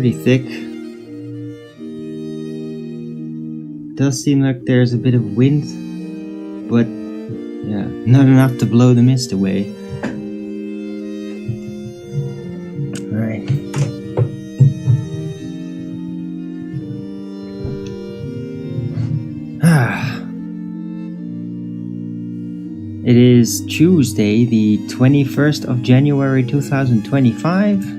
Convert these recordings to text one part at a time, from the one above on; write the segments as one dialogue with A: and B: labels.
A: pretty thick. Does seem like there's a bit of wind, but yeah, not enough to blow the mist away. Alright. It is Tuesday, the 21st of January 2025.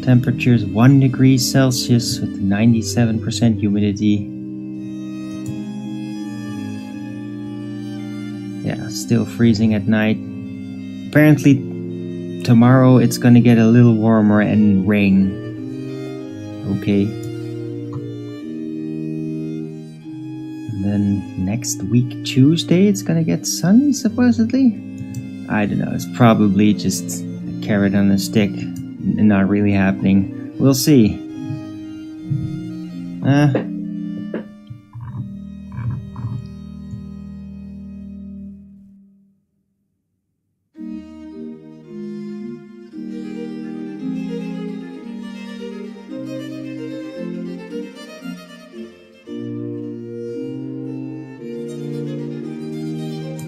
A: Temperature is 1 degree Celsius with 97% humidity. Yeah, still freezing at night. Apparently tomorrow it's gonna get a little warmer and rain. Okay. And then next week, Tuesday, it's gonna get sunny, supposedly? I don't know, it's probably just a carrot on a stick. Not really happening. We'll see.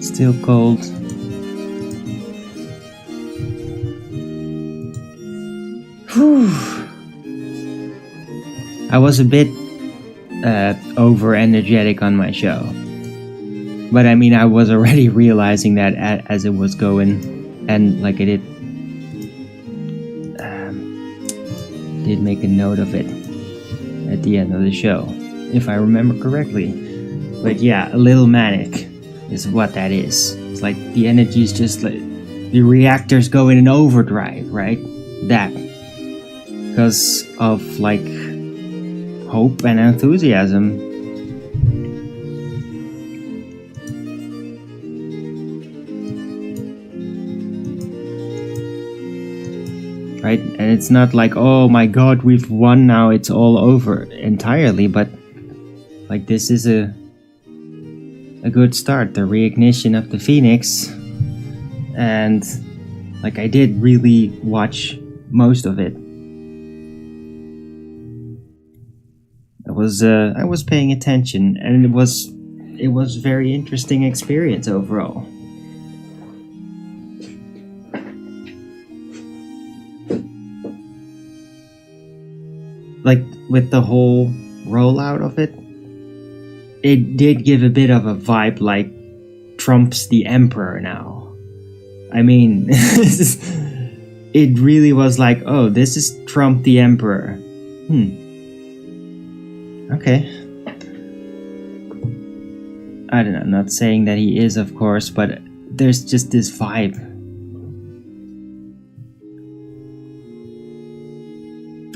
A: Still cold. I was a bit over energetic on my show, but I mean I was already realizing that as it was going, and like I did make a note of it at the end of the show, if I remember correctly. But yeah, a little manic is what that is. It's like the energy is just like the reactors go in an overdrive, right? That. Because of like hope and enthusiasm. Right? And it's not like, oh my god, we've won now, it's all over entirely, but like this is a good start, the reignition of the Phoenix. And like I did really watch most of it. I was paying attention, and it was very interesting experience overall. Like with the whole rollout of it, it did give a bit of a vibe like Trump's the emperor now. I mean, it really was like, oh, this is Trump the emperor. Okay. I don't know, I'm not saying that he is, of course, but there's just this vibe.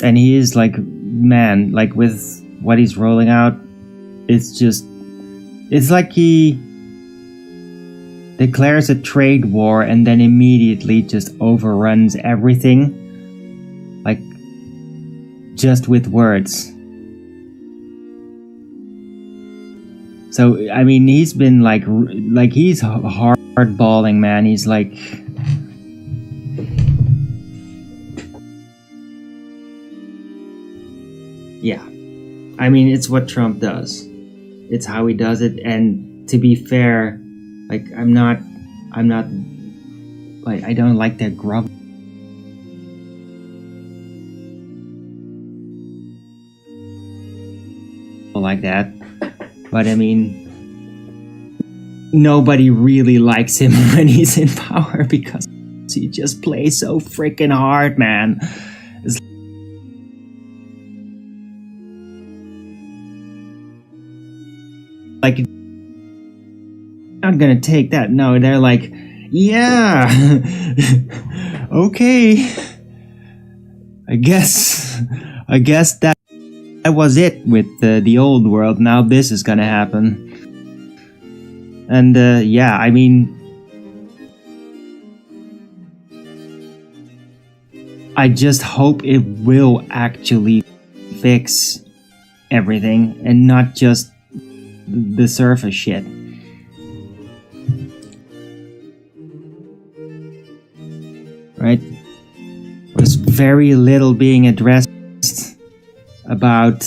A: And he is like, man, like with what he's rolling out, it's like he declares a trade war and then immediately just overruns everything. Like, just with words. So, I mean, he's been like he's hardballing, man. He's like... Yeah. I mean, it's what Trump does. It's how he does it, and to be fair, like, I'm not, like, I don't like that grub. Like that. But I mean, nobody really likes him when he's in power because he just plays so freaking hard, man. It's like, not gonna take that. No, they're like, yeah, okay. I guess that was it with the old world. Now this is gonna happen. And yeah, I mean, I just hope it will actually fix everything and not just the surface shit. right? There's very little being addressed about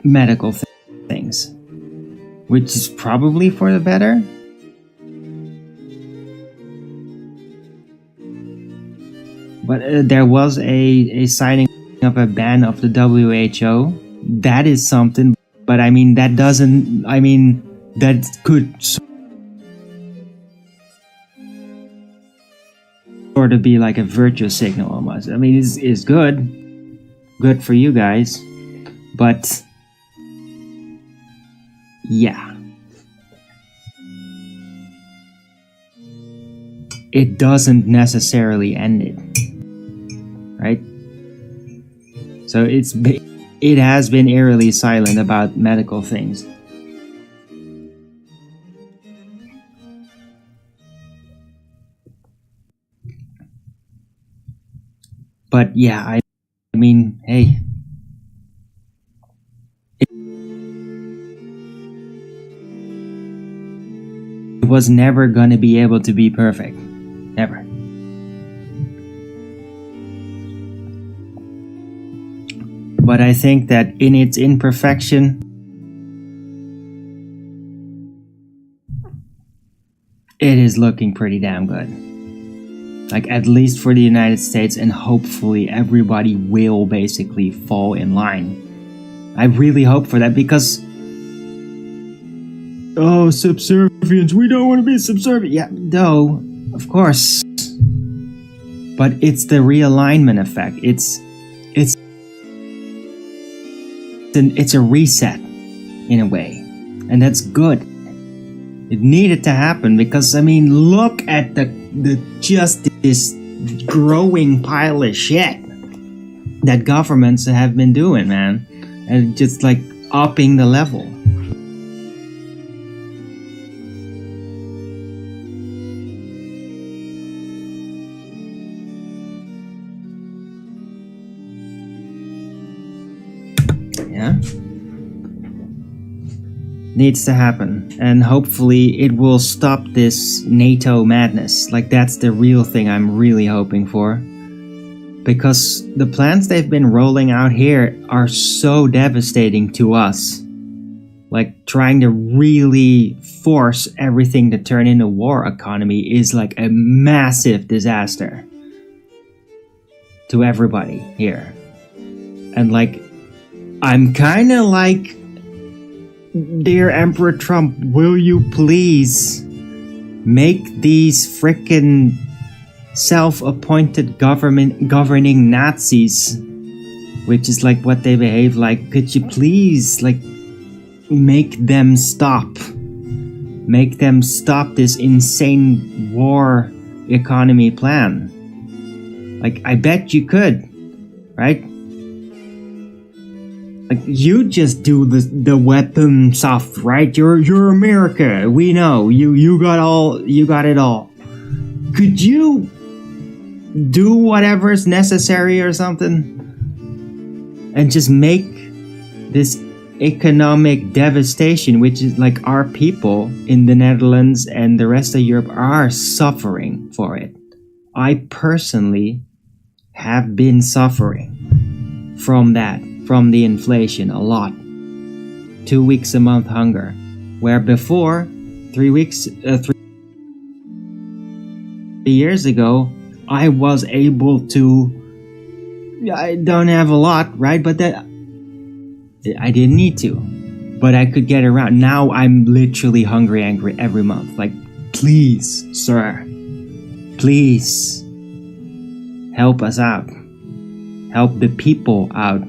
A: medical things, which is probably for the better. But there was a signing of a ban of the WHO. That is something, but I mean, that doesn't, I mean, that could sort of be like a virtue signal almost. I mean, it's good for you guys, but yeah, it doesn't necessarily end it, right? So it has been eerily silent about medical things. But yeah, I mean, hey, it was never gonna be able to be perfect. Never. But I think that in its imperfection, it is looking pretty damn good. Like, at least for the United States, and hopefully everybody will basically fall in line. I really hope for that, because oh, subservience, we don't want to be subservient. Yeah, no, of course. But it's the realignment effect. It's a reset in a way, and that's good. It needed to happen, because I mean, look at the just this growing pile of shit that governments have been doing, man, and just like upping the level. Yeah, needs to happen, and hopefully it will stop this NATO madness. Like, that's the real thing I'm really hoping for, because the plans they've been rolling out here are so devastating to us. Like, trying to really force everything to turn into war economy is like a massive disaster to everybody here. And like, I'm kind of like, dear Emperor Trump, will you please make these frickin' self-appointed governing Nazis, which is like what they behave like, could you please like make them stop this insane war economy plan? Like, I bet you could, right? Like, you just do the weapon stuff, right? You're America. We know you got it all. Could you do whatever's necessary or something, and just make this economic devastation, which is like our people in the Netherlands and the rest of Europe are suffering for it. I personally have been suffering from that. From the inflation a lot. 2 weeks a month hunger, where before 3 years ago I was able to, I don't have a lot, right, but that I didn't need to, but I could get around. Now I'm literally hungry angry every month. Like, please, sir, please help us out, help the people out.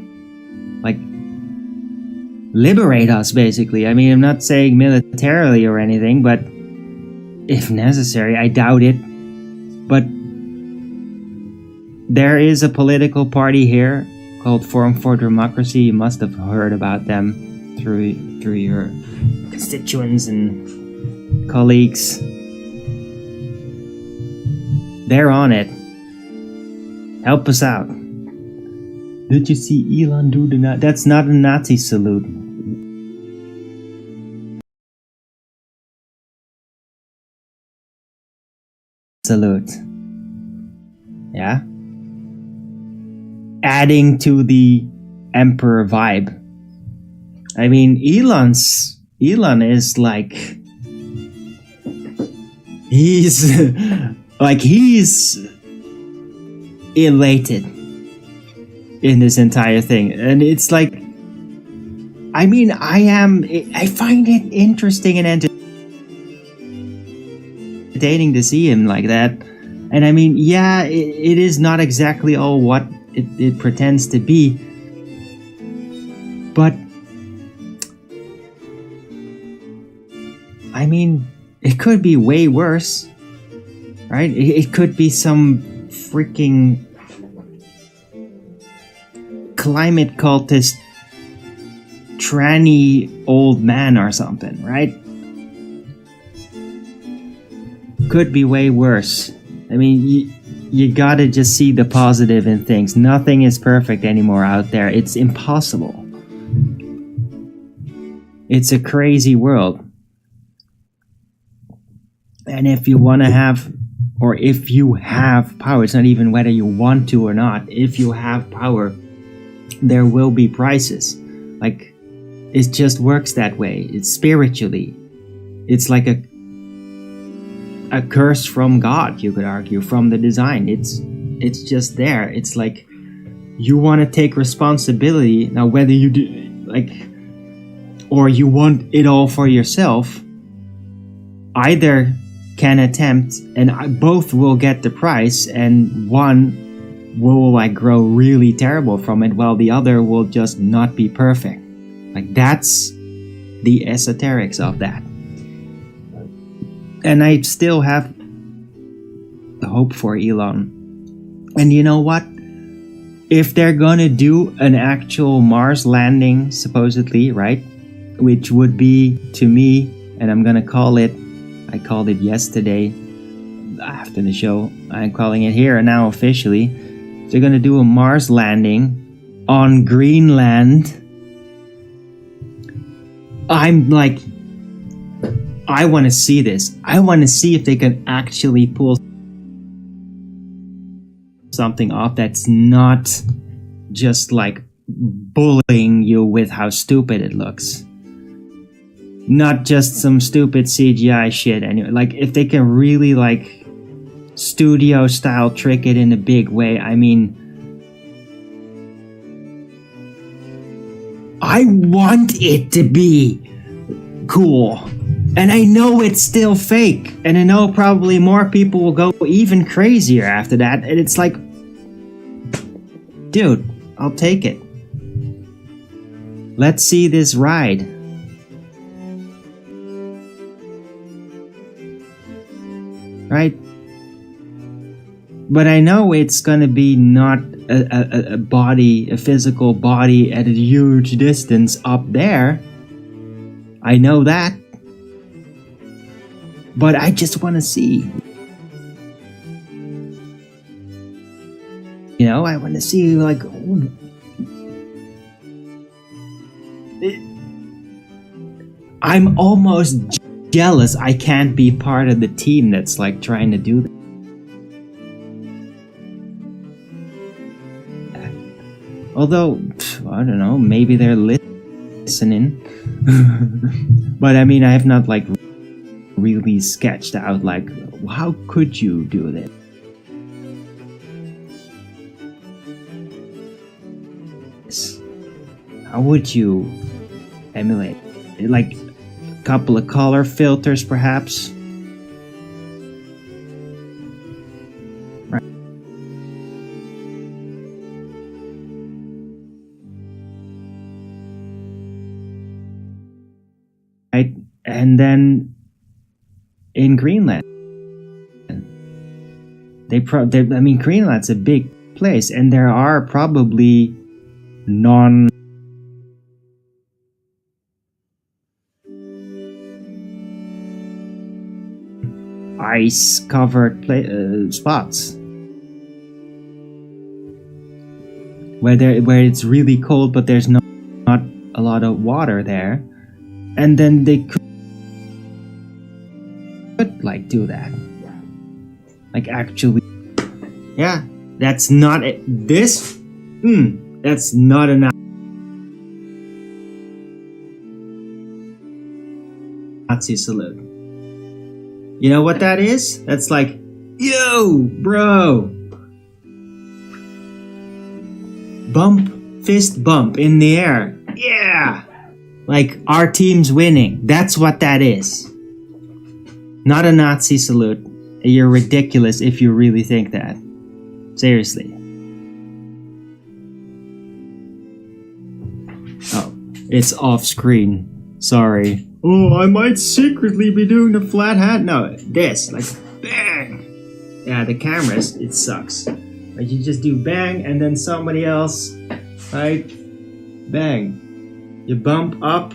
A: Like, liberate us, basically. I mean, I'm not saying militarily or anything, but if necessary, I doubt it. But there is a political party here called Forum for Democracy. You must have heard about them through your constituents and colleagues. They're on it. Help us out. Did you see Elon do the Nazi? That's not a Nazi salute. Salute. Yeah, adding to the emperor vibe. I mean, Elon is like, he's like, he's elated in this entire thing, and it's like, I mean, I find it interesting and entertaining to see him like that. And I mean, yeah, it is not exactly all what it pretends to be, but I mean, it could be way worse, right? It could be some freaking climate cultist tranny old man or something, right? Could be way worse. I mean, you gotta just see the positive in things. Nothing is perfect anymore out there. It's impossible. It's a crazy world. And if you want to have, or if you have power, it's not even whether you want to or not. If you have power, there will be prices. Like, it just works that way. It's spiritually. It's like a curse from God, you could argue, from the design. It's just there. It's like, you want to take responsibility. Now, whether you do, like, or you want it all for yourself, either can attempt, and both will get the price, and one will like grow really terrible from it, while the other will just not be perfect. Like, that's the esoterics of that. And I still have the hope for Elon. And you know what? If they're gonna do an actual Mars landing, supposedly, right? Which would be, to me, and I'm gonna call it, I called it yesterday after the show, I'm calling it here now officially. They're gonna do a Mars landing on Greenland. I'm like, I want to see this. I want to see if they can actually pull something off that's not just like bullying you with how stupid it looks. Not just some stupid CGI shit. And like, if they can really like studio style trick it in a big way, I mean, I want it to be cool. And I know it's still fake. And I know probably more people will go even crazier after that. And it's like, dude, I'll take it. Let's see this ride. Right? But I know it's gonna be not a body, a physical body at a huge distance up there. I know that. But I just want to see. You know, I want to see, like, I'm almost jealous I can't be part of the team that's like trying to do that. Although, I don't know, maybe they're listening. But I mean, I have not like really sketched out like, how could you do this? How would you emulate it? Like a couple of color filters perhaps? Right. Right. And then in Greenland, I mean, Greenland's a big place, and there are probably non ice covered spots where it's really cold, but there's not a lot of water there, and then they could like do that, like actually, yeah, That's not it. This? That's not enough. Nazi salute. You know what that is? That's like, yo, bro. Bump, fist bump in the air. Yeah. Like, our team's winning. That's what that is. Not a Nazi salute. You're ridiculous if you really think that. Seriously. Oh, it's off screen. Sorry. Oh, I might secretly be doing the flat hat. No, this, like, bang. Yeah, the cameras, it sucks. Like, you just do bang, and then somebody else, like, bang. You bump up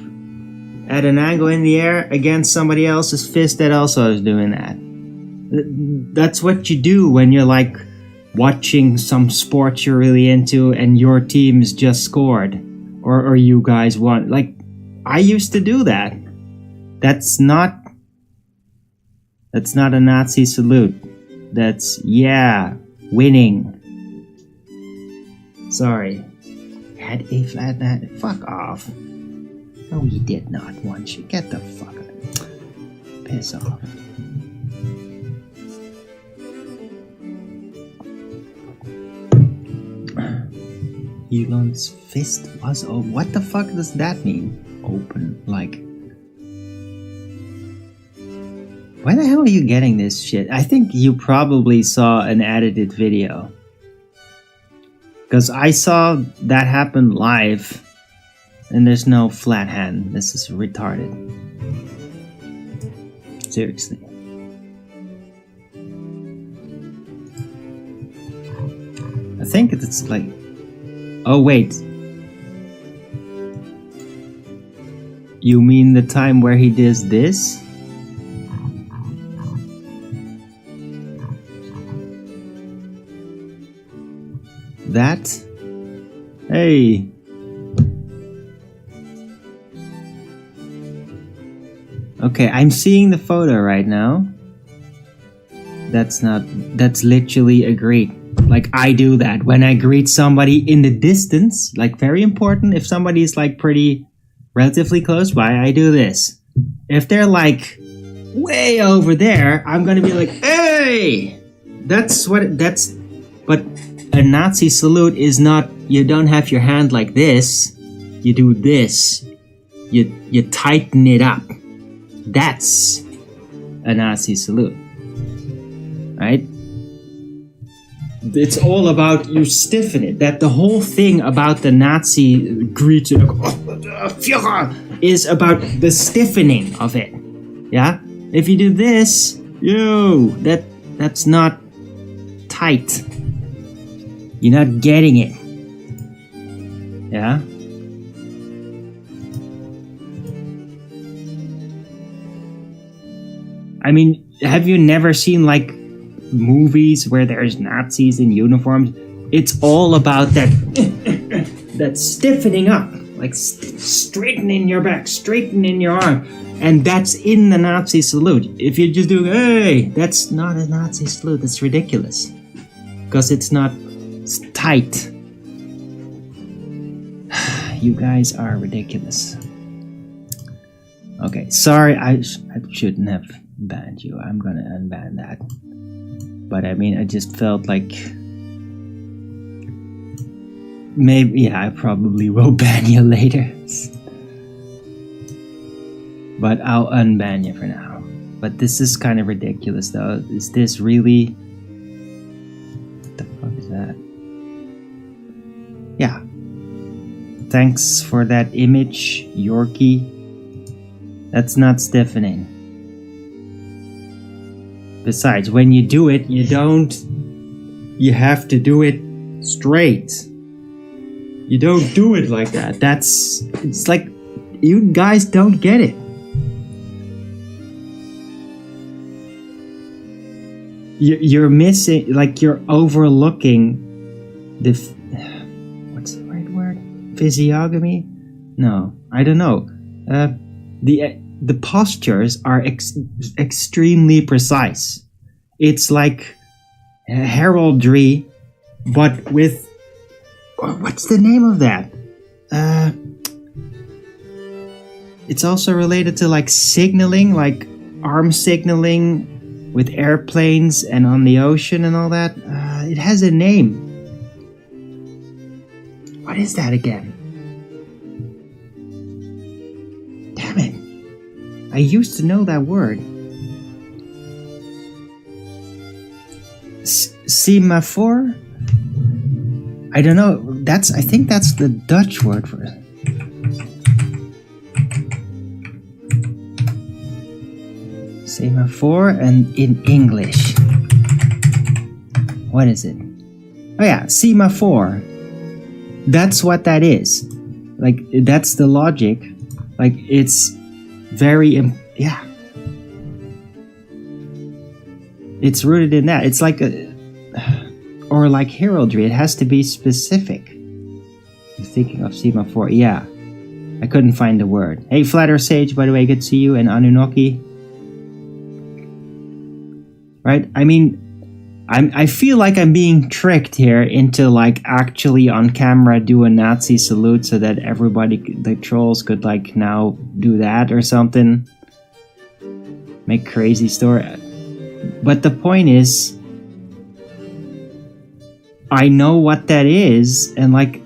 A: at an angle in the air against somebody else's fist that also is doing that. That's what you do when you're, like, watching some sport you're really into and your team's just scored. Or you guys won. Like, I used to do that. That's not a Nazi salute. That's, yeah, winning. Sorry. Had a flat hat. Fuck off. No, you did not want you. Get the fuck out. Piss off. Elon's fist was open. What the fuck does that mean? Open, like... Why the hell are you getting this shit? I think you probably saw an edited video. Because I saw that happen live. And there's no flat hand. This is retarded. Seriously. I think it's like... Oh, wait. You mean the time where he does this? That? Hey. Okay, I'm seeing the photo right now. That's literally a greet. Like, I do that when I greet somebody in the distance. Like, very important. If somebody's like pretty relatively close by, I do this. If they're like way over there, I'm gonna be like, hey! But a Nazi salute is not, you don't have your hand like this. You do this. You tighten it up. That's a Nazi salute. Right? It's all about, you stiffen it. That the whole thing about the Nazi greeting is about the stiffening of it. Yeah? If you do this, that's not tight. You're not getting it. Yeah? I mean, have you never seen like movies where there's Nazis in uniforms? It's all about that that stiffening up, like straightening your back, straightening your arm, and that's in the Nazi salute. If you're just doing, hey, that's not a Nazi salute. That's ridiculous because it's not tight. You guys are ridiculous. Okay, sorry, I shouldn't have banned you. I'm gonna unban that. But I mean, I just felt like maybe, yeah, I probably will ban you later. But I'll unban you for now. But this is kind of ridiculous though. Is this really... What the fuck is that? Yeah. Thanks for that image, Yorkie. That's not stiffening. Besides, when you do it, you have to do it straight. You don't do it like that. It's like, you guys don't get it. You're missing, like you're overlooking the, what's the right word? Physiognomy? No, I don't know. The postures are extremely precise. It's like heraldry but with what's the name of that? It's also related to like signaling, like arm signaling with airplanes and on the ocean and all that. It has a name. What is that again? Damn it. I used to know that word. Semaphore? I don't know. I think that's the Dutch word for it. Semaphore, and in English. What is it? Oh yeah, semaphore. That's what that is. Like, that's the logic. Like, it's very, yeah. It's rooted in that. It's like or like heraldry. It has to be specific. I'm thinking of semaphore. Yeah. I couldn't find the word. Hey, Flatter Sage, by the way, good to see you, and Anunnaki. Right? I mean, I feel like I'm being tricked here into like actually on camera do a Nazi salute so that everybody, the trolls, could like now do that or something. Make crazy story. But the point is, I know what that is, and like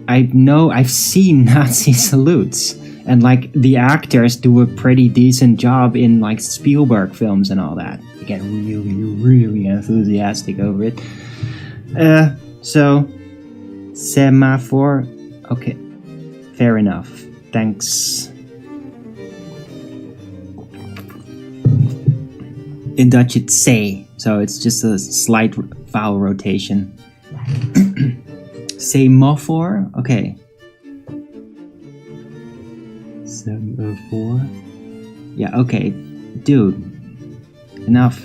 A: I've seen Nazi salutes, and like the actors do a pretty decent job in like Spielberg films and all that. They get really, really enthusiastic over it. So semaphore. Okay, fair enough. Thanks. In Dutch, it's say, so it's just a slight vowel rotation. Semaphore? Okay. Semaphore? Yeah, okay. Dude. Enough.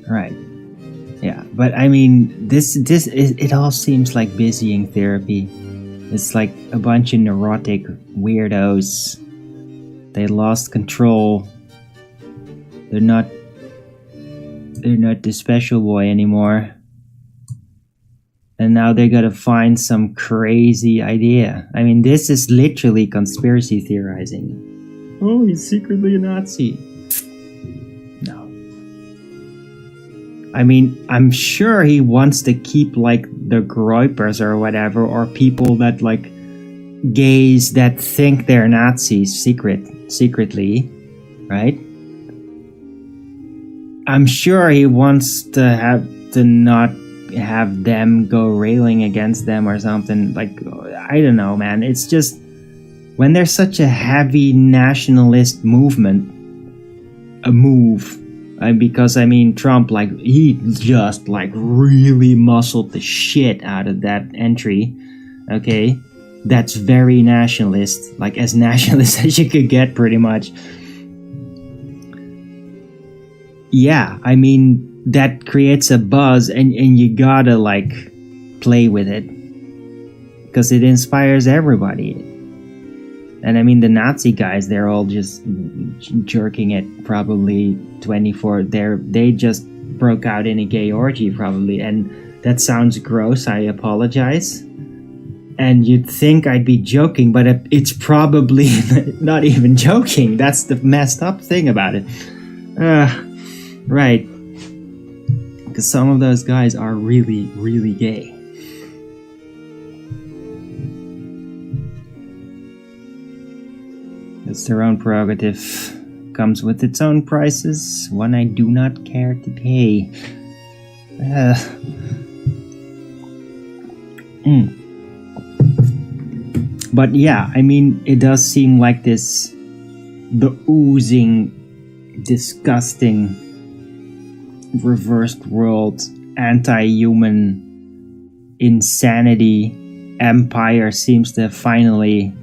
A: Right. Yeah, but I mean, it all seems like busying therapy. It's like a bunch of neurotic weirdos. They lost control. They're not the special boy anymore. And now they gotta find some crazy idea. I mean, this is literally conspiracy theorizing. Oh, he's secretly a Nazi. No. I mean, I'm sure he wants to keep like the Groypers or whatever, or people that like gays that think they're Nazis secretly, right? I'm sure he wants to not have them go railing against them or something. Like, I don't know, man. It's just when there's such a heavy nationalist movement, because I mean Trump, like he just like really muscled the shit out of that entry. Okay, that's very nationalist, like as nationalist as you could get, pretty much. Yeah, I mean that creates a buzz, and you gotta like play with it because it inspires everybody. And I mean, the Nazi guys, they're all just jerking it probably 24. They just broke out in a gay orgy probably. And that sounds gross. I apologize. And you'd think I'd be joking, but it's probably not even joking. That's the messed up thing about it. Right. Because some of those guys are really, really gay. It's their own prerogative. Comes with its own prices, one I do not care to pay. But yeah, I mean, it does seem like the oozing, disgusting, reversed world, anti-human insanity empire seems to have finally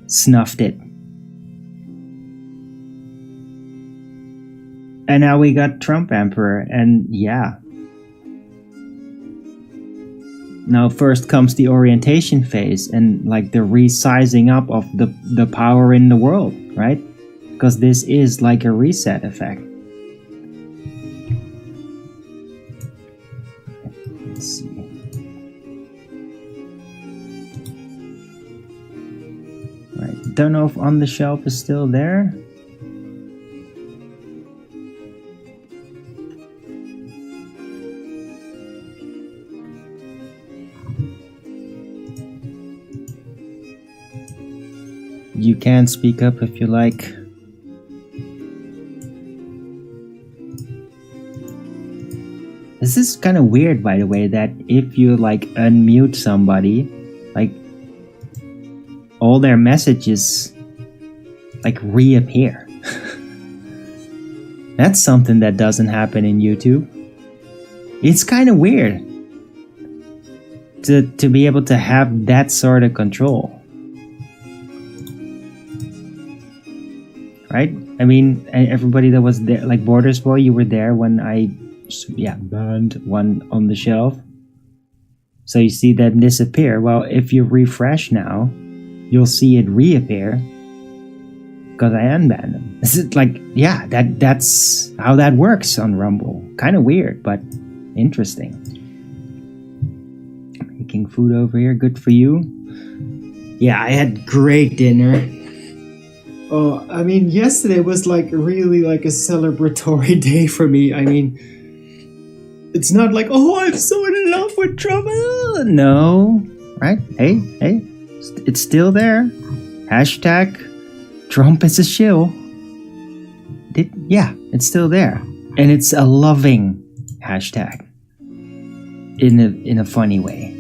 A: snuffed it. And now we got Trump Emperor, and yeah. now first comes the orientation phase and like the resizing up of the power in the world, right? Because this is like a reset effect. Let's see. Right, don't know if On the Shelf is still there. You can speak up if you like. This is kind of weird, by the way, that if you like unmute somebody, like all their messages like reappear. That's something that doesn't happen in YouTube. It's kind of weird to be able to have that sort of control. Right? I mean, everybody that was there, like Borders Boy, you were there when I, banned one On the Shelf. So you see that disappear. Well, if you refresh now, you'll see it reappear because I unbanned them. This is like, yeah, that's how that works on Rumble. Kind of weird, but interesting. Making food over here, good for you. Yeah, I had great dinner. Oh, I mean, yesterday was like really like a celebratory day for me. I mean, it's not like, oh, I'm so in love with Trump. No, right? Hey, it's still there. Hashtag Trump is a shill. Yeah, it's still there. And it's a loving hashtag. In a funny way.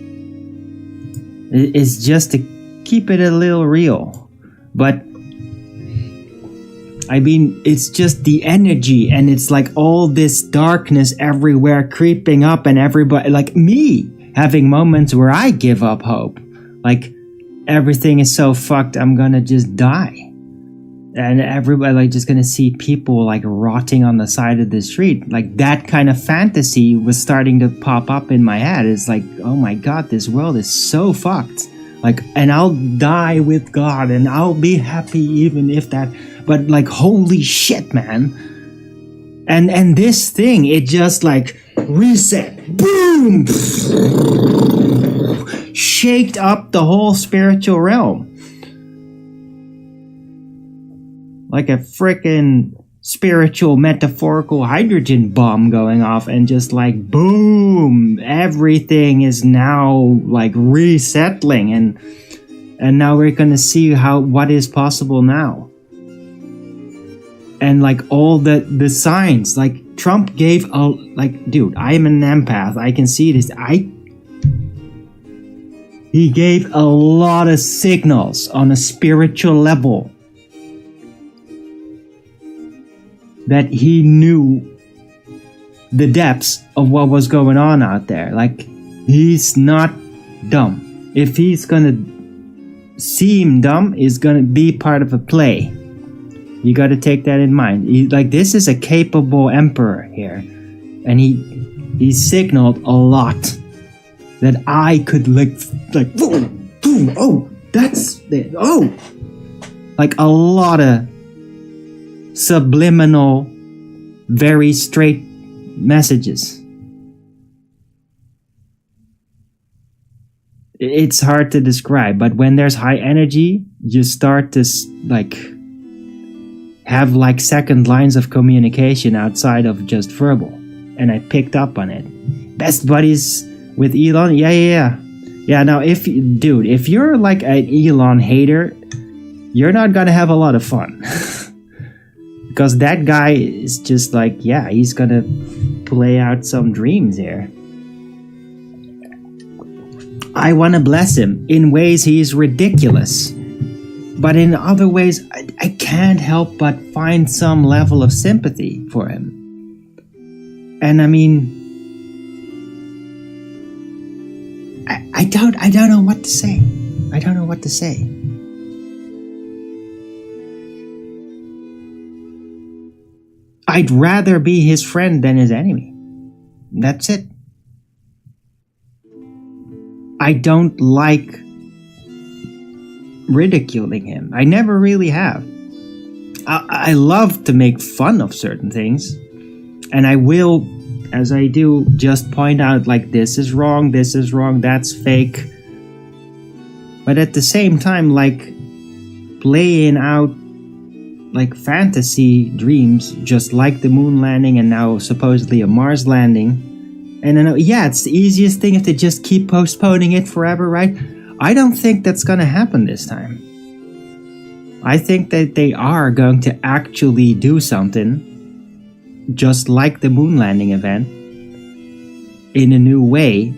A: It's just to keep it a little real. But I mean, it's just the energy, and it's like all this darkness everywhere creeping up, and everybody, like me, having moments where I give up hope. Like, everything is so fucked, I'm gonna just die. And everybody, like, just gonna see people, like, rotting on the side of the street. Like, that kind of fantasy was starting to pop up in my head. It's like, oh my god, this world is so fucked. Like, and I'll die with God, and I'll be happy even if that... But like, holy shit, man. And this thing, it just like reset. Boom! Shaked up the whole spiritual realm. Like a frickin' spiritual metaphorical hydrogen bomb going off, and just like, boom! Everything is now like resettling, and now we're gonna see what is possible now. And like all the signs, like Trump gave dude, I am an empath. I can see this. He gave a lot of signals on a spiritual level that he knew the depths of what was going on out there. Like, he's not dumb. If he's gonna seem dumb, it's gonna be part of a play. You got to take that in mind. This is a capable emperor here, and he signaled a lot that I could like boom, boom. Oh, that's it. Oh, like a lot of subliminal, very straight messages. It's hard to describe, but when there's high energy, you start to like have like second lines of communication outside of just verbal. And I picked up on it. Best buddies with Elon? Yeah. Now, if you're like an Elon hater, you're not gonna have a lot of fun. Because that guy is just like, yeah, he's gonna play out some dreams here. I wanna bless him. In ways he's ridiculous. But in other ways, I can't help but find some level of sympathy for him. And I mean, I don't know what to say. I don't know what to say. I'd rather be his friend than his enemy. That's it. I don't like ridiculing him. I never really have. I love to make fun of certain things, and I will, as I do, just point out like this is wrong, that's fake. But at the same time, like playing out like fantasy dreams, just like the moon landing and now supposedly a Mars landing. And I know, yeah, it's the easiest thing if they just keep postponing it forever, right? I don't think that's gonna happen this time. I think that they are going to actually do something, just like the moon landing event, in a new way,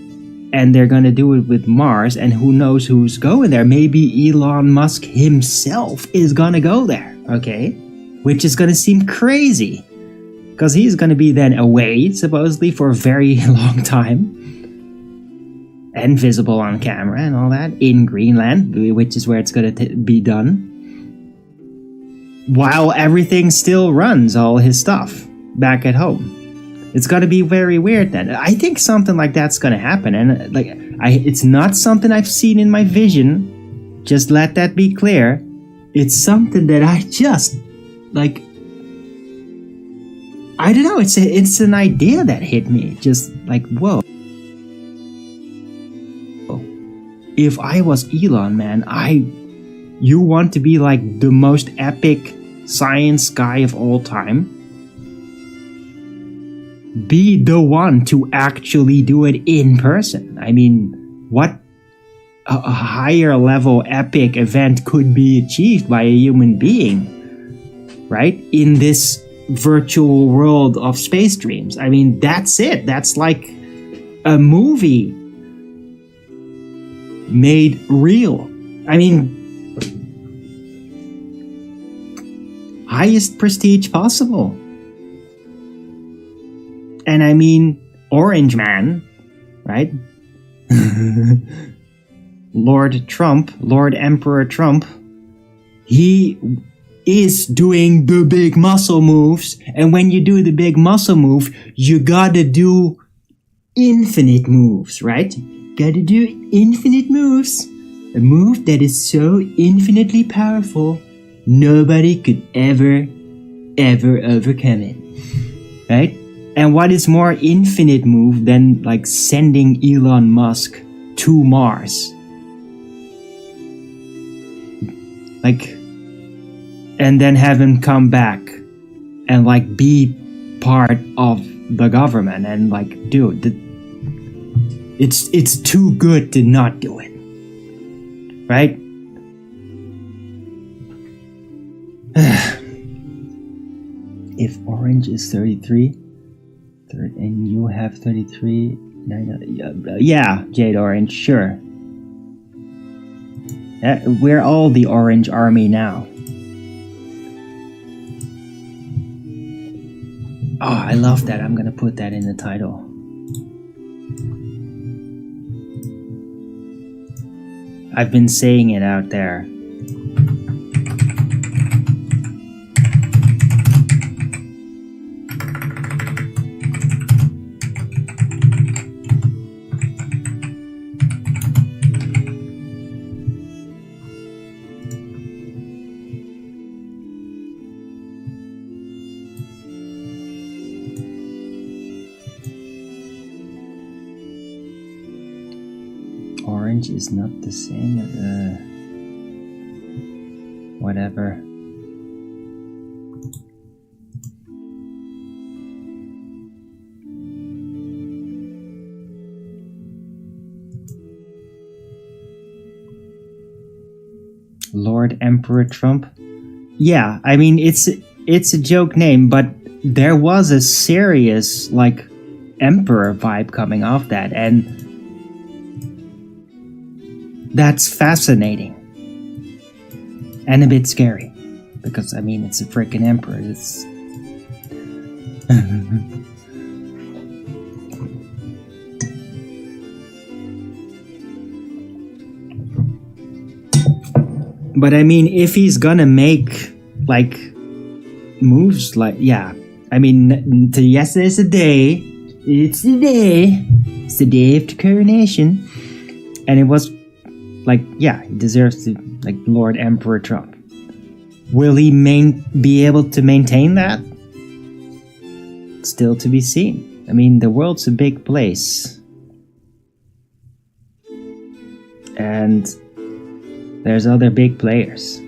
A: and they're going to do it with Mars, and who knows who's going there. Maybe Elon Musk himself is going to go there, okay? Which is going to seem crazy, because he's going to be then away, supposedly, for a very long time, and visible on camera and all that, in Greenland, which is where it's going to be done. While everything still runs, all his stuff, back at home. It's gonna be very weird then. I think something like that's gonna happen, and it's not something I've seen in my vision. Just let that be clear. It's something that I just, like, I don't know, it's an idea that hit me. Just like, whoa. If I was Elon, man, you want to be like the most epic science guy of all time? Be the one to actually do it in person. I mean, what a higher level epic event could be achieved by a human being, right? In this virtual world of space dreams. I mean, that's it. That's like a movie made real. I mean, highest prestige possible. And I mean, Orange Man, right? Lord Emperor Trump, he is doing the big muscle moves. And when you do the big muscle move, you gotta do infinite moves, right? Gotta do infinite moves. A move that is so infinitely powerful, nobody could ever overcome it, right? And what is more infinite move than like sending Elon Musk to Mars? Like, and then have him come back and like be part of the government and like, dude, it's too good to not do it, right? If Orange is 33 and you have 33, yeah, Jade Orange, sure. We're all the Orange Army now. Oh, I love that. I'm gonna put that in the title. I've been saying it out there. Orange is not the same, whatever. Lord Emperor Trump? Yeah, I mean, it's a joke name, but there was a serious, like, emperor vibe coming off that, and that's fascinating. And a bit scary. Because, I mean, it's a freaking emperor. It's... But, I mean, if he's gonna make, like, moves like... Yeah. I mean, yesterday's a day. It's the day. It's the day of the coronation. And it was like, yeah, he deserves to, like, Lord Emperor Trump. Will he be able to maintain that? Still to be seen. I mean, the world's a big place. And there's other big players.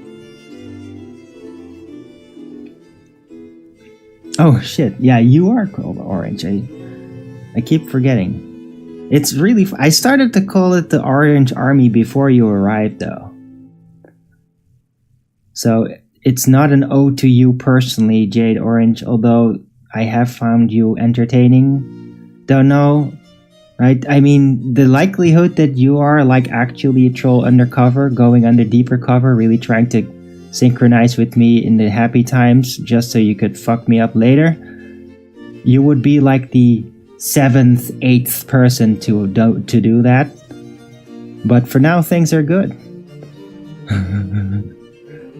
A: Oh shit, yeah, you are called Orange. I keep forgetting. It's really... I started to call it the Orange Army before you arrived, though. So it's not an ode to you personally, Jade Orange, although I have found you entertaining. Don't know, right? I mean, the likelihood that you are like actually a troll undercover, going under deeper cover, really trying to synchronize with me in the happy times just so you could fuck me up later, you would be like the 7th, 8th person to do that. But for now, things are good.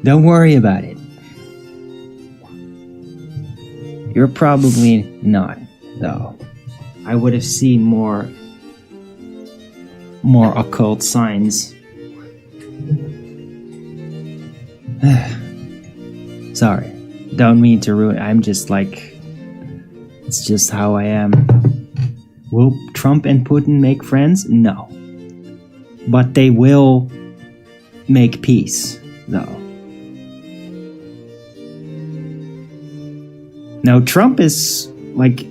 A: Don't worry about it. You're probably not, though. I would have seen more occult signs. Sorry, don't mean to ruin. I'm just like, it's just how I am. Will Trump and Putin make friends? No. But they will make peace, though. Now, Trump is, like,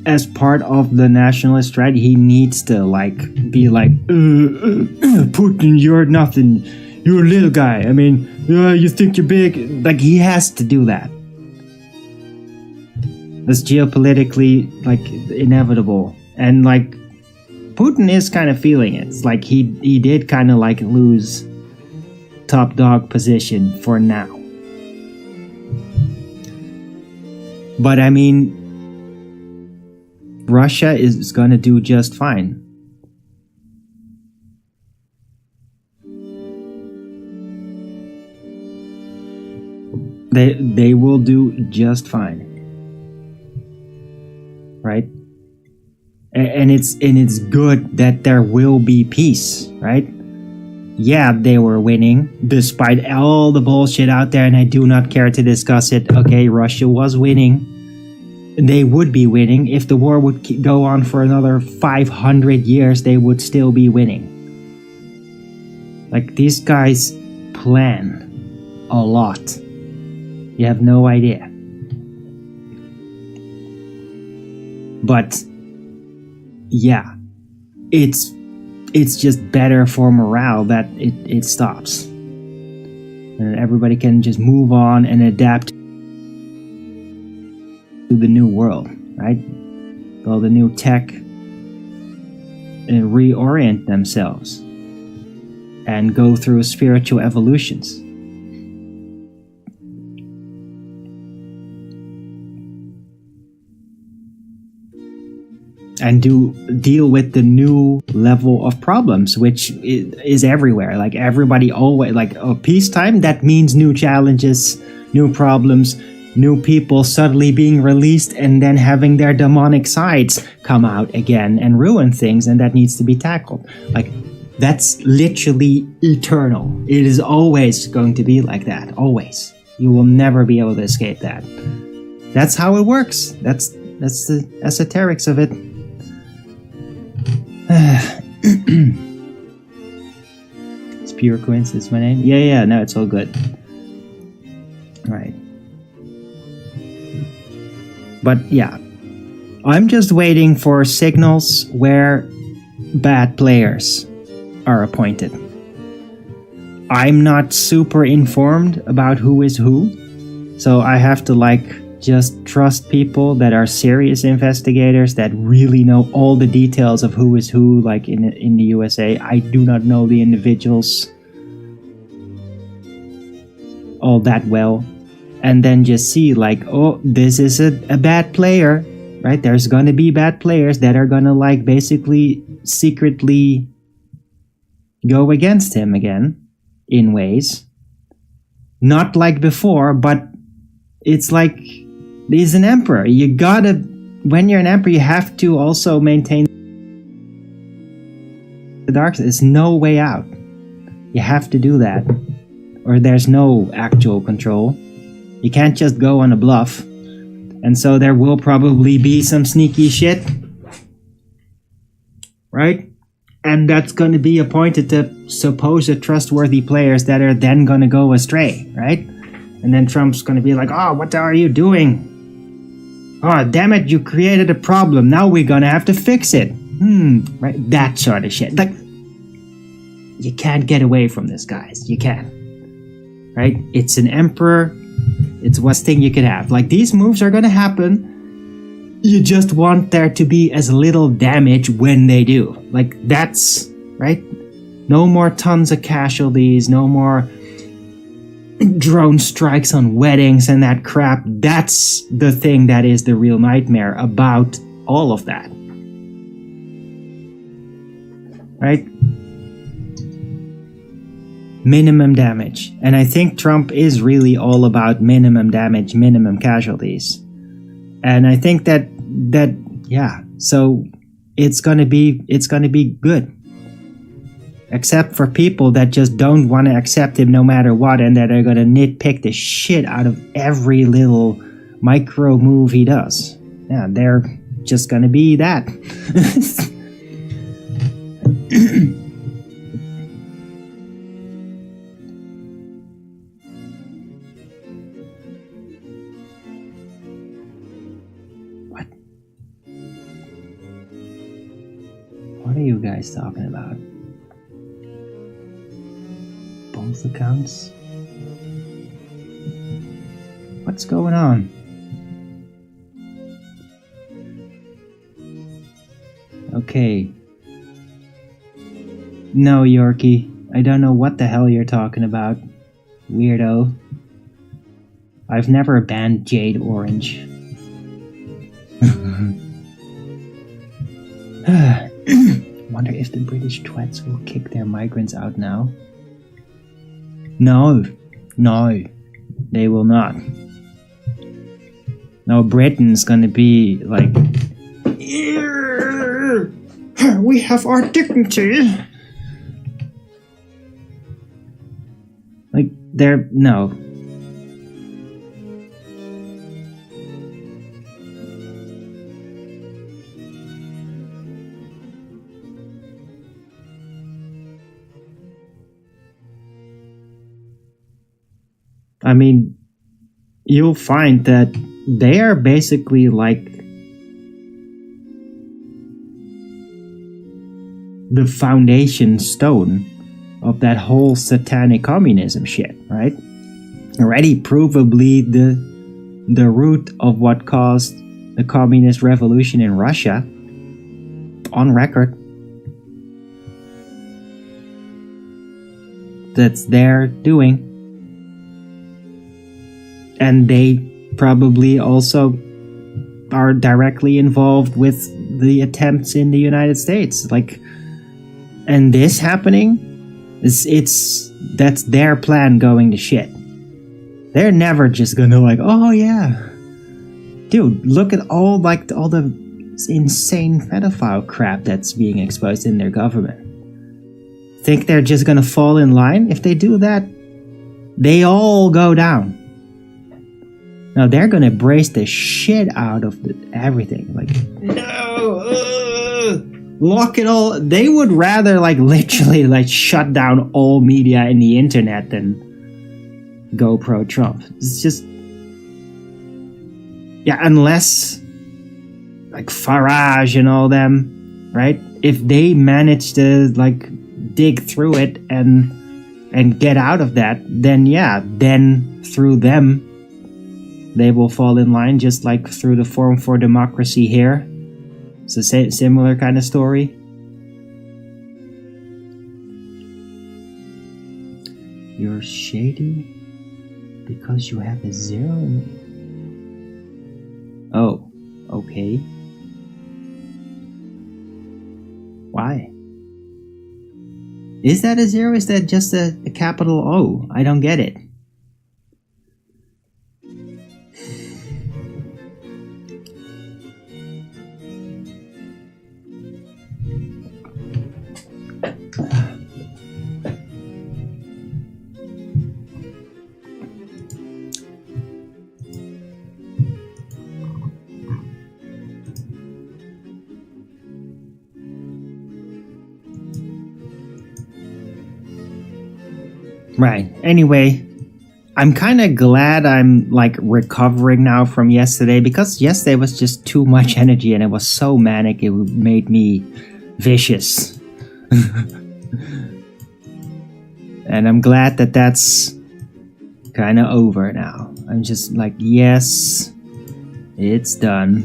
A: as part of the nationalist strategy, he needs to, like, be like, Putin, you're nothing. You're a little guy. I mean, you think you're big. Like, he has to do that. That's geopolitically, like, inevitable. And, like, Putin is kind of feeling it. It's like he did kind of, like, lose top dog position for now. But, I mean, Russia is going to do just fine. They will do just fine, right? And it's good that there will be peace, right? Yeah, they were winning despite all the bullshit out there, and I do not care to discuss it. Okay, Russia was winning. They would be winning if the war would go on for another 500 years. They would still be winning. Like, these guys plan a lot. You have no idea. But yeah, it's just better for morale that it stops. And everybody can just move on and adapt to the new world, right? All the new tech, and reorient themselves and go through spiritual evolutions. And deal with the new level of problems, which is everywhere. Like, everybody always, like, peacetime, that means new challenges, new problems, new people suddenly being released and then having their demonic sides come out again and ruin things, and that needs to be tackled. Like, that's literally eternal. It is always going to be like that. Always. You will never be able to escape that. That's how it works. That's the esoterics of it. It's pure coincidence, my name? Yeah, no, it's all good. Right. But yeah, I'm just waiting for signals where bad players are appointed. I'm not super informed about who is who, so I have to, like, just trust people that are serious investigators that really know all the details of who is who, like in the USA. I do not know the individuals all that well. And then just see, like, oh, this is a bad player, right? There's gonna be bad players that are gonna, like, basically secretly go against him again in ways. Not like before, but it's like, he's an emperor. You gotta, when you're an emperor, you have to also maintain the dark side. There's no way out. You have to do that, or there's no actual control. You can't just go on a bluff. And so there will probably be some sneaky shit, right? And that's going to be appointed to supposed trustworthy players that are then going to go astray, right? And then Trump's going to be like, oh, what are you doing? Oh, damn it, you created a problem. Now we're going to have to fix it. Right? That sort of shit. Like, you can't get away from this, guys. You can't. Right? It's an emperor. It's what's thing you could have. Like, these moves are going to happen. You just want there to be as little damage when they do. Like, that's, right? No more tons of casualties. No more drone strikes on weddings and that crap. That's the thing that is the real nightmare about all of that. Right? Minimum damage. And I think Trump is really all about minimum damage, minimum casualties. And I think that yeah, so it's gonna be good. Except for people that just don't want to accept him no matter what, and that are gonna nitpick the shit out of every little micro move he does. Yeah, they're just gonna be that. What are you guys talking about? Both accounts? What's going on? Okay. No, Yorkie. I don't know what the hell you're talking about. Weirdo. I've never banned Jade Orange. Wonder if the British twats will kick their migrants out now. No, they will not. No, Britain's gonna be like, we have our dignity. Like, no. I mean, you'll find that they are basically like the foundation stone of that whole satanic communism shit, right? Already provably the root of what caused the communist revolution in Russia, on record. That's their doing. And they probably also are directly involved with the attempts in the United States. Like, and this happening, that's their plan going to shit. They're never just gonna like, oh yeah. Dude, look at all the insane pedophile crap that's being exposed in their government. Think they're just gonna fall in line? If they do that, they all go down. No, they're gonna brace the shit out of everything. Like, no, lock it all. They would rather literally shut down all media and the internet than go pro Trump. It's just, yeah, unless Farage and all them, right? If they manage to dig through it and get out of that, then yeah, then through them, they will fall in line, just like through the Forum for Democracy here. It's a similar kind of story. You're shady because you have a 0 in it. Oh, okay. Why? Is that a 0? Is that just a capital O? I don't get it. Right. Anyway, I'm kind of glad I'm like recovering now from yesterday, because yesterday was just too much energy and it was so manic it made me vicious. And I'm glad that that's kind of over now. I'm just like, yes, it's done.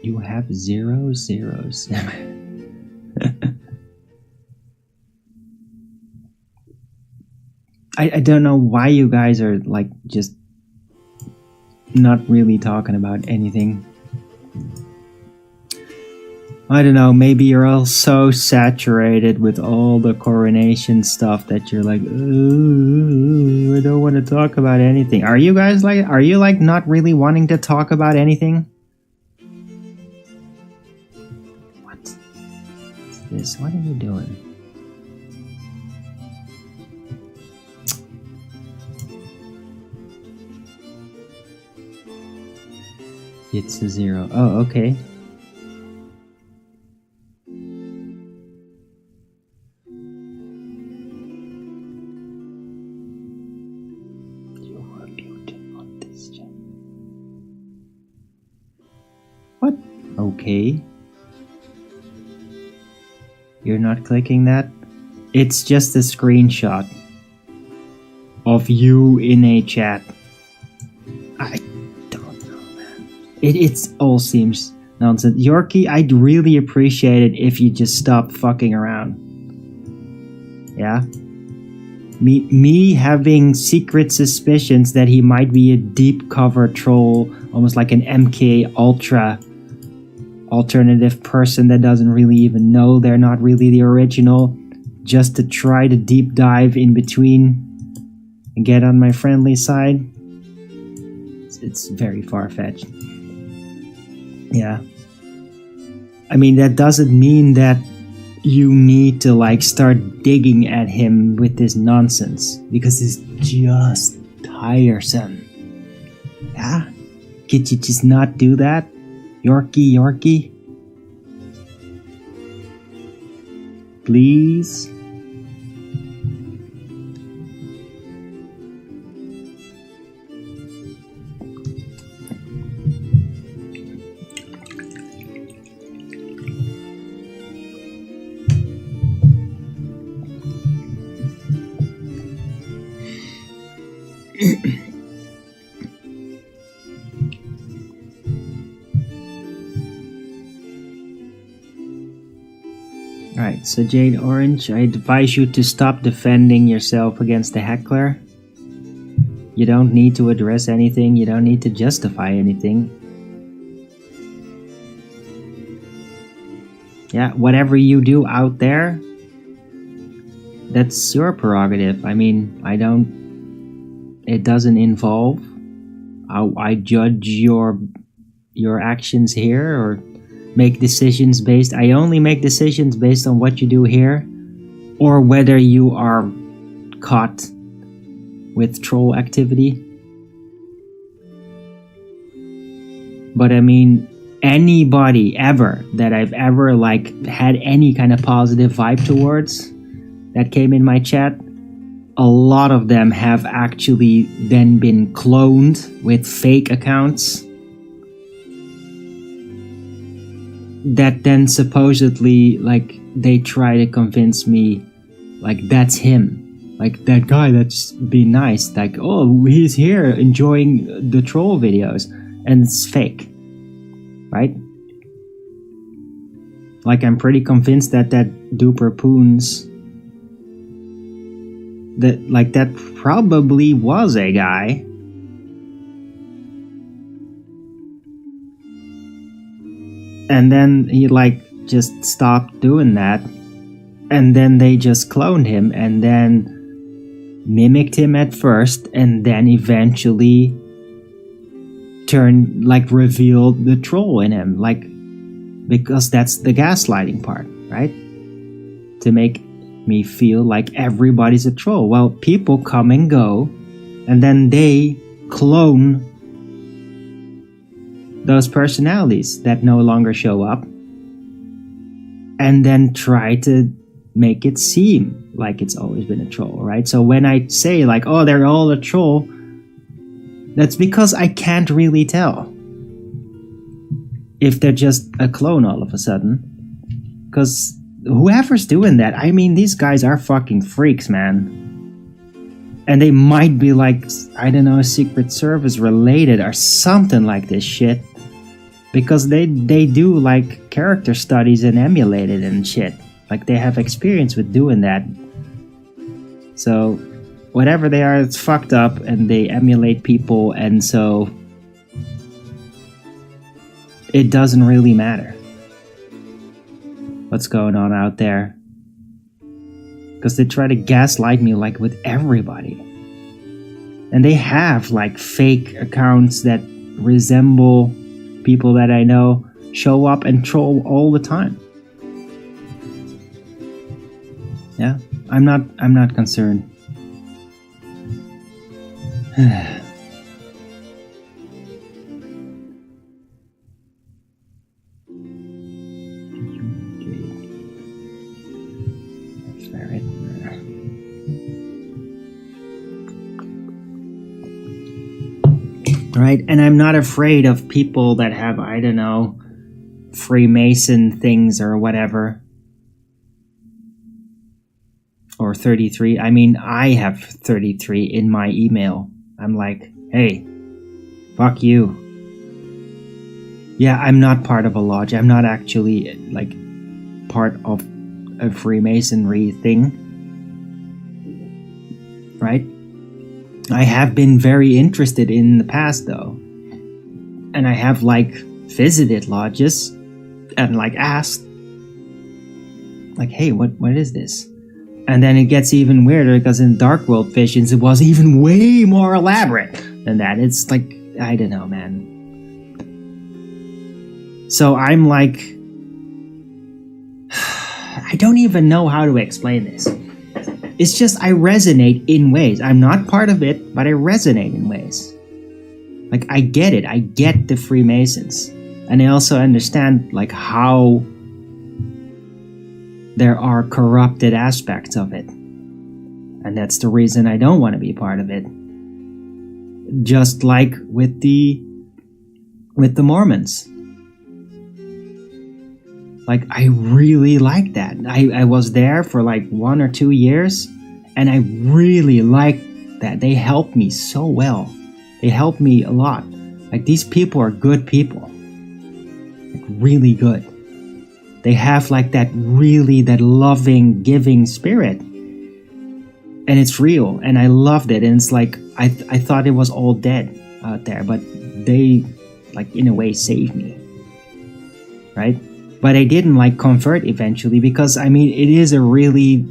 A: You have 0 zeros. I don't know why you guys are like just not really talking about anything. I don't know, maybe you're all so saturated with all the coronation stuff that you're like, I don't want to talk about anything. Are you guys like, are you like not really wanting to talk about anything? What's this? What are you doing? It's a 0. Oh, okay. What? Okay. You're not clicking that? It's just a screenshot of you in a chat. I don't know, man. It all seems nonsense. Yorkie, I'd really appreciate it if you just stopped fucking around. Yeah? Me having secret suspicions that he might be a deep cover troll, almost like an MK Ultra alternative person that doesn't really even know they're not really the original, just to try to deep dive in between and get on my friendly side. It's very far-fetched. Yeah. I mean, that doesn't mean that you need to like start digging at him with this nonsense, because it's just tiresome. Yeah? Could you just not do that? Yorkie? Please? Alright, so Jade Orange, I advise you to stop defending yourself against the heckler. You don't need to address anything, you don't need to justify anything. Yeah, whatever you do out there, that's your prerogative. I mean, it doesn't involve how I judge your actions here or make decisions based. I only make decisions based on what you do here, or whether you are caught with troll activity. But I mean, anybody ever that I've ever like had any kind of positive vibe towards that came in my chat, a lot of them have actually then been cloned with fake accounts that then supposedly like they try to convince me like that's him, like that guy that's being nice, like, oh, he's here enjoying the troll videos, and it's fake, right? Like, I'm pretty convinced that Duper Poons, that probably was a guy. And then he like just stopped doing that, and then they just cloned him and then mimicked him at first, and then eventually revealed the troll in him, like, because that's the gaslighting part, right? To make me feel like everybody's a troll. Well, people come and go, and then they clone those personalities that no longer show up. and then try to make it seem like it's always been a troll, right? So when I say like, oh, they're all a troll, that's because I can't really tell if they're just a clone all of a sudden. Because whoever's doing that, I mean, these guys are fucking freaks, man. And they might be like, I don't know, Secret Service related or something like this shit. Because they do like character studies and emulate it and shit. Like they have experience with doing that. So whatever they are, it's fucked up and they emulate people, and so it doesn't really matter what's going on out there. Because they try to gaslight me like with everybody. And they have like fake accounts that resemble people that I know, show up and troll all the time. Yeah, I'm not concerned. Right, and I'm not afraid of people that have, I don't know, Freemason things or whatever. Or 33. I mean, I have 33 in my email. I'm like, hey, fuck you. Yeah, I'm not part of a lodge. I'm not actually, like, part of a Freemasonry thing. Right? I have been very interested in the past, though. And I have, like, visited lodges and, like, asked, like, hey, what is this? And then it gets even weirder because in Dark World Visions, it was even way more elaborate than that. It's like, I don't know, man. So I'm like, I don't even know how to explain this. It's just I resonate in ways. I'm not part of it, but I resonate in ways. Like, I get it. I get the Freemasons. And I also understand, like, how there are corrupted aspects of it. And that's the reason I don't want to be part of it. Just like with the Mormons. Like, I really like that. I was there for like 1 or 2 years, and I really liked that. They helped me so well. They helped me a lot. Like, these people are good people. Like, really good. They have like that loving, giving spirit. And it's real, and I loved it. And it's like, I thought it was all dead out there, but they, like, in a way saved me. Right? But I didn't, like, convert eventually because, I mean, it is a really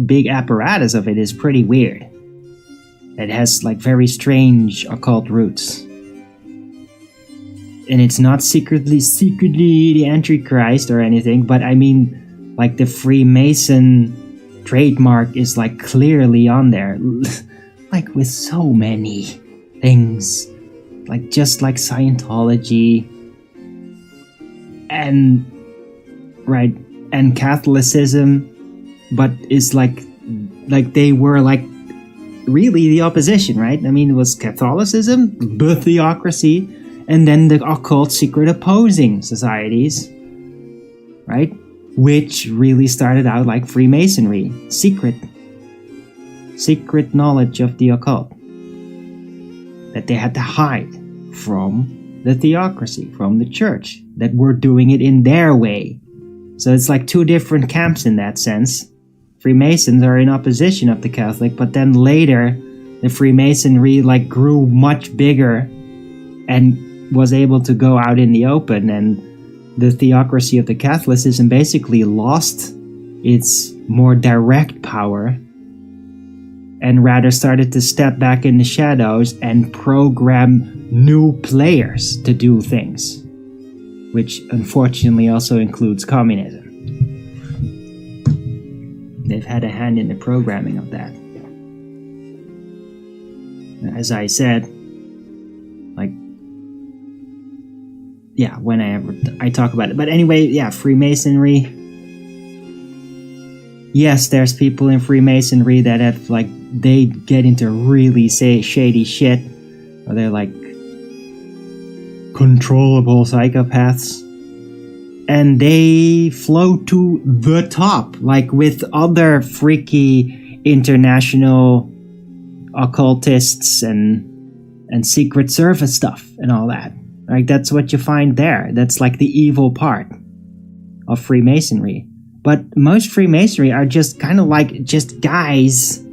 A: big apparatus of it. Is pretty weird. It has, like, very strange occult roots. And it's not secretly the Antichrist or anything, but I mean, like, the Freemason trademark is, like, clearly on there. Like, with so many things. Like, just like Scientology. And, right, and Catholicism, but it's like they were, like, really the opposition, right? I mean, it was Catholicism, the theocracy, and then the occult secret opposing societies, right? Which really started out like Freemasonry, secret knowledge of the occult that they had to hide from the theocracy, from the church, that were doing it in their way. So it's like two different camps in that sense. Freemasons are in opposition of the Catholic, but then later the Freemasonry, like, grew much bigger and was able to go out in the open, and the theocracy of the Catholicism basically lost its more direct power and rather started to step back in the shadows and program new players to do things, which unfortunately also includes communism. They've had a hand in the programming of that. As I said, like, yeah, whenever I talk about it. But anyway, yeah, Freemasonry. Yes, there's people in Freemasonry that have, like, they get into really shady shit. Or they're, like, controllable psychopaths. And they float to the top, like, with other freaky international occultists and Secret Service stuff and all that. Like, that's what you find there. That's, like, the evil part of Freemasonry. But most Freemasonry are just kind of like just guys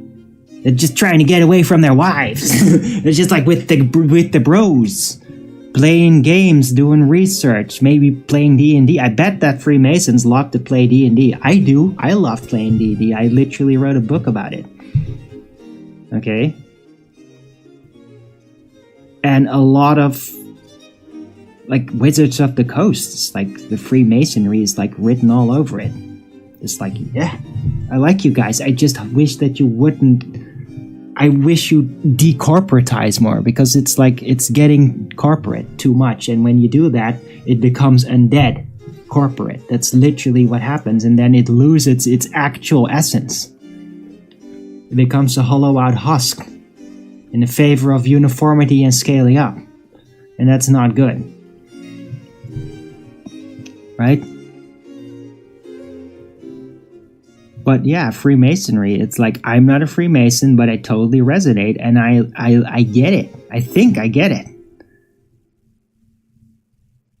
A: that just trying to get away from their wives. It's just like with the bros, playing games, doing research, maybe playing D&D. I bet that Freemasons love to play D&D. I do. I love playing D&D. I literally wrote a book about it. Okay? And a lot of, like, Wizards of the Coast, it's like the Freemasonry is, like, written all over it. It's like, yeah, I like you guys. I just wish that you wouldn't. I wish you decorporatize more, because it's like it's getting corporate too much. And when you do that, it becomes undead corporate. That's literally what happens. And then it loses its actual essence. It becomes a hollow out husk in the favor of uniformity and scaling up. And that's not good. Right? But yeah, Freemasonry, it's like, I'm not a Freemason, but I totally resonate, and I get it. I think I get it.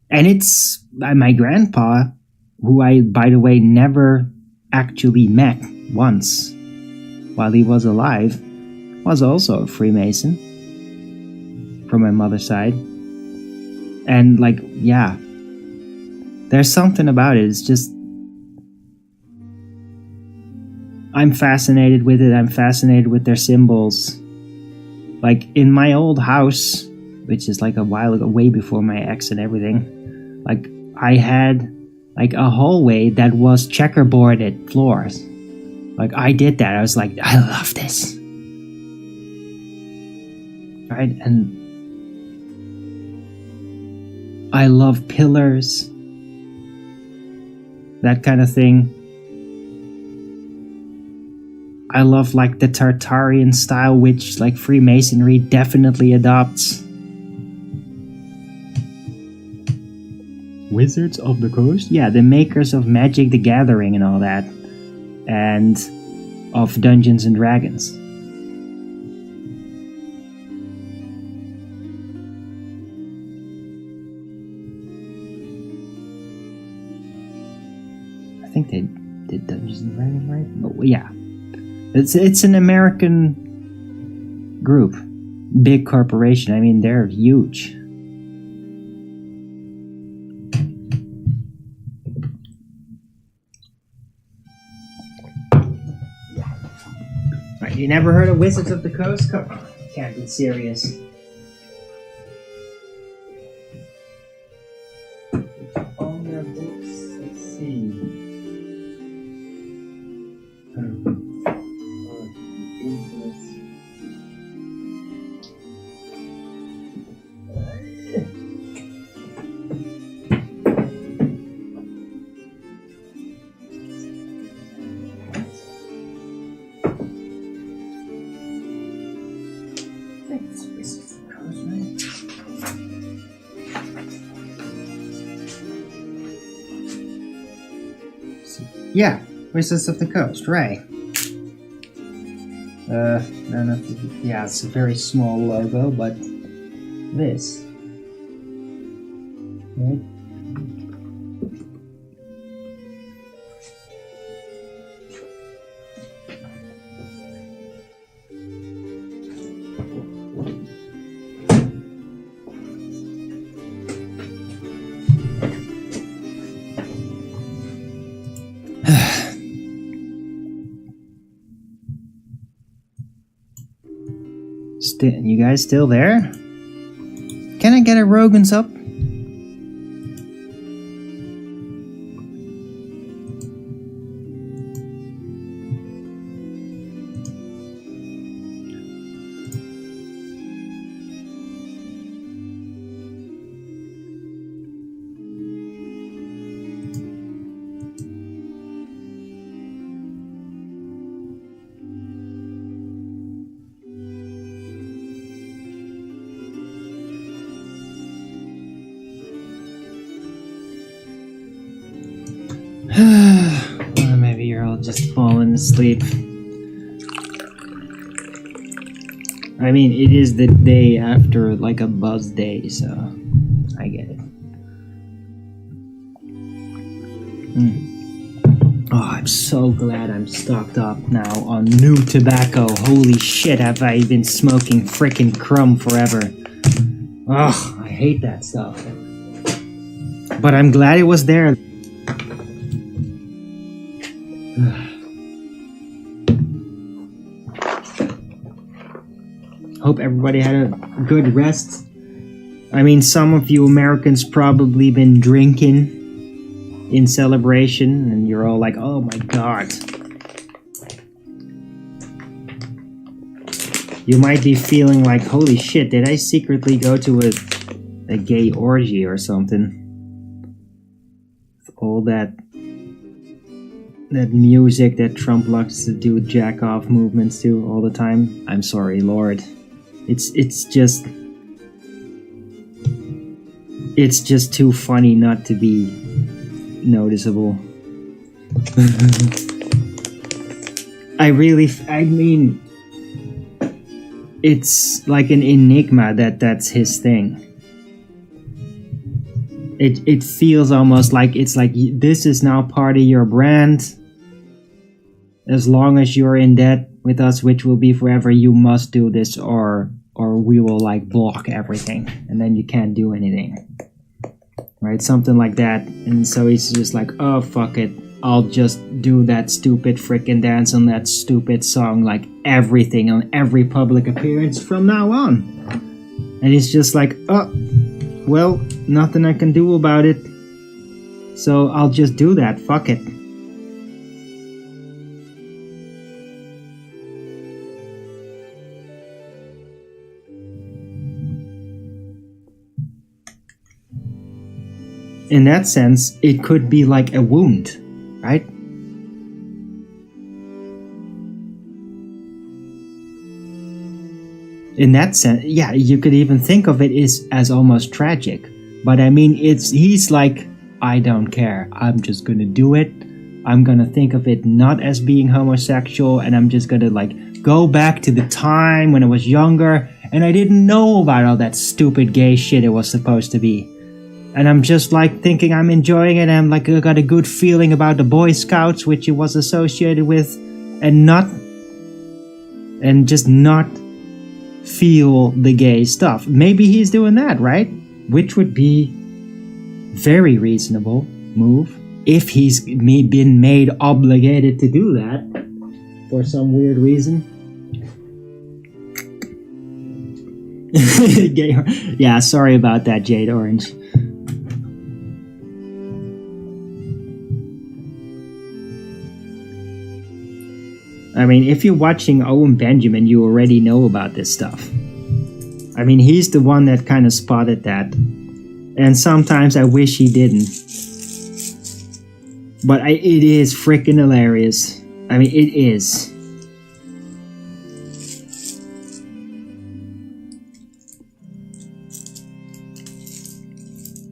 A: And it's my grandpa, who I, by the way, never actually met once while he was alive, was also a Freemason from my mother's side. And, like, yeah, there's something about it. It's just, I'm fascinated with it. I'm fascinated with their symbols. Like, in my old house, which is like a while ago, way before my ex and everything, like, I had, like, a hallway that was checkerboarded floors. Like, I did that. I was like, I love this. Right? And I love pillars. That kind of thing. I love, like, the Tartarian style, which, like, Freemasonry definitely adopts. Wizards of the Coast? Yeah, the makers of Magic the Gathering and all that. And of Dungeons and Dragons. I think they did Dungeons and Dragons, right? But yeah. It's an American group. Big corporation. I mean, they're huge. Right, you never heard of Wizards of the Coast? Come on, can't be serious. All your books, let's see. Yeah, Wizards of the Coast, right. No, yeah, it's a very small logo, but this. Right? You guys still there? Can I get a Rogan's up? Well, maybe you're all just falling asleep. I mean, it is the day after like a buzz day, so I get it. Oh, I'm so glad I'm stocked up now on new tobacco. Holy shit, have I been smoking frickin' crumb forever. Ugh, I hate that stuff. But I'm glad it was there. Hope everybody had a good rest. I mean, some of you Americans probably been drinking in celebration, and you're all like, oh my god. You might be feeling like, holy shit, did I secretly go to a gay orgy or something? All that music that Trump likes to do jack off movements to all the time. I'm sorry, Lord. It's just too funny not to be noticeable. I mean, it's like an enigma that's his thing. It feels almost like it's like this is now part of your brand. As long as you're in debt with us, which will be forever, you must do this or we will like block everything and then you can't do anything. Right? Something like that. And so he's just like, oh fuck it. I'll just do that stupid frickin' dance on that stupid song like everything on every public appearance from now on. And he's just like, oh, well, nothing I can do about it. So I'll just do that. Fuck it. In that sense, it could be like a wound, right? In that sense, yeah, you could even think of it as almost tragic. But I mean, he's like, I don't care. I'm just gonna do it. I'm gonna think of it not as being homosexual, and I'm just gonna like go back to the time when I was younger and I didn't know about all that stupid gay shit it was supposed to be. And I'm just like thinking I'm enjoying it. I'm like, I got a good feeling about the Boy Scouts, which it was associated with, and just not feel the gay stuff. Maybe he's doing that, right? Which would be very reasonable move if he's been made obligated to do that for some weird reason. Yeah, sorry about that, Jade Orange. I mean, if you're watching Owen Benjamin, you already know about this stuff. I mean, he's the one that kind of spotted that. And sometimes I wish he didn't. But it is freaking hilarious. I mean, it is.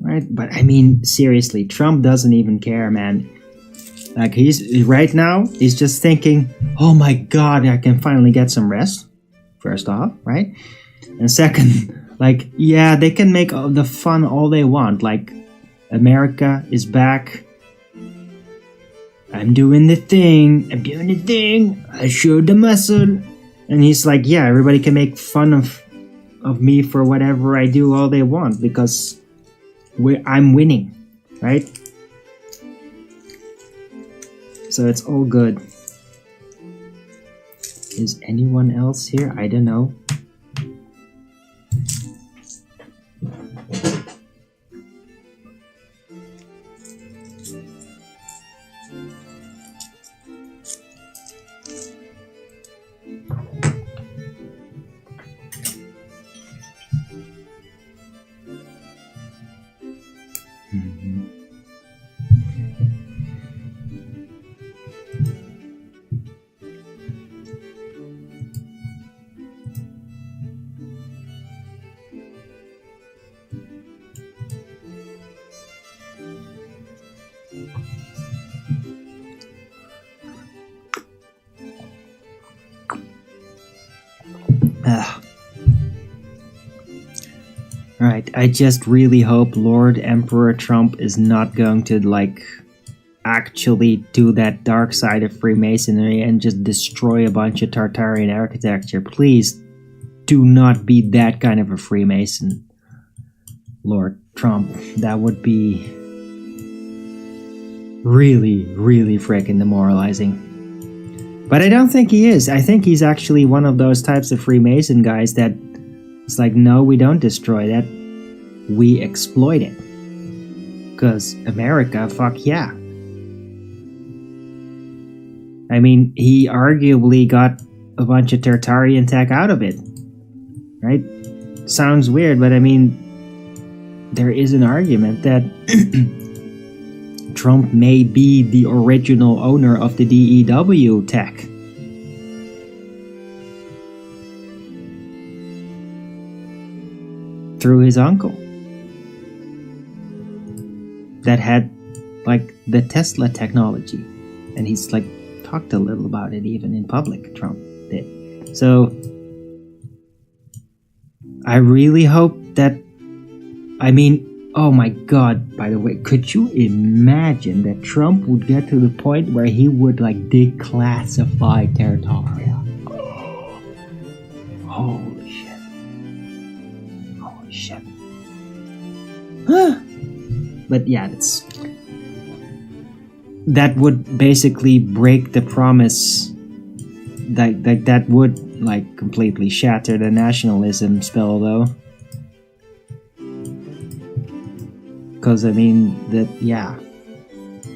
A: Right? But I mean, seriously, Trump doesn't even care, man. Like he's right now, he's just thinking, oh my god, I can finally get some rest. First off, right? And second, like, yeah, they can make the fun all they want. Like, America is back. I'm doing the thing. I showed the muscle. And he's like, yeah, everybody can make fun of me for whatever I do all they want because I'm winning, right? So it's all good. Is anyone else here? I don't know. Ugh. Right, I just really hope Lord Emperor Trump is not going to, like, actually do that dark side of Freemasonry and just destroy a bunch of Tartarian architecture. Please do not be that kind of a Freemason, Lord Trump. That would be really, really freaking demoralizing. But I don't think he is. I think he's actually one of those types of Freemason guys that it's like, no, we don't destroy that. We exploit it. Because America, fuck yeah. I mean, he arguably got a bunch of Tartarian tech out of it. Right? Sounds weird, but I mean, there is an argument that Trump may be the original owner of the DEW tech. Through his uncle. That had, like, the Tesla technology. And he's, like, talked a little about it even in public, Trump did. So, I really hope that, I mean, oh my god, by the way, could you imagine that Trump would get to the point where he would, like, declassify Territoria? Oh. Holy shit. Holy shit. But yeah, that would basically break the promise. That would, like, completely shatter the nationalism spell, though. Because, I mean, the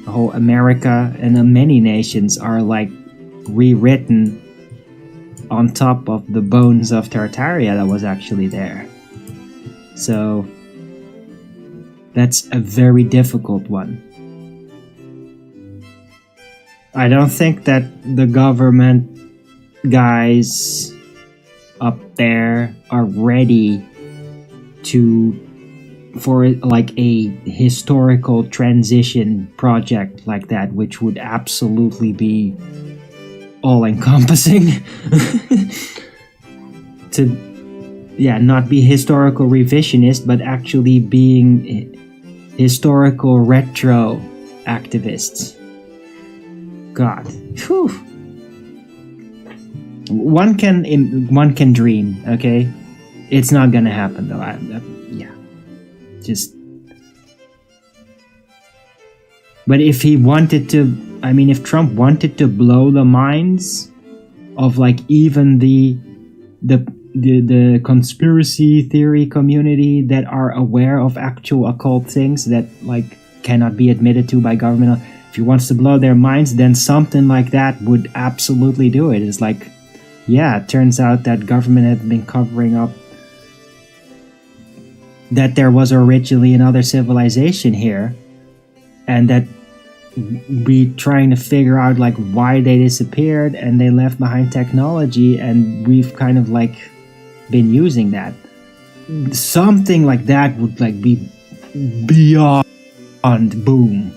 A: whole America and many nations are, like, rewritten on top of the bones of Tartaria that was actually there. So, that's a very difficult one. I don't think that the government guys up there are ready for like a historical transition project like that, which would absolutely be all-encompassing. To not be historical revisionist, but actually being historical retro activists. God, whew. One can dream, okay? It's not gonna happen though. But if he wanted to, I mean, if Trump wanted to blow the minds of, like, even the conspiracy theory community that are aware of actual occult things that, like, cannot be admitted to by government, if he wants to blow their minds, then something like that would absolutely do it. It's like, yeah, it turns out that government had been covering up that there was originally another civilization here, and that we trying to figure out, like, why they disappeared, and they left behind technology, and we've kind of, like, been using that. Something like that would, like, be beyond boom.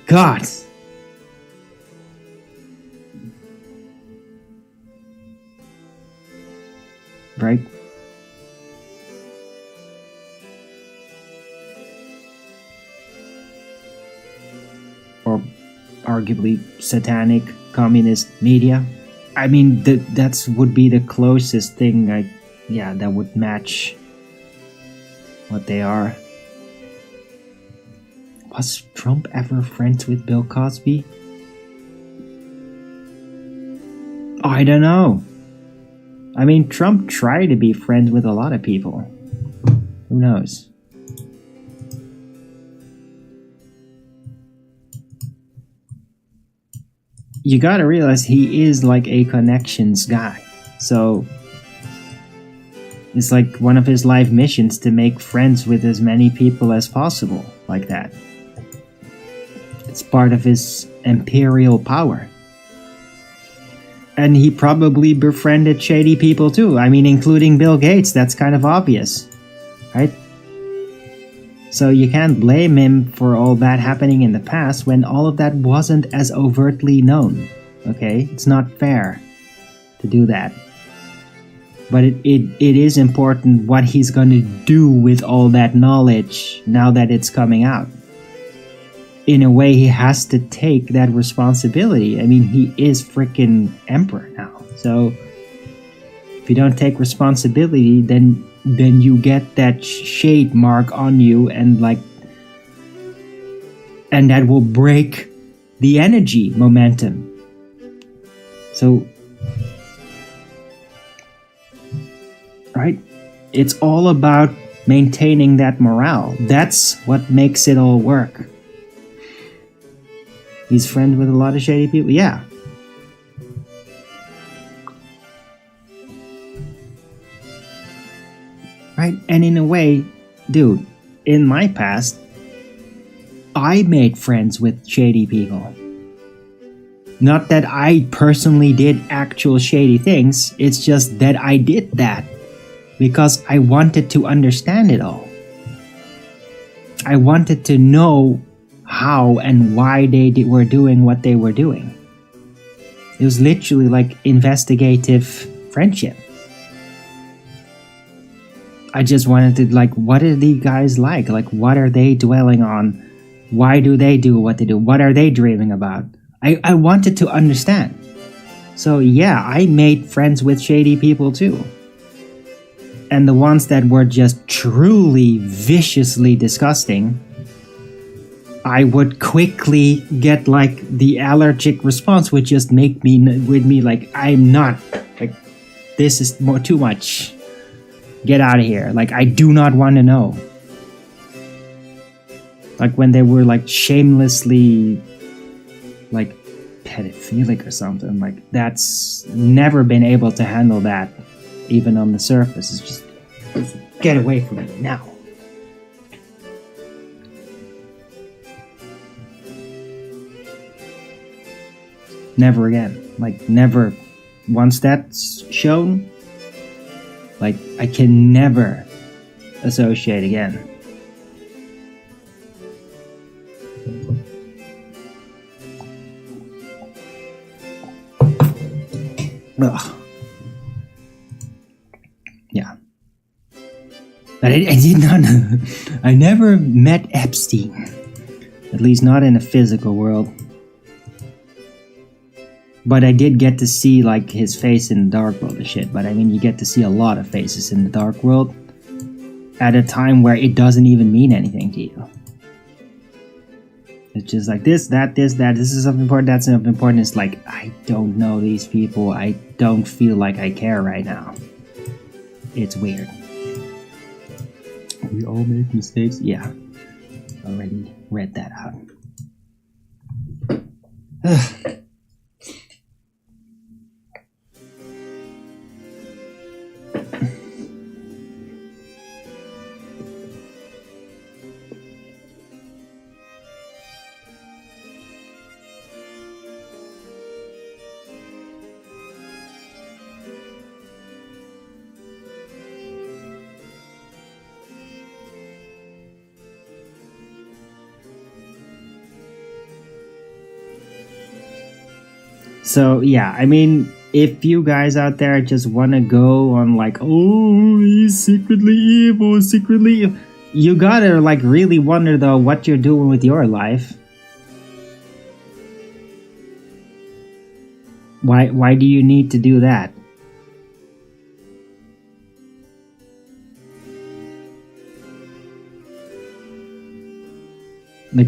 A: God. Right? Or arguably satanic communist media. I mean, that's would be the closest thing, that would match what they are. Was Trump ever friends with Bill Cosby? Oh, I don't know. I mean, Trump tried to be friends with a lot of people. Who knows? You gotta realize he is, like, a connections guy. So it's like one of his life missions to make friends with as many people as possible, like that. It's part of his imperial power. And he probably befriended shady people too. I mean, including Bill Gates. That's kind of obvious, right? So you can't blame him for all that happening in the past when all of that wasn't as overtly known. Okay? It's not fair. to do that. But it is important what he's going to do with all that knowledge now that it's coming out. In a way, he has to take that responsibility. I mean, he is freaking emperor now. So if you don't take responsibility, then you get that shade mark on you, and that will break the energy momentum. So, right? It's all about maintaining that morale. That's what makes it all work. He's friends with a lot of shady people. Yeah. Right? And in a way, dude, in my past, I made friends with shady people. Not that I personally did actual shady things, it's just that I did that because I wanted to understand it all. I wanted to know how and why they were doing what they were doing. It was literally like investigative friendship. I just wanted to, what are these guys like? What are they dwelling on? Why do they do what they do? What are they dreaming about? I wanted to understand. So yeah, I made friends with shady people too. And the ones that were just truly viciously disgusting, I would quickly get the allergic response would just make me I'm not, this is too much. Get out of here. I do not want to know. When they were shamelessly pedophilic or something, that's never been able to handle that, even on the surface. It's just get away from me now. Never again. Never. Once that's shown, I can never associate again. Ugh. Yeah. But I did not. I never met Epstein. At least not in a physical world. But I did get to see his face in the dark world and shit. But I mean, you get to see a lot of faces in the dark world at a time where it doesn't even mean anything to you. It's just this, that, this is something important, that's something important. It's I don't know these people. I don't feel like I care right now. It's weird. We all make mistakes. Yeah. Already read that out. So yeah, I mean, if you guys out there just want to go on oh, he's secretly evil, you gotta really wonder though what you're doing with your life. Why do you need to do that?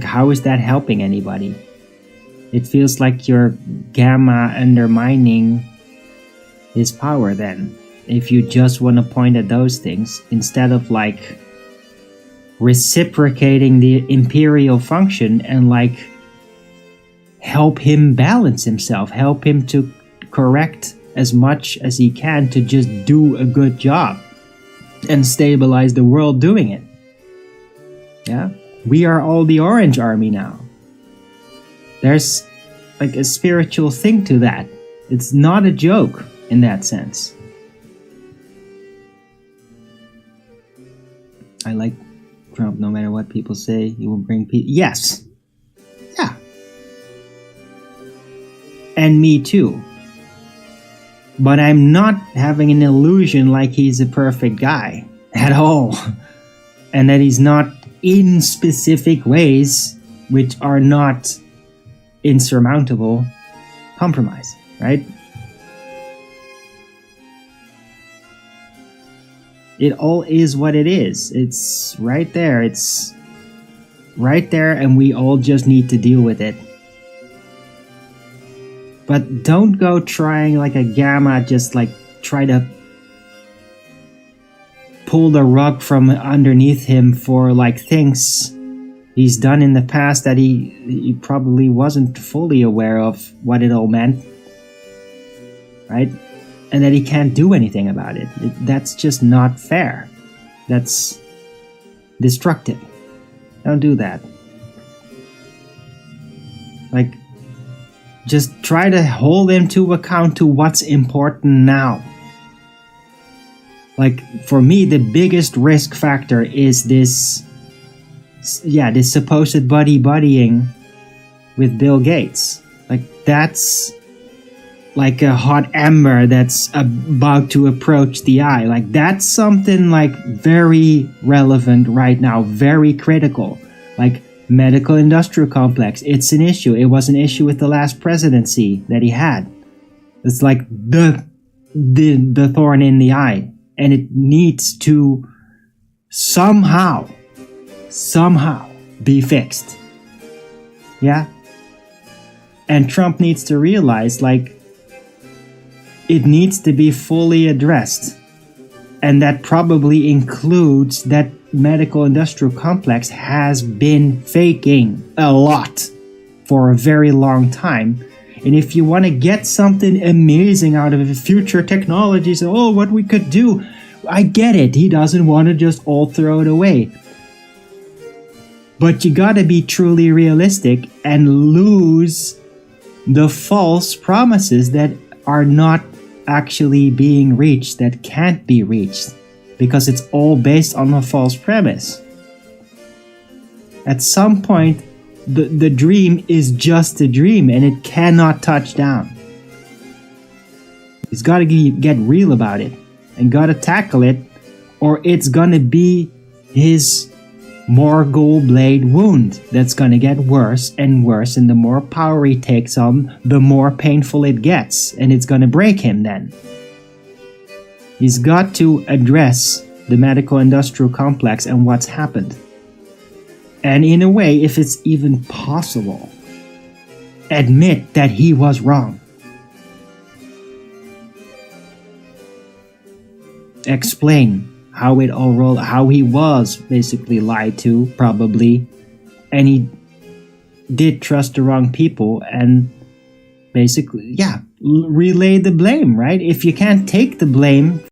A: How is that helping anybody? It feels like you're gamma undermining his power then. If you just want to point at those things, instead of reciprocating the imperial function and help him balance himself, help him to correct as much as he can to just do a good job and stabilize the world doing it. Yeah? We are all the Orange Army now. There's a spiritual thing to that. It's not a joke in that sense. I like Trump no matter what people say. He will bring peace. Yes. Yeah. And me too. But I'm not having an illusion like he's a perfect guy at all. And that he's not in specific ways, which are not insurmountable, compromise, right? It all is what it is. It's right there. It's right there, and we all just need to deal with it. But don't go trying like a gamma, just like try to pull the rug from underneath him for like things he's done in the past that he probably wasn't fully aware of what it all meant, right? And that he can't do anything about it. That's just not fair. That's destructive. Don't do that. Like, just try to hold him to account to what's important now. Like, for me, the biggest risk factor is this supposed buddying with Bill Gates. Like, that's like a hot ember that's about to approach the eye. Like, that's something like very relevant right now, very critical. Like, medical industrial complex, it's an issue. It was an issue with the last presidency that he had. It's like the thorn in the eye, and it needs to somehow be fixed. Yeah? And Trump needs to realize, like, it needs to be fully addressed. And that probably includes that medical industrial complex has been faking a lot for a very long time. And if you want to get something amazing out of future technologies, what we could do, I get it. He doesn't want to just all throw it away. But you gotta be truly realistic and lose the false promises that are not actually being reached, that can't be reached, because it's all based on a false premise. At some point, the dream is just a dream and it cannot touch down. He's got to get real about it and got to tackle it, or it's going to be his Morgul blade wound that's going to get worse and worse, and the more power he takes on, the more painful it gets, and it's going to break him then. He's got to address the medical industrial complex and what's happened. And in a way, if it's even possible, admit that he was wrong. Explain how it all rolled, how he was basically lied to, probably, and he did trust the wrong people, and basically, relay the blame, right? If you can't take the blame,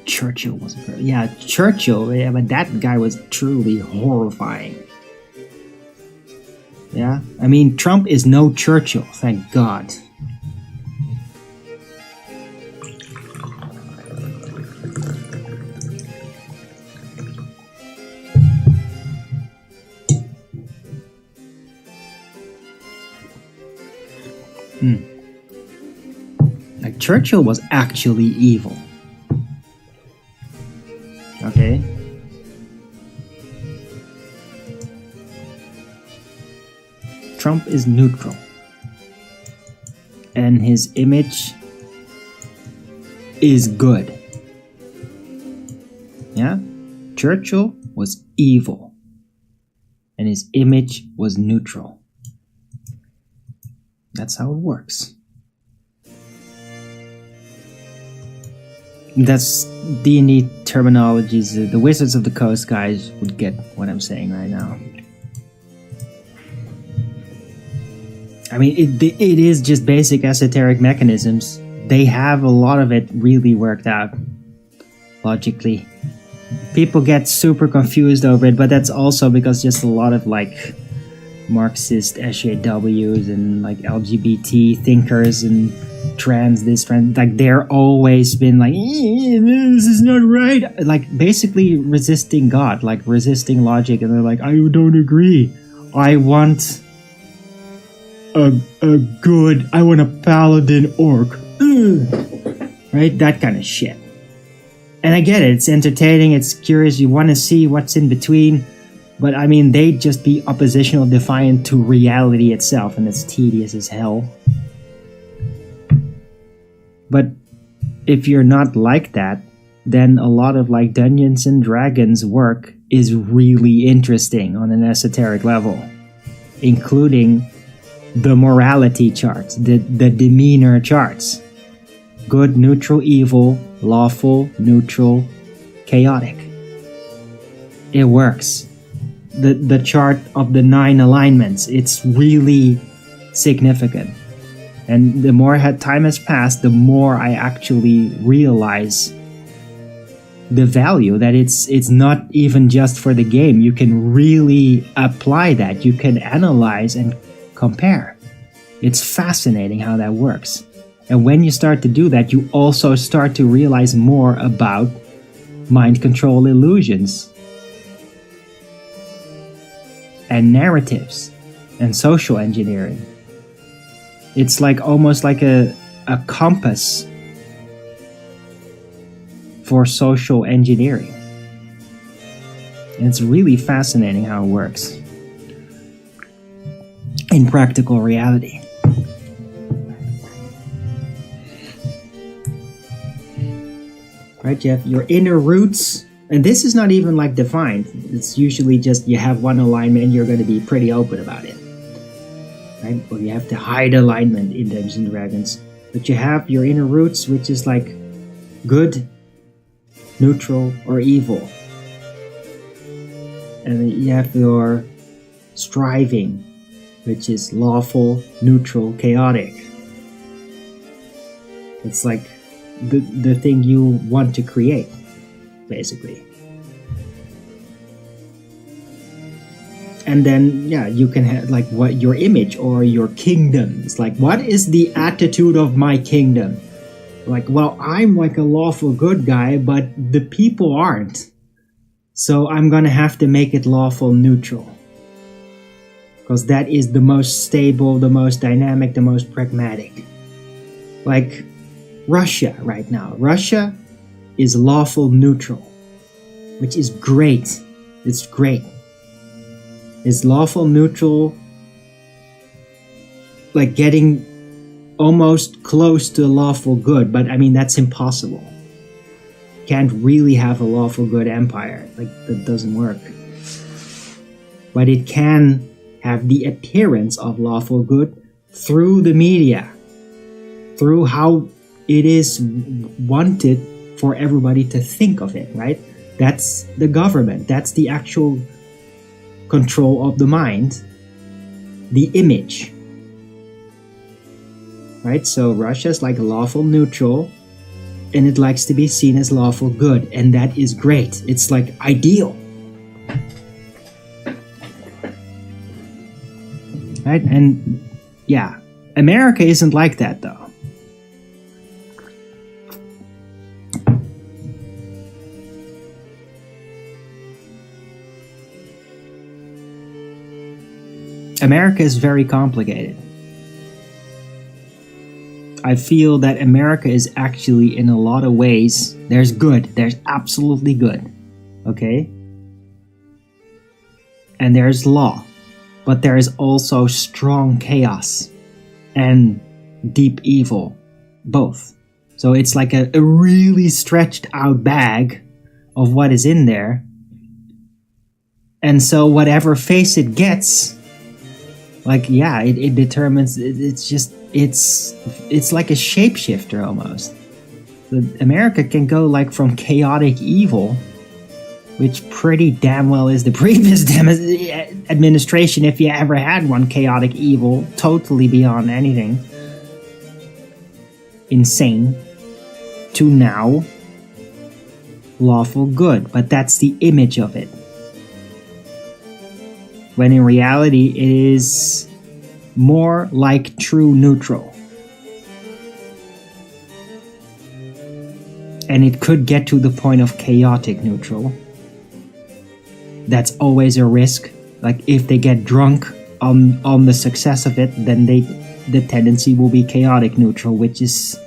A: Churchill was Churchill, but that guy was truly horrifying. Yeah, I mean, Trump is no Churchill, thank God. Like, Churchill was actually evil. Okay. Trump is neutral. And his image is good. Yeah? Churchill was evil. And his image was neutral. That's how it works. That's D&D terminologies. The Wizards of the Coast guys would get what I'm saying right now. I mean, it is just basic esoteric mechanisms. They have a lot of it really worked out. logically. People get super confused over it, but that's also because just a lot of like Marxist SJWs and like LGBT thinkers and trans, like they're always been like, this is not right. Like basically resisting God, like resisting logic, and they're like, I don't agree. I want I want a paladin orc. Right? That kind of shit. And I get it, it's entertaining, it's curious, you want to see what's in between. But I mean, they'd just be oppositional defiant to reality itself, and it's tedious as hell. But if you're not like that, then a lot of like Dungeons and Dragons work is really interesting on an esoteric level, including the morality charts, the demeanor charts. Good, neutral, evil, lawful, neutral, chaotic. It works. The chart of the 9 alignments, it's really significant. And the more time has passed, the more I actually realize the value that it's not even just for the game. You can really apply that. You can analyze and compare. It's fascinating how that works. And when you start to do that, you also start to realize more about mind control illusions and narratives and social engineering. It's like almost like a compass for social engineering. And it's really fascinating how it works in practical reality. Right, you have your inner roots, and this is not even like defined. It's usually just you have one alignment and you're going to be pretty open about it. Right? Or you have to hide alignment in Dungeons and Dragons. But you have your inner roots, which is like good, neutral, or evil. And then you have your striving, which is lawful, neutral, chaotic. It's like the thing you want to create, basically. And then, yeah, you can have like what your image or your kingdom. It's like, what is the attitude of my kingdom? Like, well, I'm like a lawful good guy, but the people aren't. So I'm gonna have to make it lawful neutral. Because that is the most stable, the most dynamic, the most pragmatic. Like Russia right now. Russia is lawful neutral, which is great. It's great. It's lawful neutral, like getting almost close to lawful good, but I mean, that's impossible. Can't really have a lawful good empire. Like, that doesn't work. But it can have the appearance of lawful good through the media, through how it is wanted for everybody to think of it, right? That's the government. That's the actual control of the mind, the image. Right? So Russia's like lawful neutral, and it likes to be seen as lawful good, and that is great. It's like ideal. Right? And yeah, America isn't like that though. America is very complicated. I feel that America is actually, in a lot of ways, there's good. There's absolutely good. Okay? And there's law. But there is also strong chaos and deep evil. Both. So it's like a really stretched out bag of what is in there. And so whatever face it gets, like, yeah, it determines, it's like a shapeshifter almost. So America can go like from chaotic evil, which pretty damn well is the previous administration, if you ever had one, chaotic evil, totally beyond anything. Insane. To now, lawful good, but that's the image of it. When in reality, it is more like true neutral. And it could get to the point of chaotic neutral. That's always a risk. Like if they get drunk on the success of it, then the tendency will be chaotic neutral, which is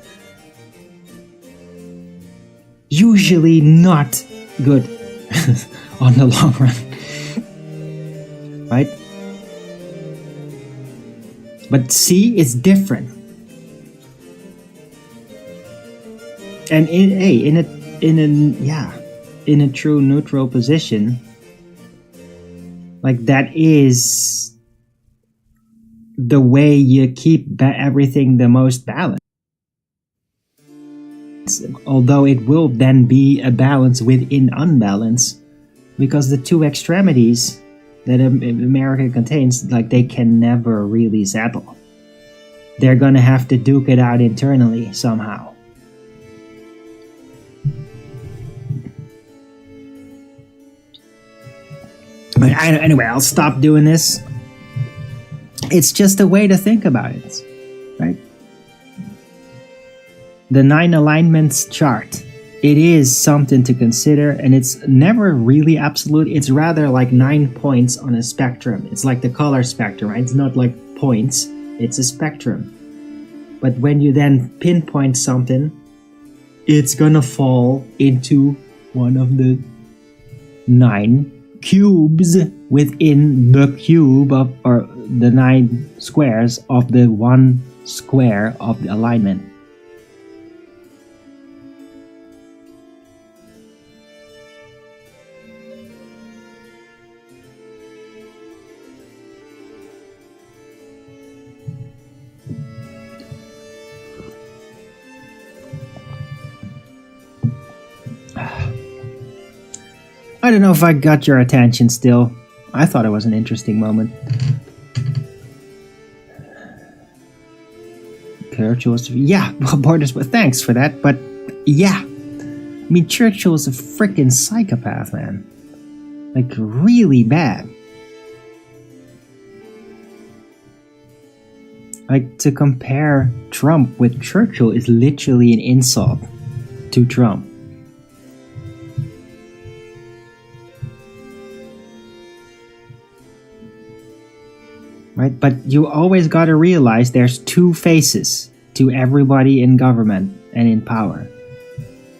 A: usually not good on the long run. Right? But see, it's different. And in a true neutral position, like that is the way you keep everything the most balanced. Although it will then be a balance within unbalance, because the two extremities that America contains, like they can never really settle. They're gonna have to duke it out internally somehow. But anyway, I'll stop doing this. It's just a way to think about it, right? The 9 alignments chart. It is something to consider, and it's never really absolute. It's rather like 9 points on a spectrum. It's like the color spectrum, right? It's not like points, it's a spectrum. But when you then pinpoint something, it's gonna fall into one of the 9 cubes within the cube of, or the 9 squares of the 1 square of the alignment. I don't know if I got your attention still. I thought it was an interesting moment. Churchill's, yeah, borders, but thanks for that. But yeah, I mean, Churchill is a freaking psychopath, man. Like, really bad. Like, to compare Trump with Churchill is literally an insult to Trump. Right? But you always got to realize there's 2 faces to everybody in government and in power.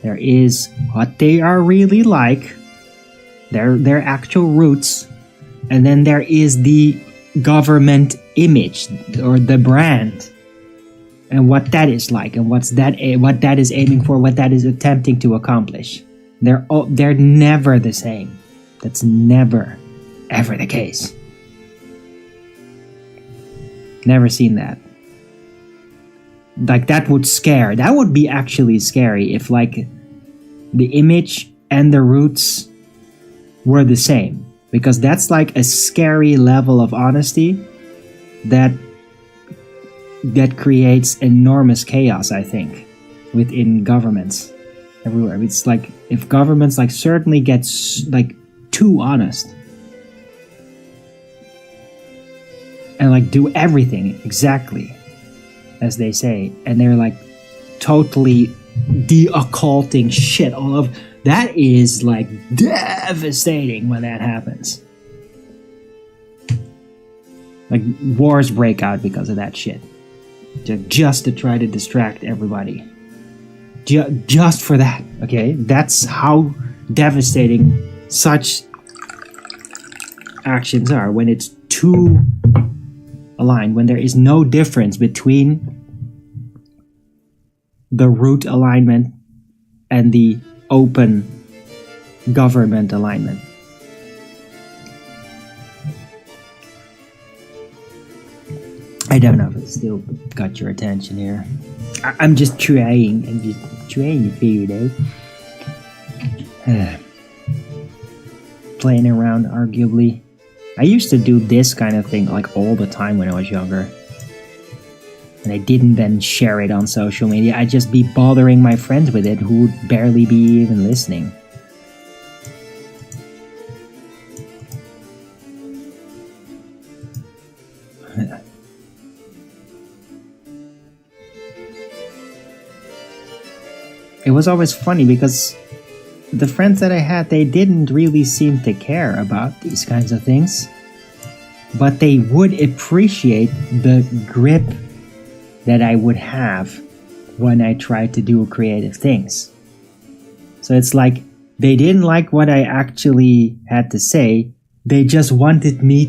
A: There is what they are really like, their actual roots, and then there is the government image or the brand, and what that is like, and what that is aiming for, what that is attempting to accomplish. They're never the same. That's never ever the case. Never seen that. Like, that would be actually scary if, like, the image and the roots were the same. Because that's like a scary level of honesty that creates enormous chaos, I think, within governments everywhere. It's like, if governments, like, certainly gets, like, too honest, and like do everything exactly as they say, and they're like totally de-occulting shit all of that, is like devastating when that happens. Like, wars break out because of that shit, just to try to distract everybody, just for that. Okay, that's how devastating such actions are, when it's too aligned, when there is no difference between the root alignment and the open government alignment. I don't know if it still got your attention here. I'm just trying to figure it out. Playing around, arguably. I used to do this kind of thing like all the time when I was younger. And I didn't then share it on social media. I'd just be bothering my friends with it who would barely be even listening. it was always funny because the friends that I had, they didn't really seem to care about these kinds of things, but they would appreciate the grip that I would have when I tried to do creative things. So it's like they didn't like what I actually had to say, they just wanted me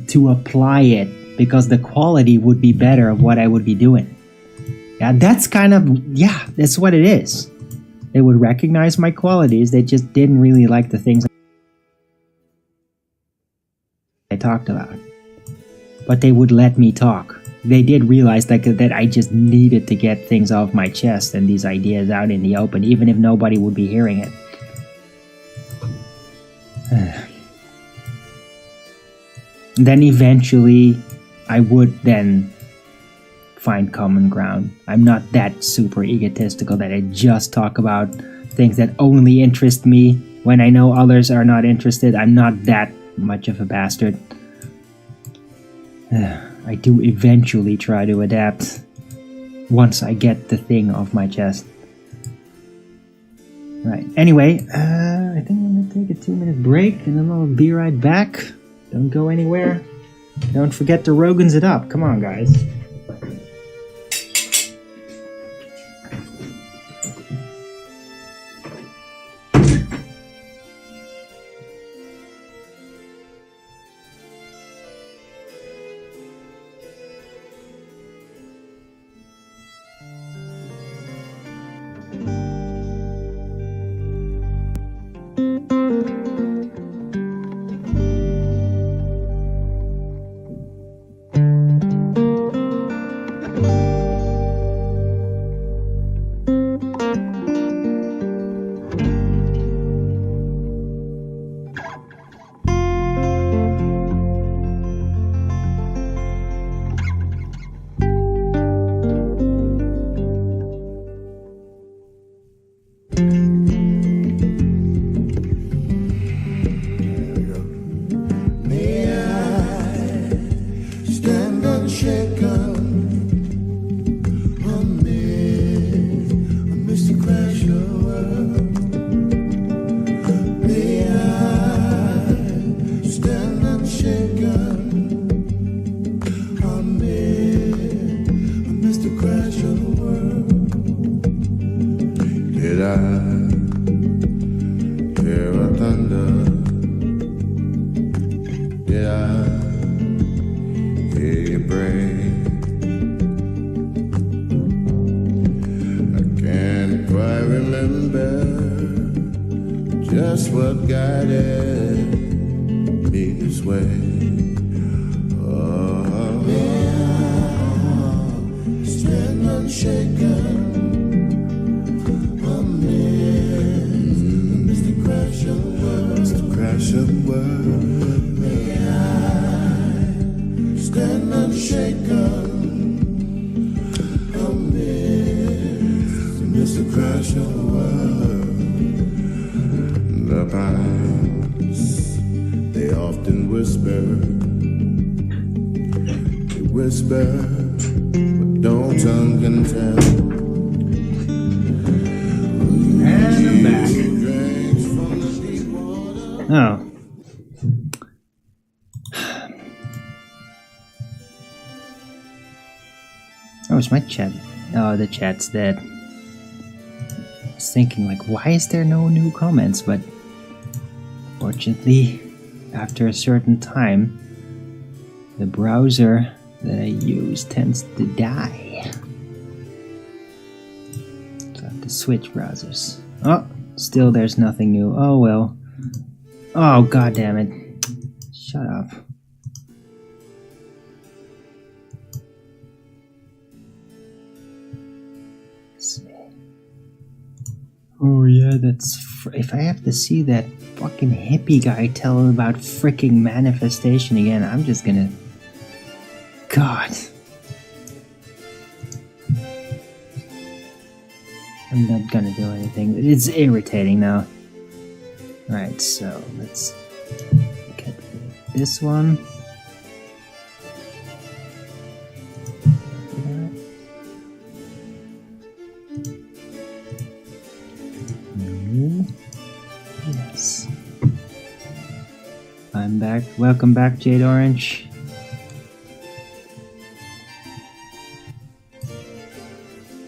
A: to apply it because the quality would be better of what I would be doing. Yeah, that's kind of, yeah, that's what it is. They would recognize my qualities, they just didn't really like the things I talked about. But they would let me talk. They did realize that I just needed to get things off my chest and these ideas out in the open, even if nobody would be hearing it. Then eventually, I would then find common ground. I'm not that super egotistical that I just talk about things that only interest me when I know others are not interested. I'm not that much of a bastard. I do eventually try to adapt once I get the thing off my chest. Right. Anyway, I think I'm gonna take a 2-minute break and then I'll be right back. Don't go anywhere. Don't forget to Rogan's it up. Come on, guys.
B: Just what guided me this way. Oh, stand unshaken. I'm Mr. Crash of the World. Mr. Crash of the World. May I stand unshaken. I'm Mr. Crash of the World. The pines, they often whisper. They whisper, but no tongue can tell.
A: And I'm back. Oh. Oh, it's my chat. Oh, the chat's dead. I was thinking, like, why is there no new comments? But fortunately, after a certain time, the browser that I use tends to die. So I have to switch browsers. Oh, still there's nothing new. Oh well. Oh, god damn it. Shut up. Let's see. Oh yeah, that's... if I have to see that fucking hippie guy telling about freaking manifestation again, I'm just gonna... God. I'm not gonna do anything. It's irritating now. Right, so let's get this one. I'm back. Welcome back, Jade Orange.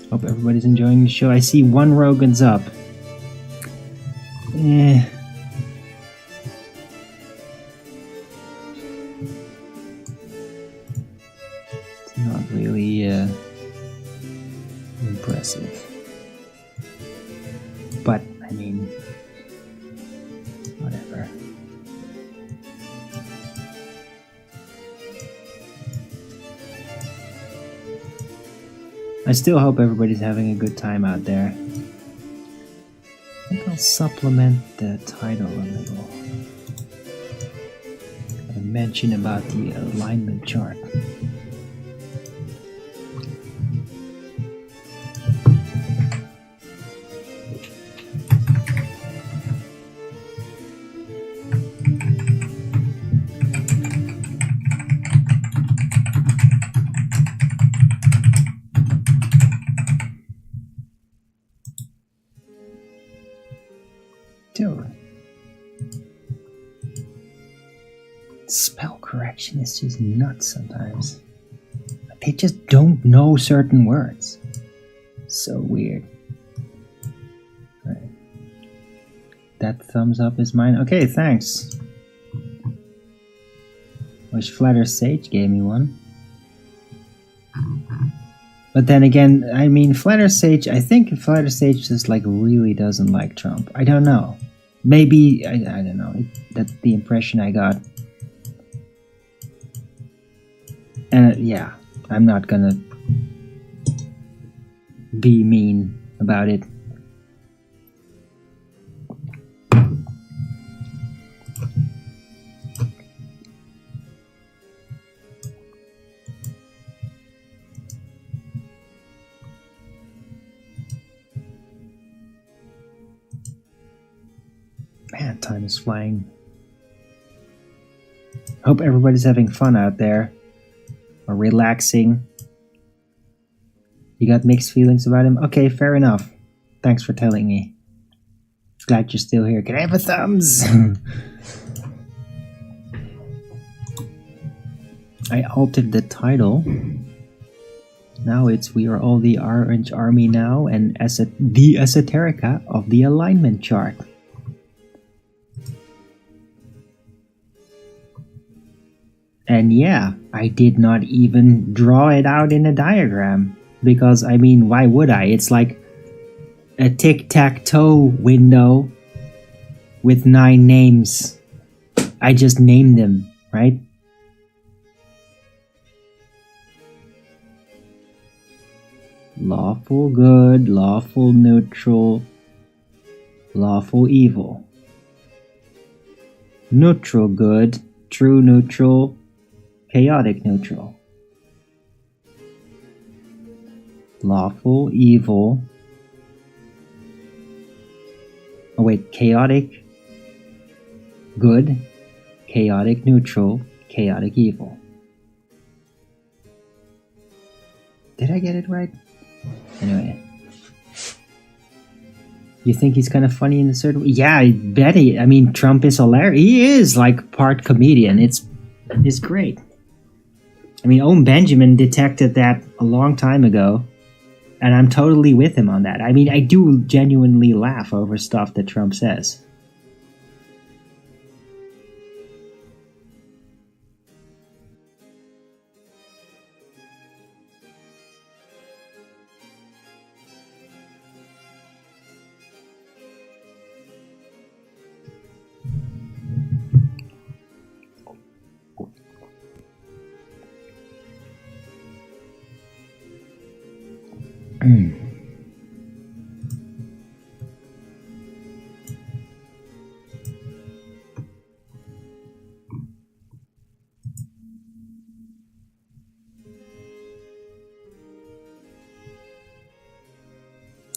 A: Hope everybody's enjoying the show. I see one Rogan's up. Eh. It's not really impressive. But, I mean, whatever. I still hope everybody's having a good time out there. I think I'll supplement the title a little. A mention about the alignment chart. Dude. Spell correction is just nuts sometimes. They just don't know certain words. So weird. Right. That thumbs up is mine. Okay, thanks. Wish Flatter Sage gave me one. But then again, I mean, Flatter Sage, I think Flatter Sage just like really doesn't like Trump. I don't know. Maybe, I don't know. That's the impression I got. And yeah, I'm not gonna be mean about it. Man, time is flying. Hope everybody's having fun out there. Or relaxing. You got mixed feelings about him? Okay, fair enough. Thanks for telling me. Glad you're still here. Can I have a thumbs? I altered the title. Now it's We Are All the Orange Army Now and the Esoterica of the Alignment Chart. And yeah, I did not even draw it out in a diagram. Because, I mean, why would I? It's like a tic-tac-toe window with 9 names. I just named them, right? Lawful good, lawful neutral, lawful evil. Neutral good, true neutral, chaotic neutral. Lawful evil. Oh wait, chaotic good, chaotic neutral, chaotic evil. Did I get it right? Anyway. You think he's kind of funny in a certain way? Yeah, I bet he. I mean, Trump is hilarious. He is like part comedian. It's great. I mean, Owen Benjamin detected that a long time ago, and I'm totally with him on that. I mean, I do genuinely laugh over stuff that Trump says.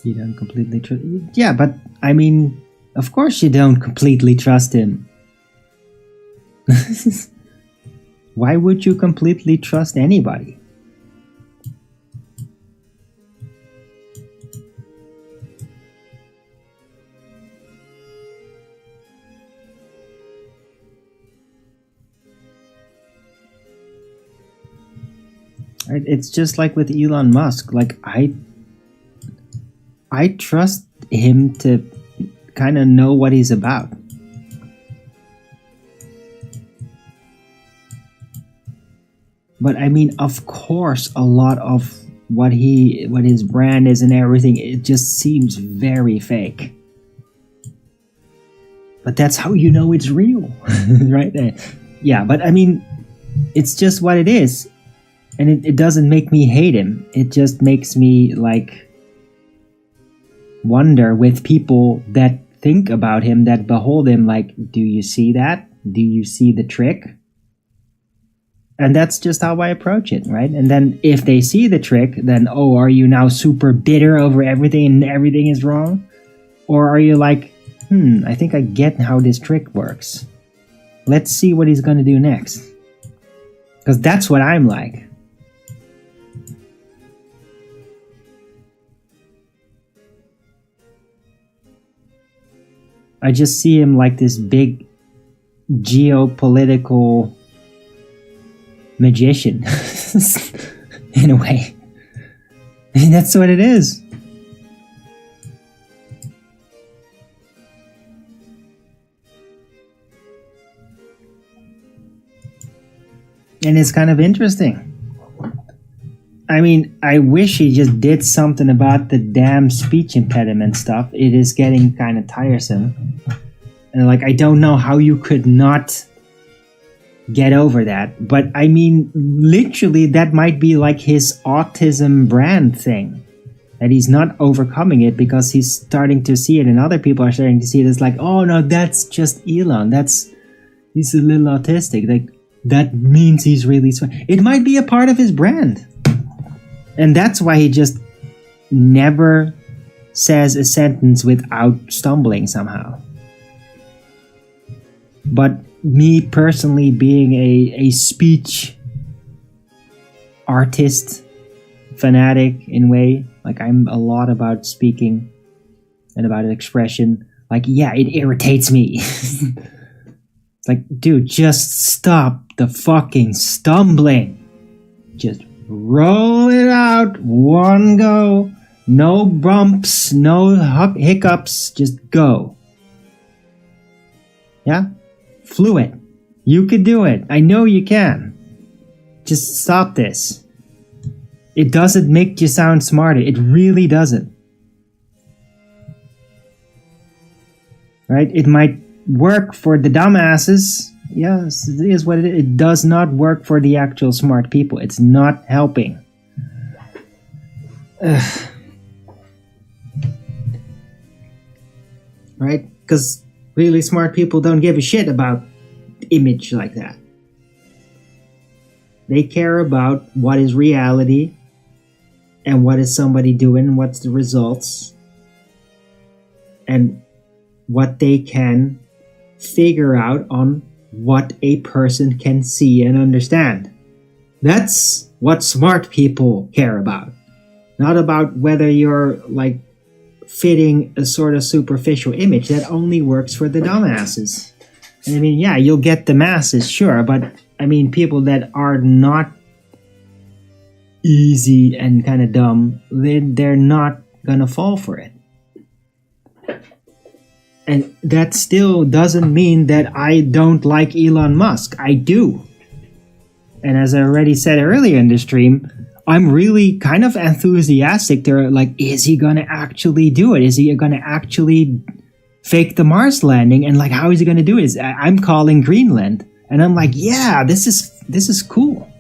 A: You don't completely trust... Yeah, but, I mean, of course you don't completely trust him. Why would you completely trust anybody? Right? It's just like with Elon Musk. Like I trust him to kind of know what he's about. But I mean, of course, a lot of what his brand is and everything, it just seems very fake. But that's how you know it's real, right? Yeah, but I mean, it's just what it is. And it doesn't make me hate him. It just makes me, like, wonder with people that think about him, that behold him, like, do you see that? Do you see the trick? And that's just how I approach it, right? And then if they see the trick, then, oh, are you now super bitter over everything and everything is wrong? Or are you like, I think I get how this trick works. Let's see what he's going to do next. Because that's what I'm like. I just see him like this big geopolitical magician in a way. And that's what it is. And it's kind of interesting. I mean, I wish he just did something about the damn speech impediment stuff. It is getting kind of tiresome. And like, I don't know how you could not get over that. But I mean, literally, that might be like his autism brand thing. That he's not overcoming it because he's starting to see it and other people are starting to see it. It's like, oh no, that's just Elon. He's a little autistic. Like, that means he's really smart. It might be a part of his brand. And that's why he just never says a sentence without stumbling somehow. But me personally being a speech artist, fanatic in a way, like I'm a lot about speaking and about expression, like, yeah, it irritates me. It's like, dude, just stop the fucking stumbling. Just roll it out, one go, no bumps, no hiccups, just go. Yeah? Fluid. You could do it. I know you can. Just stop this. It doesn't make you sound smarter. It really doesn't. Right? It might work for the dumbasses. Yes, it is what it is. It does not work for the actual smart people. It's not helping. Right? Because really smart people don't give a shit about image like that. They care about what is reality and what is somebody doing, what's the results, and what they can figure out on what a person can see and understand. That's what smart people care about. Not about whether you're like fitting a sort of superficial image. That only works for the dumbasses. And I mean, yeah, you'll get the masses, sure, but I mean, people that are not easy and kind of dumb, they're not gonna fall for it. And that still doesn't mean that I don't like Elon Musk. I do. And as I already said earlier in the stream, I'm really kind of enthusiastic to like, is he gonna actually do it? Is he gonna actually fake the Mars landing? And like, how is he gonna do it? I'm calling Greenland. And I'm like, yeah, this is cool.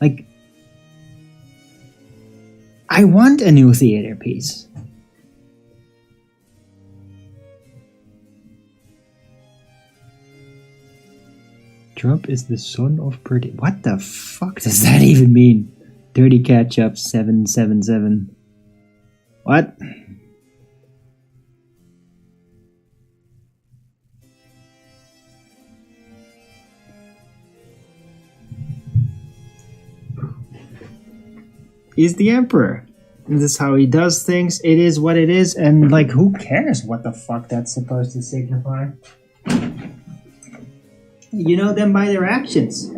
A: Like, I want a new theater piece. Trump is the son of Pretty. What the fuck does that even mean? Dirty Ketchup 777. What? He's the emperor. This is how he does things. It is what it is. And like, who cares what the fuck that's supposed to signify? You know them by their actions.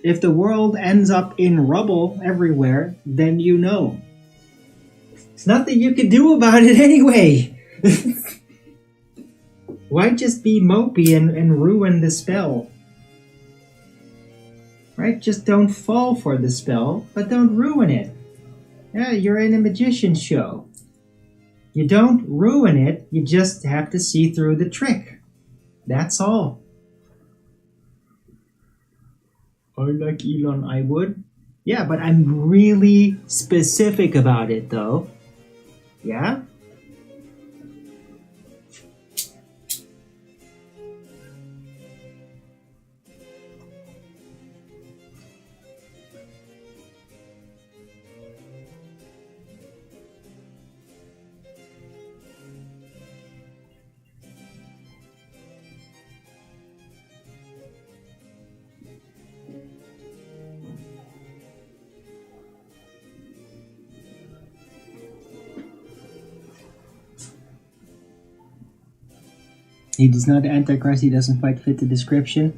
A: If the world ends up in rubble everywhere, then you know. There's nothing you can do about it anyway. Why just be mopey and ruin the spell? Right? Just don't fall for the spell, but don't ruin it. Yeah, you're in a magician's show. You don't ruin it, you just have to see through the trick. That's all. I like Elon, I would. Yeah, but I'm really specific about it though. Yeah? He is not the Antichrist, he doesn't quite fit the description.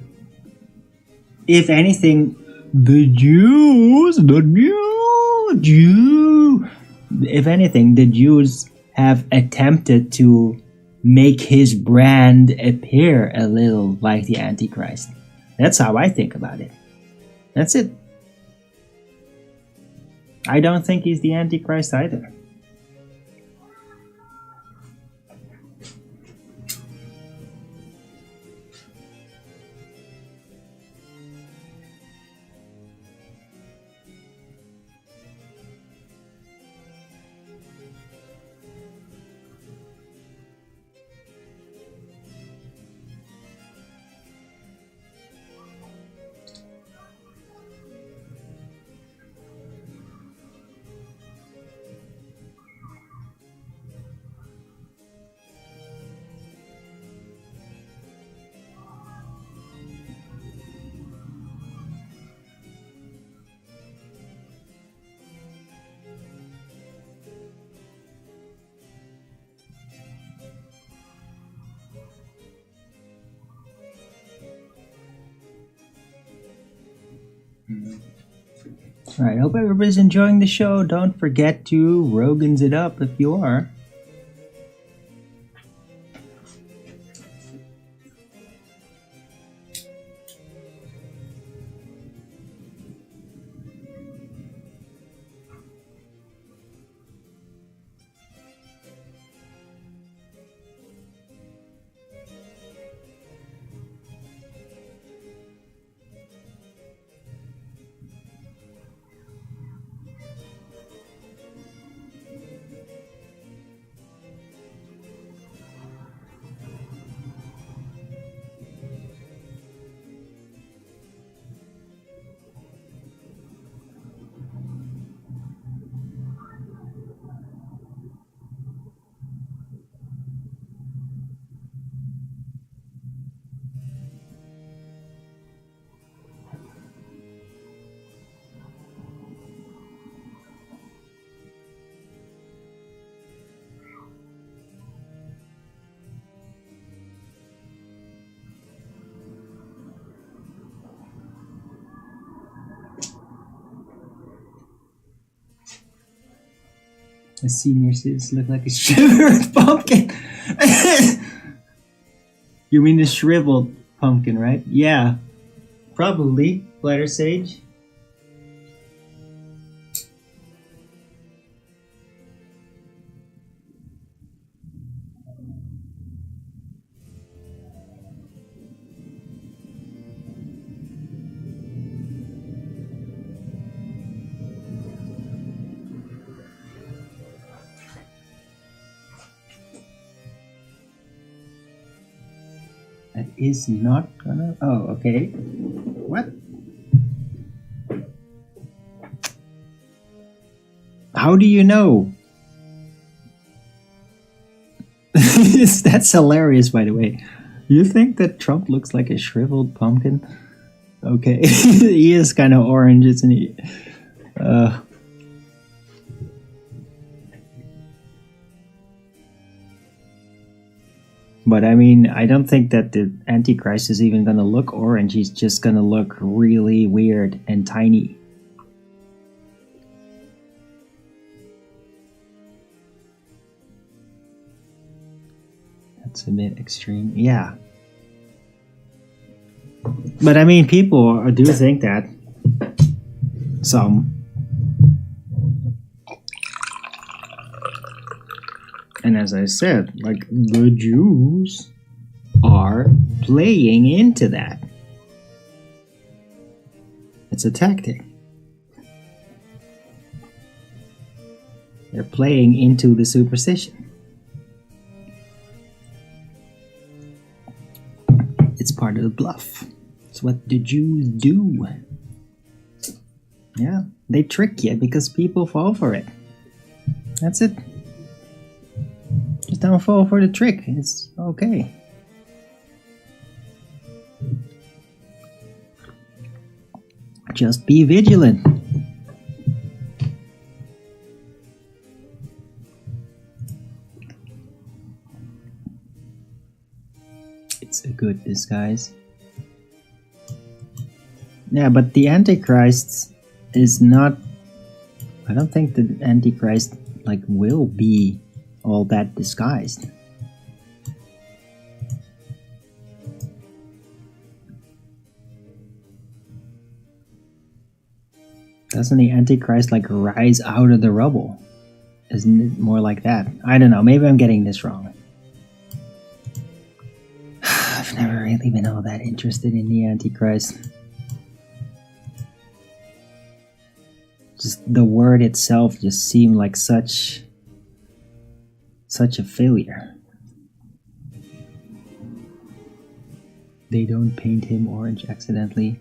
A: If anything, the Jews, if anything, the Jews have attempted to make his brand appear a little like the Antichrist. That's how I think about it. That's it. I don't think he's the Antichrist either. Alright, hope everybody's enjoying the show. Don't forget to Rogan's it up if you are. The senior citizens look like a shriveled pumpkin. You mean the shriveled pumpkin, right? Yeah, probably. Blighter Sage. That is not gonna... Oh, okay. What? How do you know? That's hilarious, by the way. You think that Trump looks like a shriveled pumpkin? Okay. He is kind of orange, isn't he? But I mean, I don't think that the Antichrist is even gonna look orange. He's just gonna look really weird and tiny. That's a bit extreme. Yeah. But I mean, people do think that. Some. And as I said, like, the Jews are playing into that. It's a tactic. They're playing into the superstition. It's part of the bluff. It's what the Jews do. Yeah, they trick you because people fall for it. That's it. Just don't fall for the trick. It's okay. Just be vigilant. It's a good disguise. Yeah, but the Antichrist is not... I don't think the Antichrist will be all that disguised. Doesn't the Antichrist rise out of the rubble? Isn't it more like that? I don't know, maybe I'm getting this wrong. I've never really been all that interested in the Antichrist. Just the word itself just seemed like such a failure. They don't paint him orange accidentally.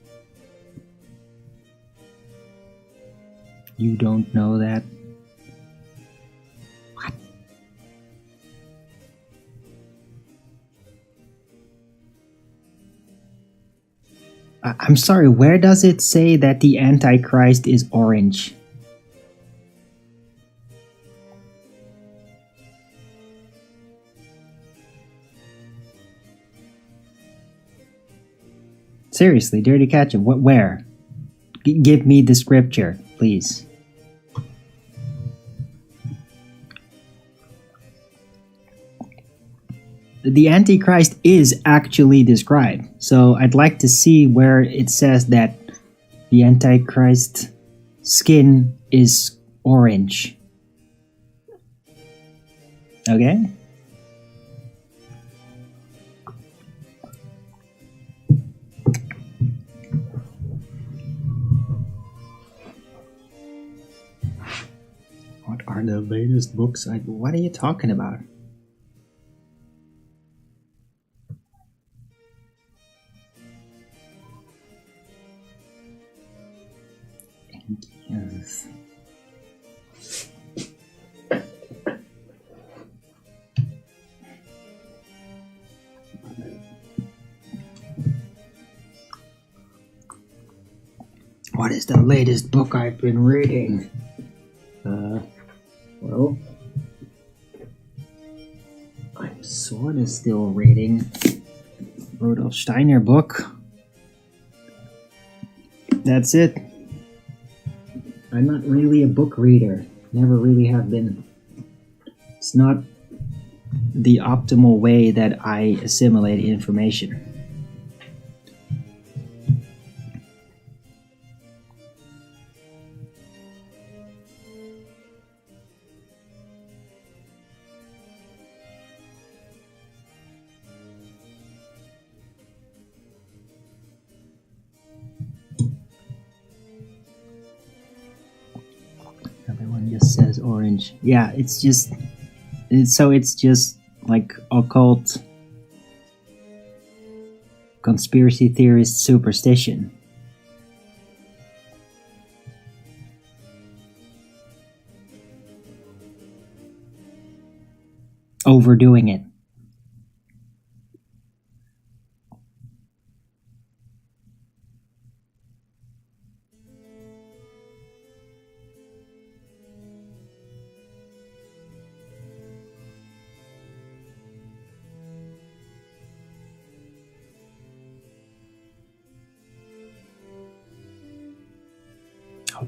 A: You don't know that? What? I'm sorry, where does it say that the Antichrist is orange? Seriously, Dirty Ketchup, where? Give me the scripture, please. The Antichrist is actually described, so I'd like to see where it says that the Antichrist skin is orange. Okay? What are the latest books? What are you talking about? Yes. What is the latest book I've been reading? Well, I'm sort of still reading Rudolf Steiner book. That's it. I'm not really a book reader. Never really have been. It's not the optimal way that I assimilate information. Everyone just says orange. Yeah, it's just like occult conspiracy theorist superstition. Overdoing it.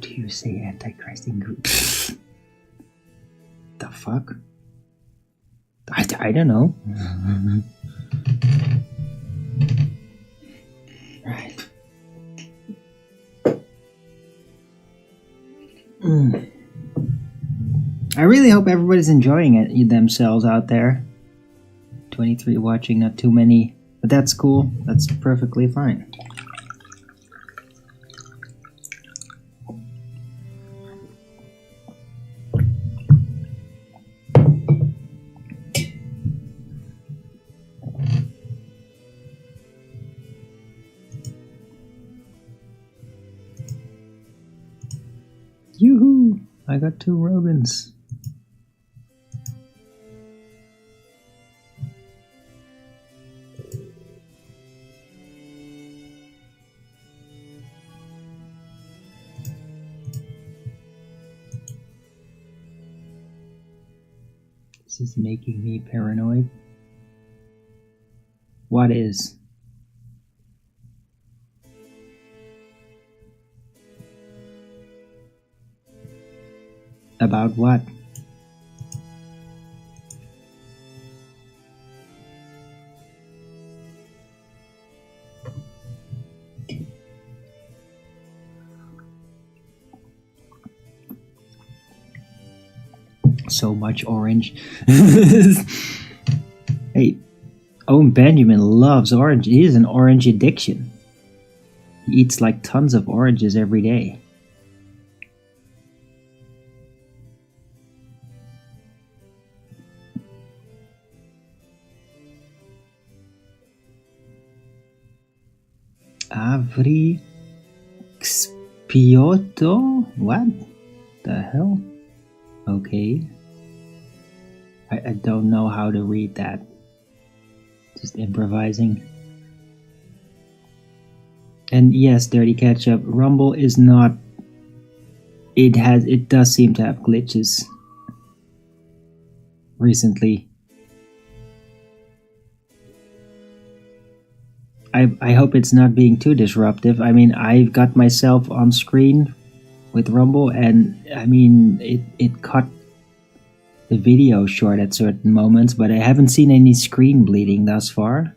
A: do you say Antichrist in Greek? The fuck? I don't know. Right. I really hope everybody's enjoying it themselves out there. 23 watching, not too many, but that's cool. That's perfectly fine. Yoo-hoo! I got 2 Rogans. This is making me paranoid. What is? About what? So much orange. Hey, Owen Benjamin loves orange. He has an orange addiction. He eats like tons of oranges every day. Avri Xpiotto? What the hell? Okay. I don't know how to read that. Just improvising. And yes, Dirty Ketchup, Rumble is not... It does seem to have glitches. Recently. I hope it's not being too disruptive. I mean, I've got myself on screen with Rumble, and I mean, it cut the video short at certain moments, but I haven't seen any screen bleeding thus far.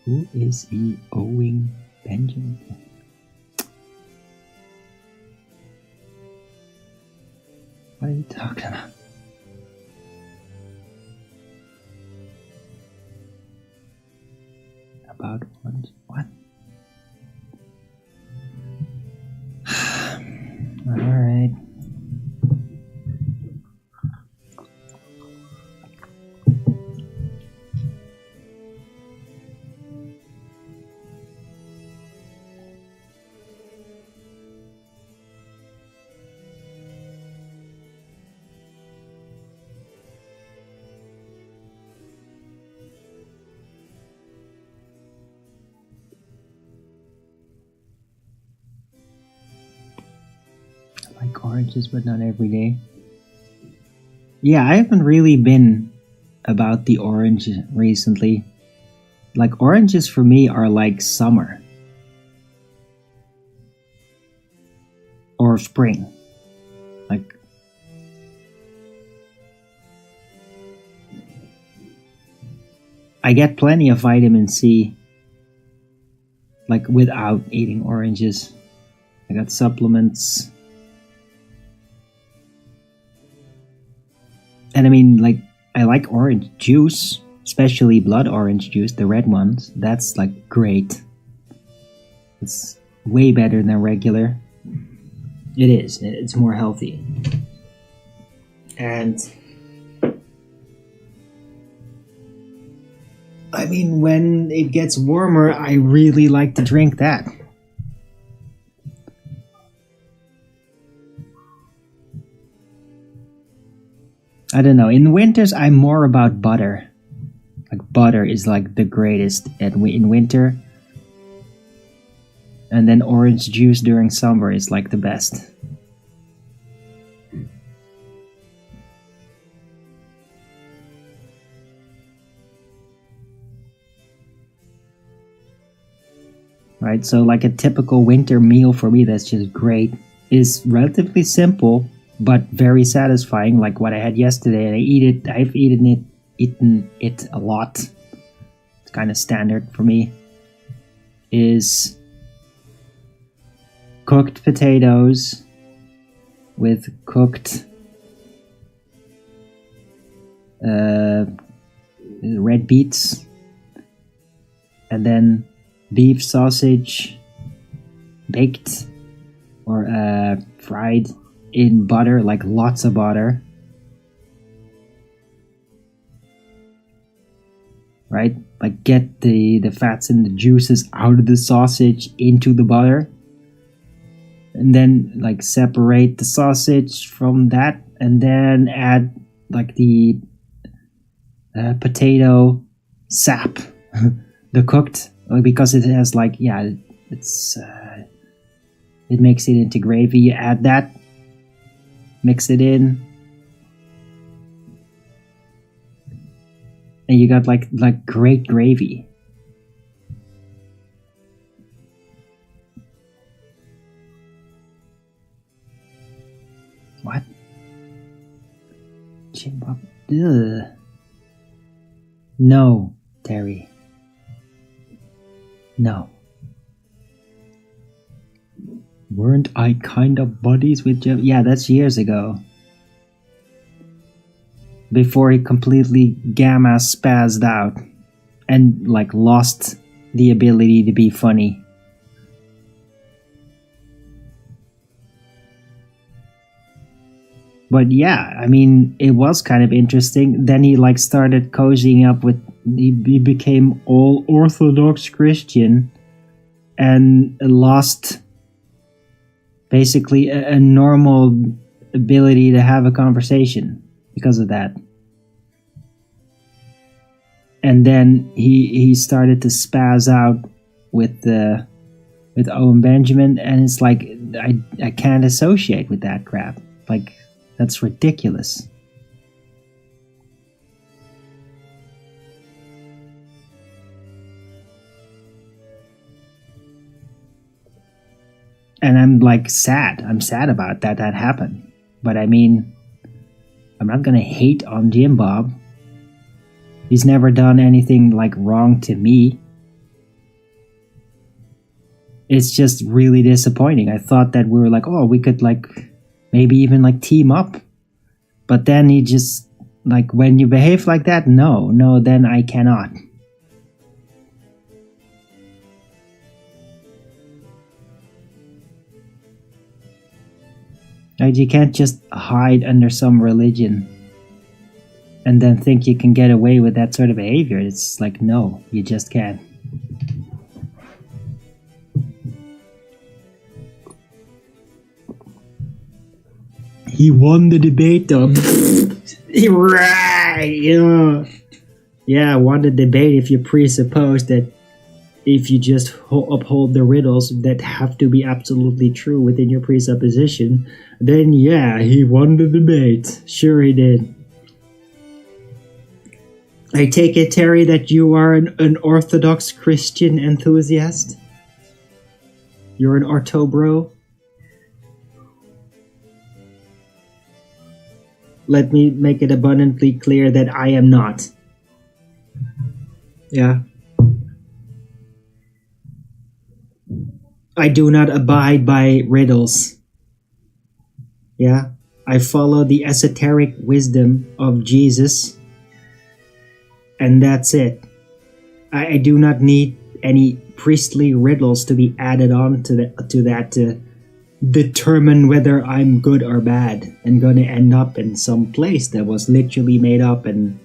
A: Who is he? Owen Benjamin? What are you talking about? About what? Alright. Like oranges, but not every day. Yeah, I haven't really been about the orange recently. Like, oranges for me are like summer. Or spring. Like... I get plenty of vitamin C. Like, without eating oranges. I got supplements. And I mean, like, I like orange juice, especially blood orange juice, the red ones. That's, like, great. It's way better than regular. It is. It's more healthy. And... I mean, when it gets warmer, I really like to drink that. I don't know. In winters, I'm more about butter. Like, butter is like the greatest in winter. And then orange juice during summer is like the best. right? So like a typical winter meal for me that's just great is relatively simple but very satisfying, like what I had yesterday. And I've eaten it a lot. It's kind of standard for me. Is cooked potatoes with cooked red beets, and then beef sausage baked or fried in butter, like lots of butter, right? Like get the fats and the juices out of the sausage into the butter, and then like separate the sausage from that, and then add like the potato sap, the cooked, because it has like, yeah, it's it makes it into gravy. You add that, mix it in, and you got like great gravy. What? Jim Bob? Ugh. No, Terry. No. Weren't I kind of buddies with Jim? Yeah, that's years ago. Before he completely gamma spazzed out and like lost the ability to be funny. But yeah, I mean, it was kind of interesting. Then he like started cozying up with, he became all Orthodox Christian and lost basically a normal ability to have a conversation because of that. And then he started to spaz out with Owen Benjamin, and it's like I can't associate with that crap. Like, that's ridiculous. And I'm like sad. I'm sad about that happened. But I mean, I'm not gonna hate on Jim Bob. He's never done anything like wrong to me. It's just really disappointing. I thought that we were like, oh, we could like maybe even like team up. But then he just, like, when you behave like that, no, then I cannot. Like, you can't just hide under some religion and then think you can get away with that sort of behavior. It's like, no, you just can't. He won the debate, though. Right, yeah, won the debate if you presuppose that if you just uphold the riddles that have to be absolutely true within your presupposition, then yeah, he won the debate. Sure he did. I take it, Terry, that you are an Orthodox Christian enthusiast? You're an Ortho bro? Let me make it abundantly clear that I am not. Yeah. I do not abide by riddles. Yeah. I follow the esoteric wisdom of Jesus. And that's it. I do not need any priestly riddles to be added on to that to determine whether I'm good or bad and gonna end up in some place that was literally made up, and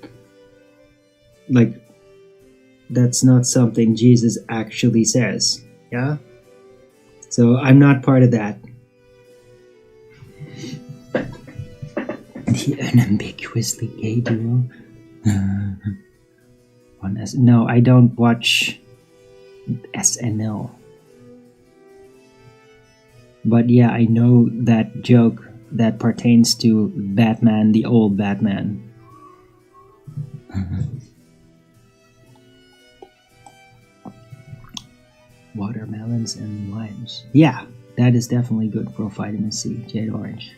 A: like that's not something Jesus actually says. Yeah? So I'm not part of that. The unambiguously gay duo. No, I don't watch SNL. But yeah, I know that joke that pertains to Batman, the old Batman. watermelons and limes. Yeah, that is definitely good for vitamin C, jade orange.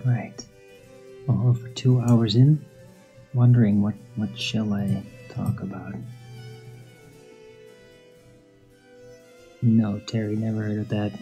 A: Right. Well, over 2 hours in, wondering what shall I talk about? No, Terry, never heard of that.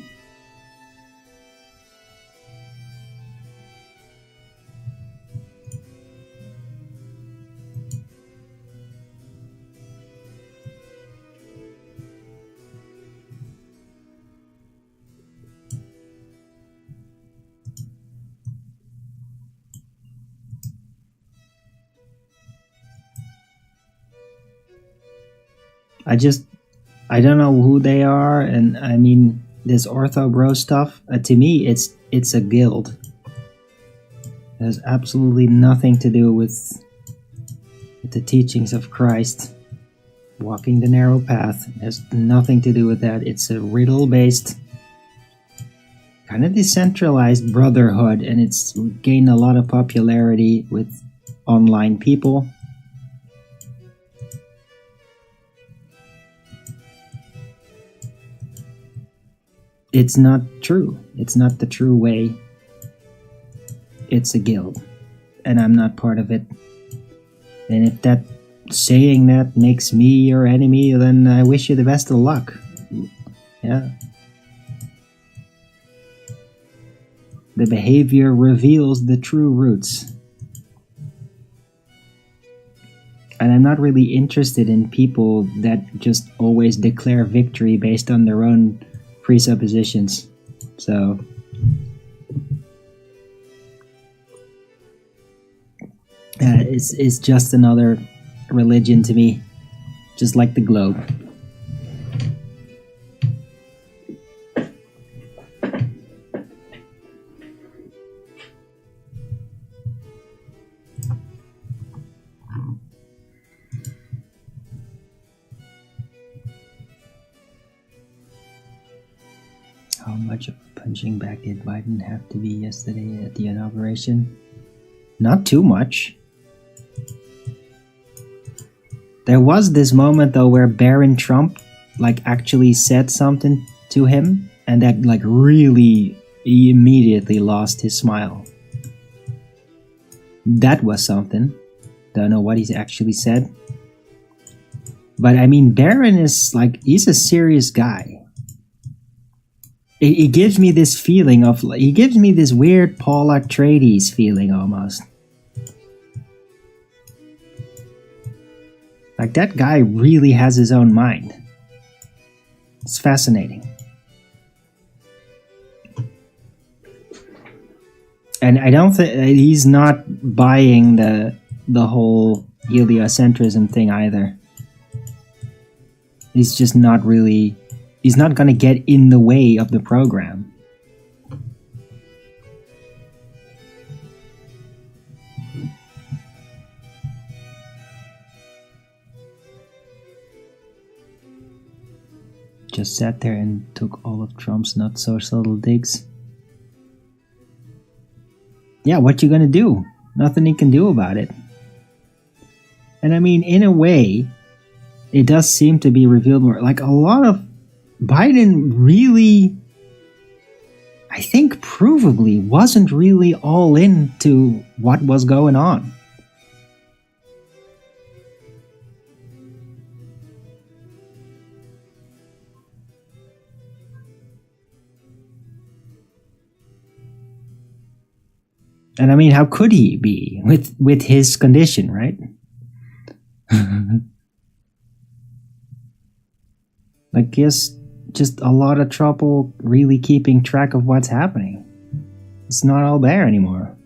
A: I don't know who they are, and I mean, this Ortho Bro stuff, to me, it's a guild. It has absolutely nothing to do with the teachings of Christ. Walking the narrow path has nothing to do with that. It's a riddle-based, kind of decentralized brotherhood, and it's gained a lot of popularity with online people. It's not true. It's not the true way. It's a guild, and I'm not part of it. And if that saying that makes me your enemy, then I wish you the best of luck. Yeah. The behavior reveals the true roots. And I'm not really interested in people that just always declare victory based on their own presuppositions. So it's just another religion to me, just like the globe. How much of a punching bag did Biden have to be yesterday at the inauguration? Not too much. There was this moment though where Baron Trump actually said something to him, and that really he immediately lost his smile. That was something. Don't know what he actually said. But I mean, Baron is he's a serious guy. It gives me this feeling of, he gives me this weird Paul Atreides feeling almost. That guy really has his own mind. It's fascinating. And I don't think he's not buying the whole heliocentrism thing either. He's just not really, he's not going to get in the way of the program. Just sat there and took all of Trump's not so subtle digs. yeah, what you gonna do? Nothing he can do about it. And I mean, in a way, it does seem to be revealed more. Like a lot of Biden really, I think, provably wasn't really all into what was going on. And I mean, how could he be with his condition, right? Like, yes, just a lot of trouble really keeping track of what's happening. It's not all there anymore.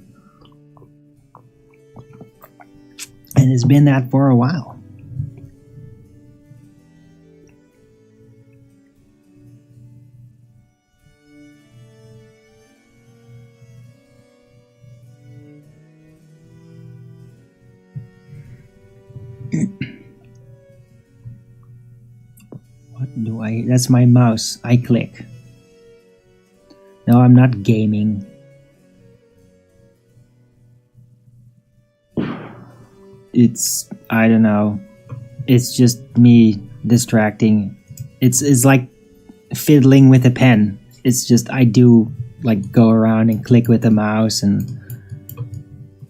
A: And it's been that for a while. What do I... That's my mouse. I click. No, I'm not gaming. It's... I don't know. It's just me distracting. It's like fiddling with a pen. It's just I do like go around and click with the mouse, and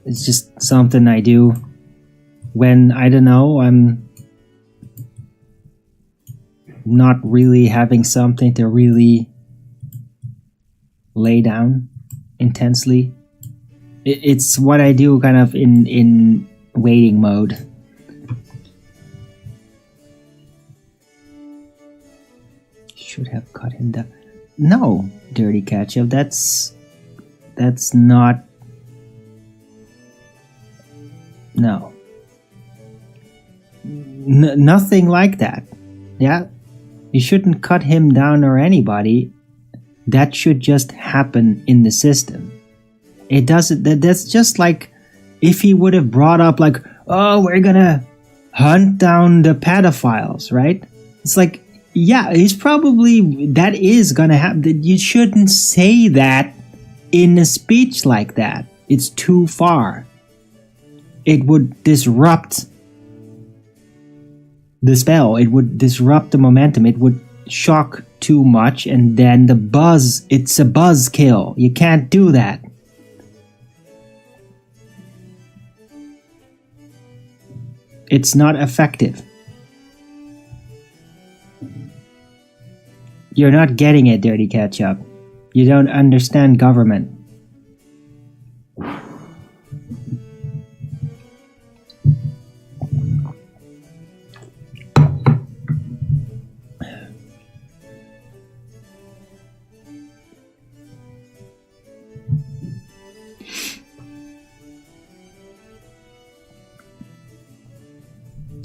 A: it's just something I do when, I don't know, I'm not really having something to really lay down intensely. It's what I do kind of in waiting mode. Should have cut him down. No, Dirty Ketchup, that's not... No. Nothing like that. Yeah? You shouldn't cut him down or anybody. That should just happen in the system. It doesn't... That's just like if he would have brought up like, oh, we're gonna hunt down the pedophiles, right? It's like, yeah, he's probably... That is gonna happen. You shouldn't say that in a speech like that. It's too far. It would disrupt the spell. It would disrupt the momentum. It would shock too much, and then the buzz, it's a buzz kill. You can't do that. It's not effective. You're not getting it, Dirty Ketchup. You don't understand government.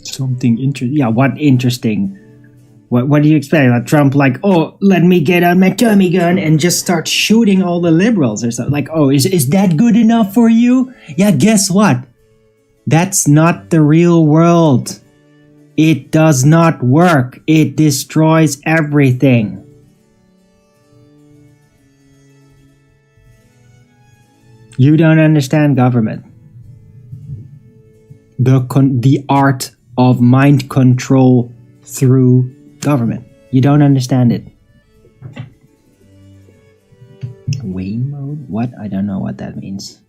A: Something interesting. Yeah, what interesting? What do you expect? Like Trump, like, oh, let me get out my Tommy gun and just start shooting all the liberals or something. Like, oh, is that good enough for you? Yeah, guess what? That's not the real world. It does not work. It destroys everything. You don't understand government. The art of mind control through government. You don't understand it. Wayne mode? What? I don't know what that means.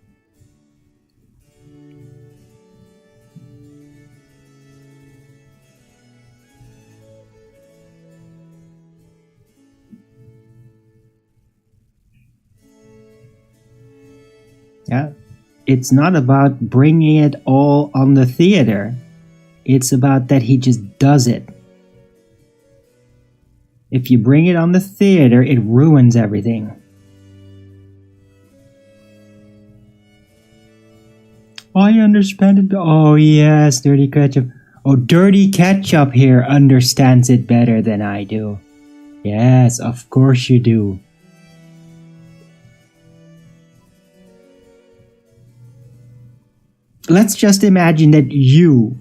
A: Yeah. It's not about bringing it all on the theater. It's about that he just does it. If you bring it on the theater, it ruins everything. I understand it. Oh yes, Dirty Ketchup. Oh, Dirty Ketchup here understands it better than I do. Yes, of course you do. Let's just imagine that you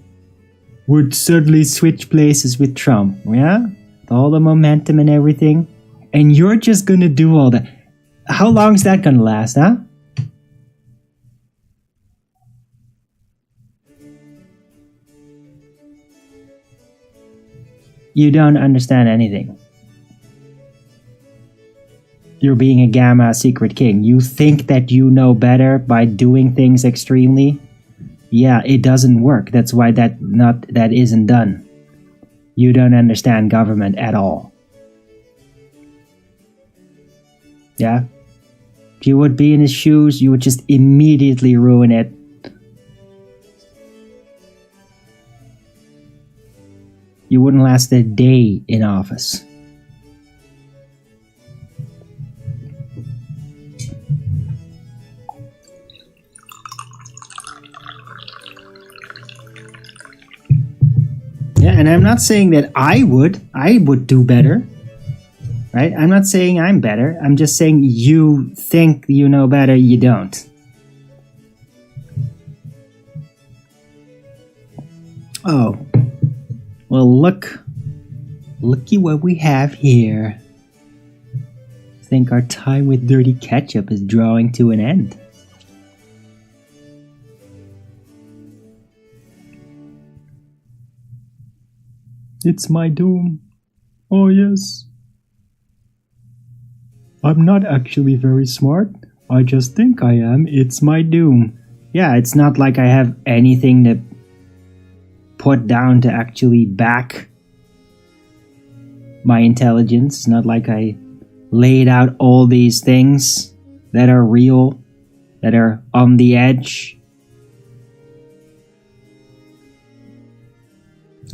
A: would suddenly switch places with Trump, yeah? All the momentum and everything, and you're just gonna do all that. How long is that gonna last, huh? You don't understand anything. You're being a Gamma Secret King. You think that you know better by doing things extremely? Yeah, it doesn't work. That's why that isn't done. You don't understand government at all. Yeah? If you would be in his shoes, you would just immediately ruin it. You wouldn't last a day in office. Yeah, and I'm not saying that I would do better. Right? I'm not saying I'm better. I'm just saying you think you know better, you don't. Oh. Well, looky what we have here. I think our time with dirty ketchup is drawing to an end. It's my doom. Oh yes. I'm not actually very smart. I just think I am. It's my doom. Yeah, it's not like I have anything to put down to actually back my intelligence. It's not like I laid out all these things that are real, that are on the edge.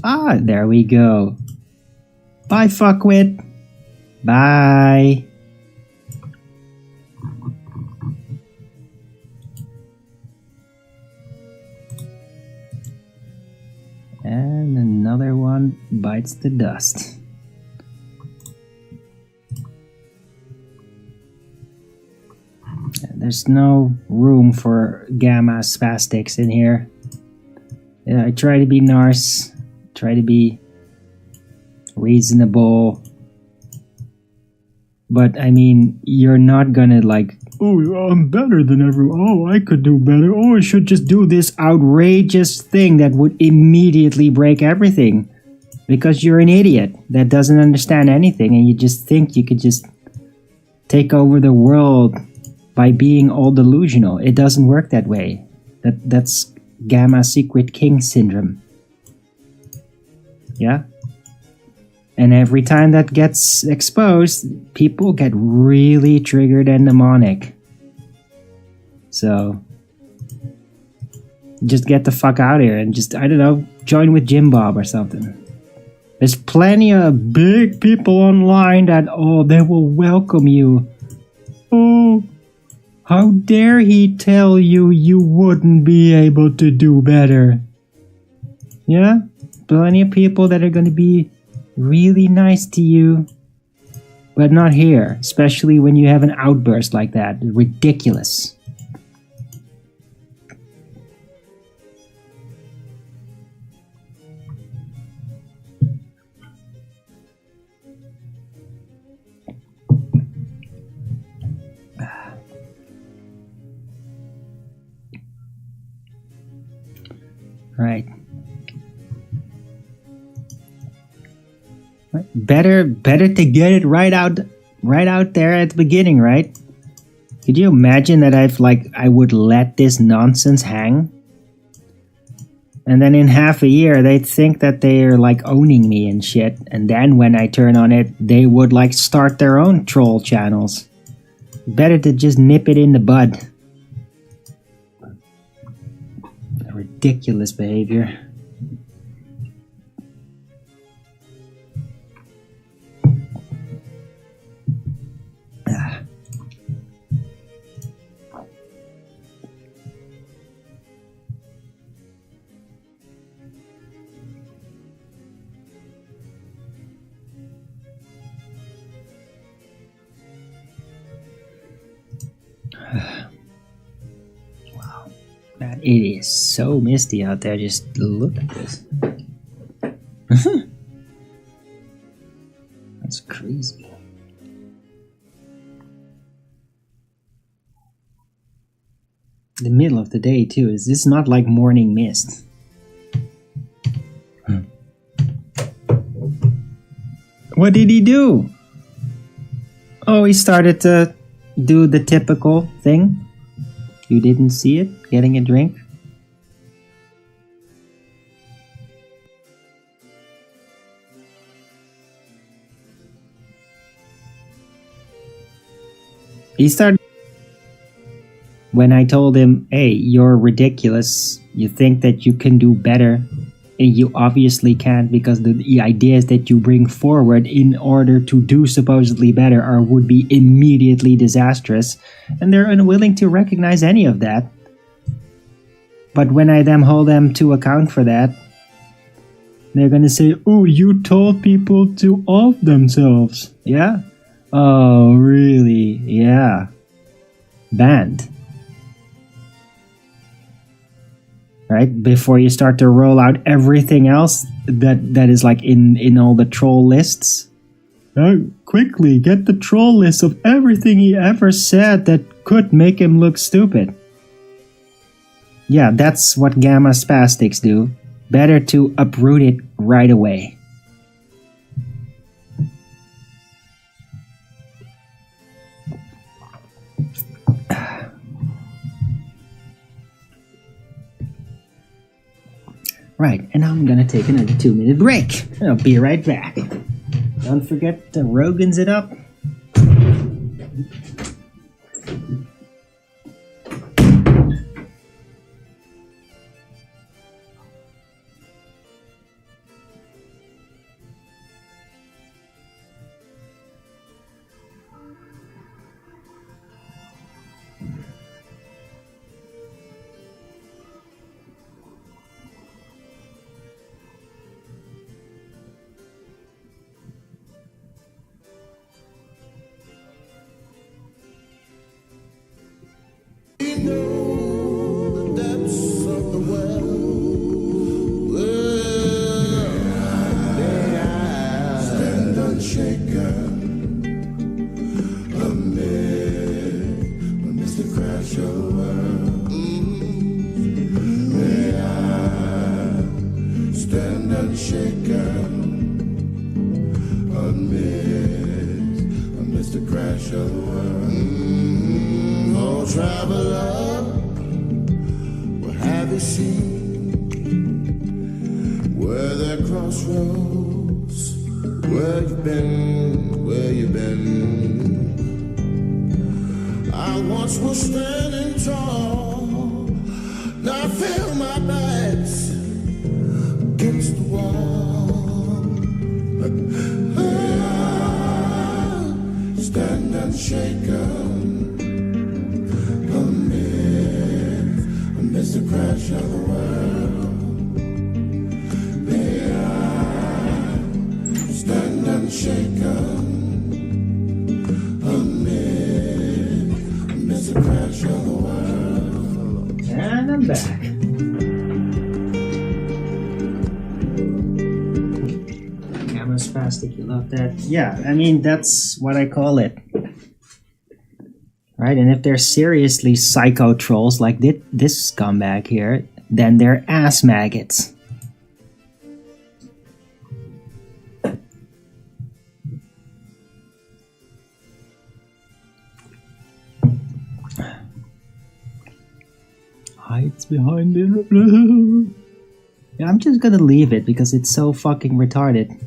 A: Ah, there we go. Bye, fuckwit. Bye. And another one bites the dust. There's no room for gamma spastics in here. Yeah, I try to be nice, try to be reasonable. But I mean, you're not gonna like, oh, I'm better than everyone. Oh, I could do better. Oh, I should just do this outrageous thing that would immediately break everything. Because you're an idiot that doesn't understand anything and you just think you could just take over the world by being all delusional. It doesn't work that way. That's Gamma Secret King syndrome. Yeah? And every time that gets exposed, people get really triggered and demonic. So, just get the fuck out of here and just, I don't know, join with Jim Bob or something. There's plenty of big people online that, oh, they will welcome you. Oh, how dare he tell you you wouldn't be able to do better? Yeah? Plenty of people that are going to be really nice to you, but not here, especially when you have an outburst like that. Ridiculous. Right. Better to get it right out there at the beginning, right? Could you imagine that I would let this nonsense hang? And then in half a year, they'd think that they're like owning me and shit. And then when I turn on it, they would like start their own troll channels. Better to just nip it in the bud. Ridiculous behavior. Wow. Man, it is so misty out there. Just look at this. That's crazy. The middle of the day too. Is this not like morning mist? What did he do? Oh, he started to do the typical thing. You didn't see it? Getting a drink? He started... When I told him, hey, you're ridiculous, you think that you can do better, and you obviously can't because the ideas that you bring forward in order to do supposedly better would be immediately disastrous, and they're unwilling to recognize any of that. But when I then hold them to account for that, they're gonna say, oh, you told people to off themselves. Yeah? Oh, really? Yeah. Banned. Right? Before you start to roll out everything else that is like in all the troll lists. Quickly, get the troll list of everything he ever said that could make him look stupid. Yeah, that's what gamma spastics do. Better to uproot it right away. Right, and I'm gonna take another 2-minute break. I'll be right back. Don't forget to Rogan's it up. And I'm back. Gamma spastic, you love that? Yeah, I mean, that's what I call it. Right, and if they're seriously psycho trolls like this scumbag here, then they're ass maggots. Hides behind it. Yeah, I'm just gonna leave it because it's so fucking retarded.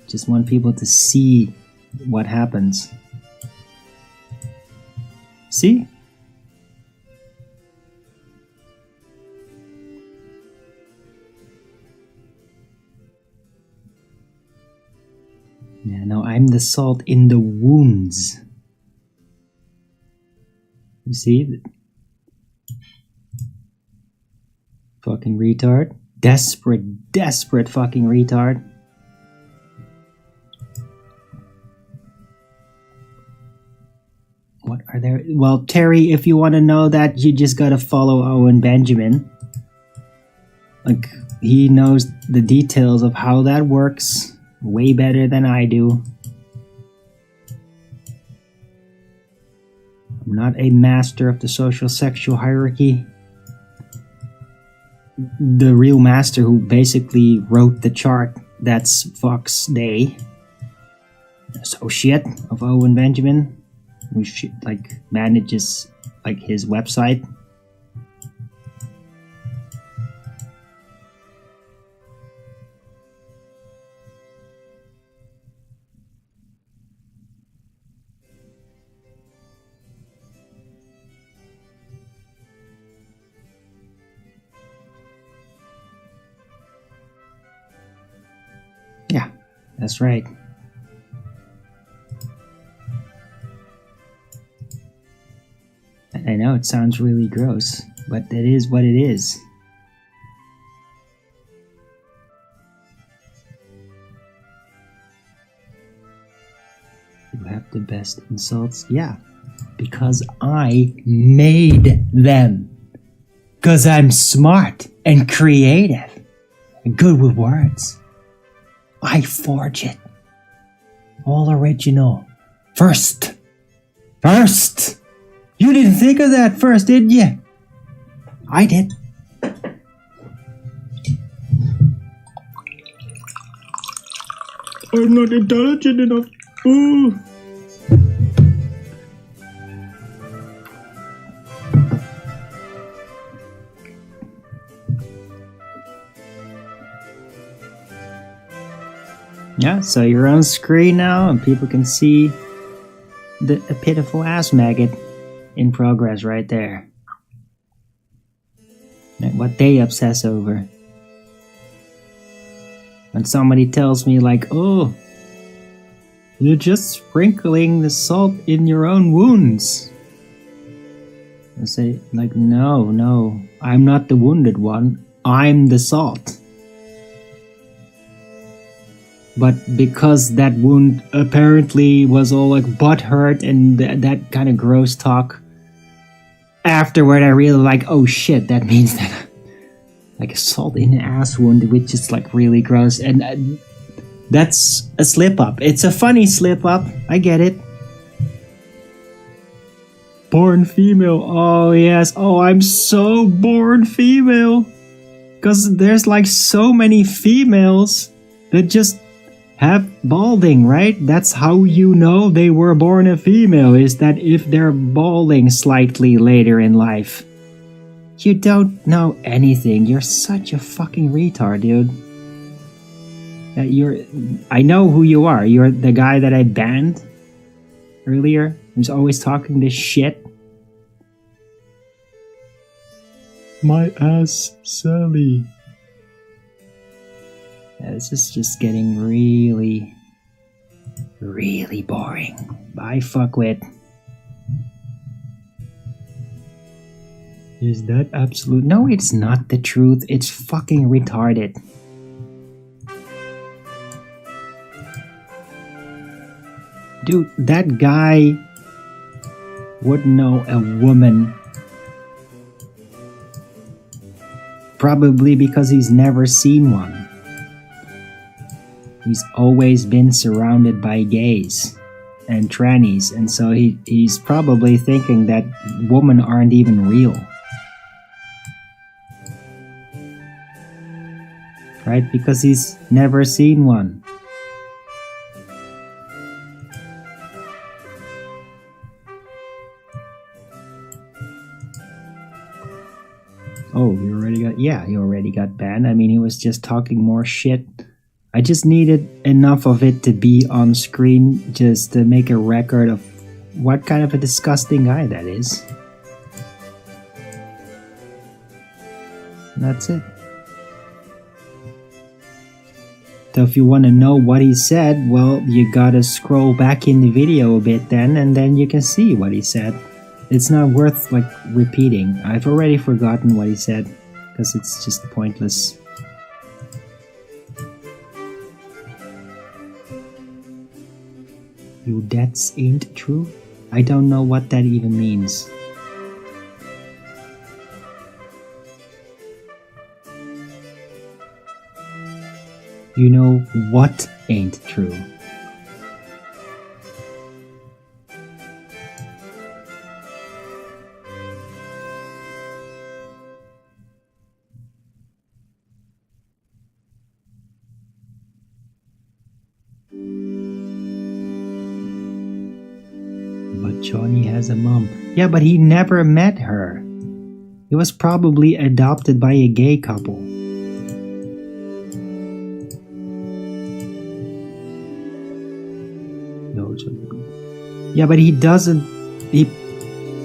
A: Just want people to see what happens. See? Yeah, no, I'm the salt in the wounds. You see? Fucking retard. Desperate fucking retard. What are there? Well, Terry, if you want to know that, you just gotta follow Owen Benjamin. Like, he knows the details of how that works way better than I do. I'm not a master of the social sexual hierarchy. The real master who basically wrote the chart, that's Fox Day. associate of Owen Benjamin, who like manages like his website. Yeah, that's right. I know it sounds really gross, but it is what it is. You have the best insults? Yeah, because I made them. Because I'm smart and creative and good with words. I forge it. All original. First. You didn't think of that first, did you? I did. I'm not intelligent enough. Ooh. Yeah, so you're on screen now and people can see a pitiful ass maggot in progress right there. And what they obsess over. When somebody tells me like, oh, you're just sprinkling the salt in your own wounds. I say like, no, I'm not the wounded one. I'm the salt. But because that wound apparently was all like butt hurt and that kind of gross talk, afterward I really like, oh shit, that means that like a salt in the ass wound, which is like really gross. And that's a slip up. It's a funny slip up. I get it. Born female. Oh yes. Oh, I'm so born female. Because there's like so many females that just have balding, right? That's how you know they were born a female, is that if they're balding slightly later in life. You don't know anything. You're such a fucking retard, dude. I know who you are. You're the guy that I banned earlier, who's always talking this shit. My ass, Sally. Yeah, this is just getting really, really boring. Bye, fuckwit. Is that absolute? No, it's not the truth. It's fucking retarded. Dude, that guy would know a woman. Probably because he's never seen one. He's always been surrounded by gays and trannies, and so he's probably thinking that women aren't even real. Right? Because he's never seen one. Oh, he already got banned. I mean, he was just talking more shit. I just needed enough of it to be on screen just to make a record of what kind of a disgusting guy that is. And that's it. So if you want to know what he said, well, you gotta scroll back in the video a bit then, and then you can see what he said. It's not worth like repeating. I've already forgotten what he said because it's just pointless. Your debts ain't true? I don't know what that even means. You know what ain't true? But Johnny has a mom. Yeah, but he never met her. He was probably adopted by a gay couple. No, yeah, but he doesn't.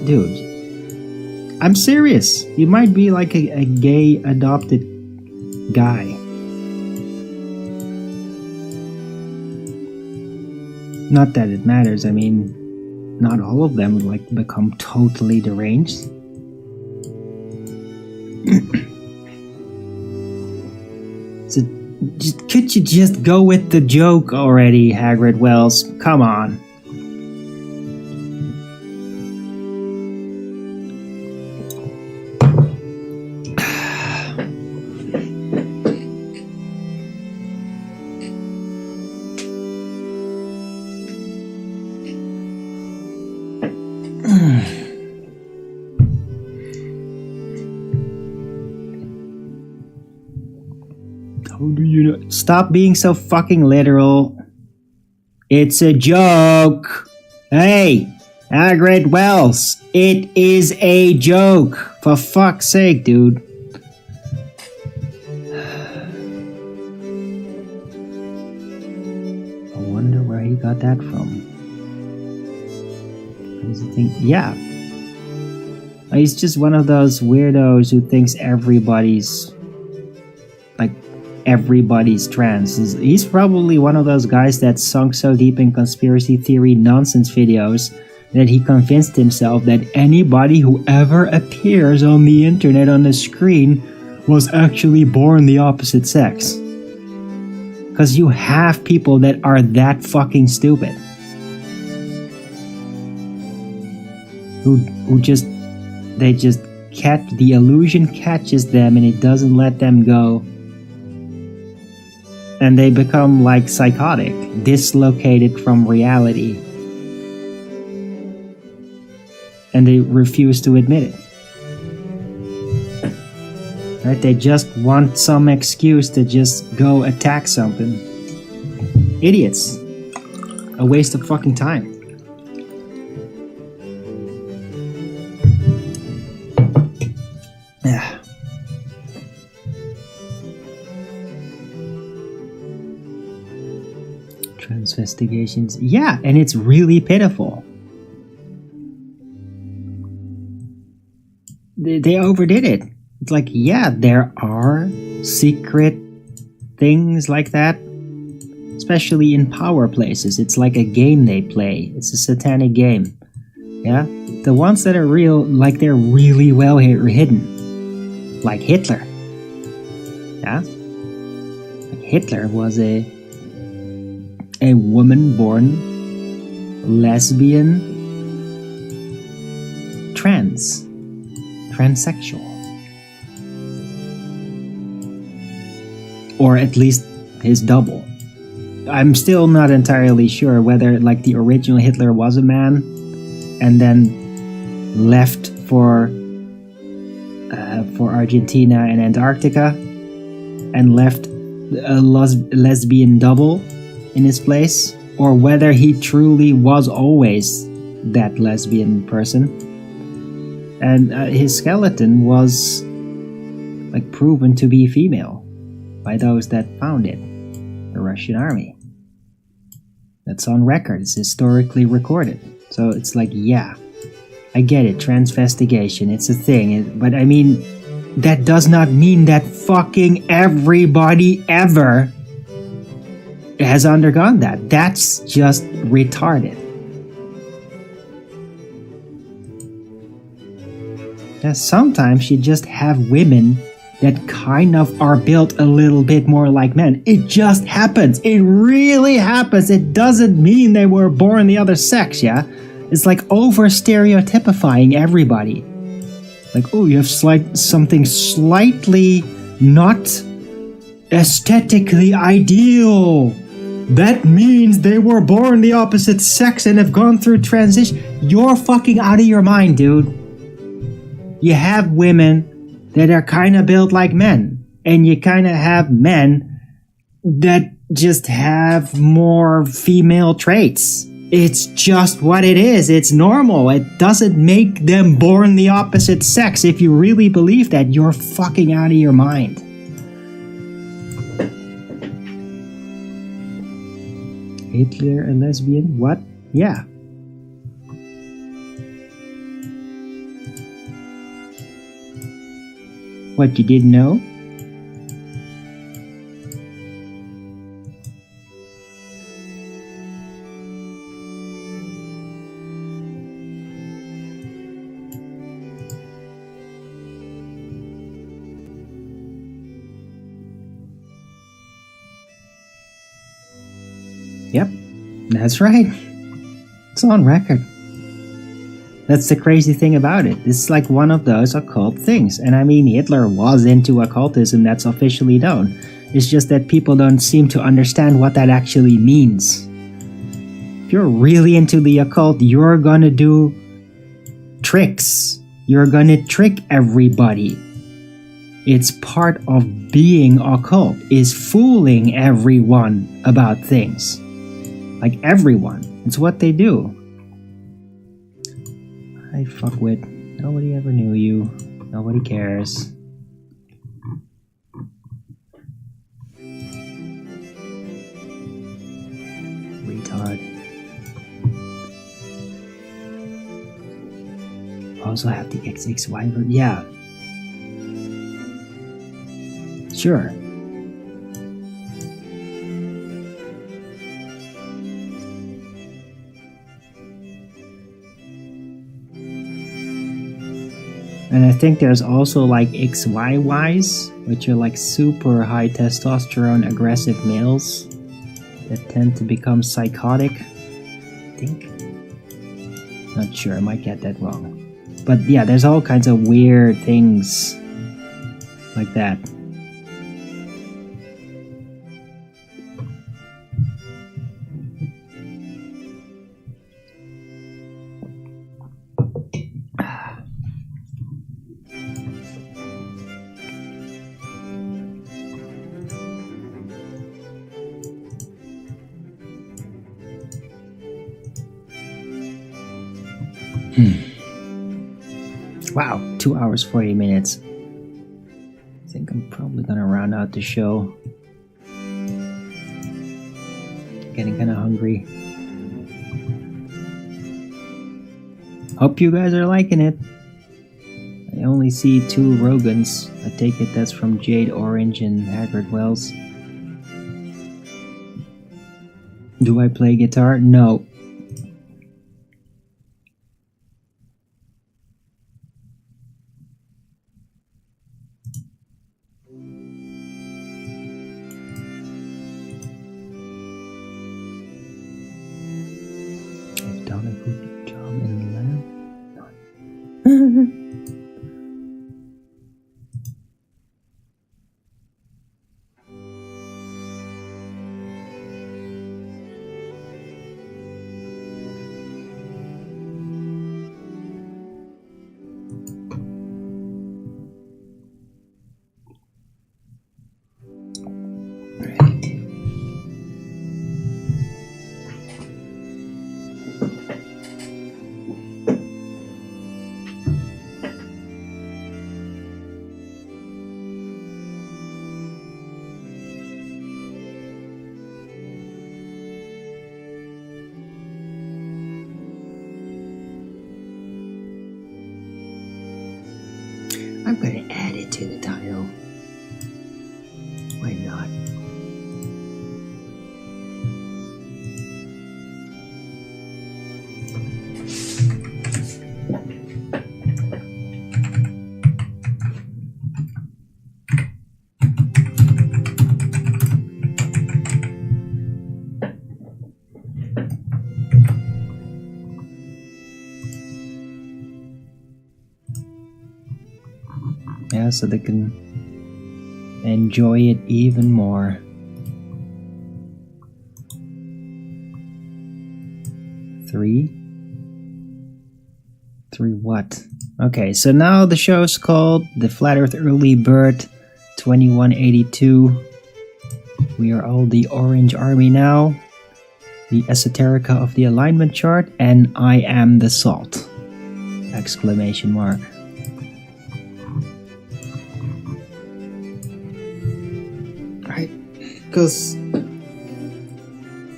A: Dude, I'm serious. He might be like a gay adopted guy. Not that it matters. I mean, not all of them would like become totally deranged. So, could you just go with the joke already, Hagrid Wells? Come on. How do you know? Stop being so fucking literal. It's a joke. Hey, Hagrid Wells, it is a joke. For fuck's sake, dude. I wonder where he got that from. Does he think? Yeah. He's just one of those weirdos who thinks everybody's trans. He's probably one of those guys that sunk so deep in conspiracy theory nonsense videos that he convinced himself that anybody who ever appears on the internet on the screen was actually born the opposite sex. Because you have people that are that fucking stupid. Who just catch the illusion catches them and it doesn't let them go. And they become like psychotic, dislocated from reality. And they refuse to admit it. Right? They just want some excuse to just go attack something. Idiots. A waste of fucking time. Yeah. Investigations. Yeah, and it's really pitiful. They overdid it. It's like, yeah, there are secret things like that, especially in power places. It's like a game they play. It's a satanic game. Yeah, the ones that are real, like they're really well hidden, like Hitler. Yeah, like Hitler was a woman-born lesbian transsexual, or at least his double. I'm still not entirely sure whether like the original Hitler was a man and then left for Argentina and Antarctica and left a lesbian double in his place, or whether he truly was always that lesbian person. And his skeleton was like proven to be female by those that found it, the Russian army. That's on record. It's historically recorded. So it's like, yeah, I get it. Transvestigation, it's a thing. But I mean, that does not mean that fucking everybody ever has undergone that. That's just retarded. Now, sometimes you just have women that kind of are built a little bit more like men. It just happens. It really happens. It doesn't mean they were born the other sex, yeah? It's like over-stereotypifying everybody. Like, oh, you have something slightly not aesthetically ideal. That means they were born the opposite sex and have gone through transition. You're fucking out of your mind, dude. You have women that are kind of built like men, and you kind of have men that just have more female traits. It's just what it is. It's normal. It doesn't make them born the opposite sex. If you really believe that, you're fucking out of your mind. Hitler a lesbian? What? Yeah. What, you didn't know? Yep, that's right. It's on record. That's the crazy thing about it. It's like one of those occult things. And I mean, Hitler was into occultism, that's officially known. It's just that people don't seem to understand what that actually means. If you're really into the occult, you're gonna do tricks. You're gonna trick everybody. It's part of being occult, is fooling everyone about things. Like everyone. It's what they do. I fuck with. Nobody ever knew you. Nobody cares. Retard. Also have the XXY version. Yeah. Sure. And I think there's also like XYYs, which are like super high testosterone aggressive males that tend to become psychotic. I think. Not sure, I might get that wrong. But yeah, there's all kinds of weird things like that. Wow, 2 hours 40 minutes. I think I'm probably gonna round out the show. Getting kinda hungry. Hope you guys are liking it. I only see 2 Rogans. I take it that's from Jade Orange and Haggard Wells. Do I play guitar? No. Done a good job in the lab. I'm gonna add it to the title. Why not? Yeah, so they can enjoy it even more. Three what? Okay, so now the show's called The Flat Earth Early Bird 2182. We are all the Orange Army now. the esoterica of the alignment chart, and I am the salt! Exclamation mark. Right? Because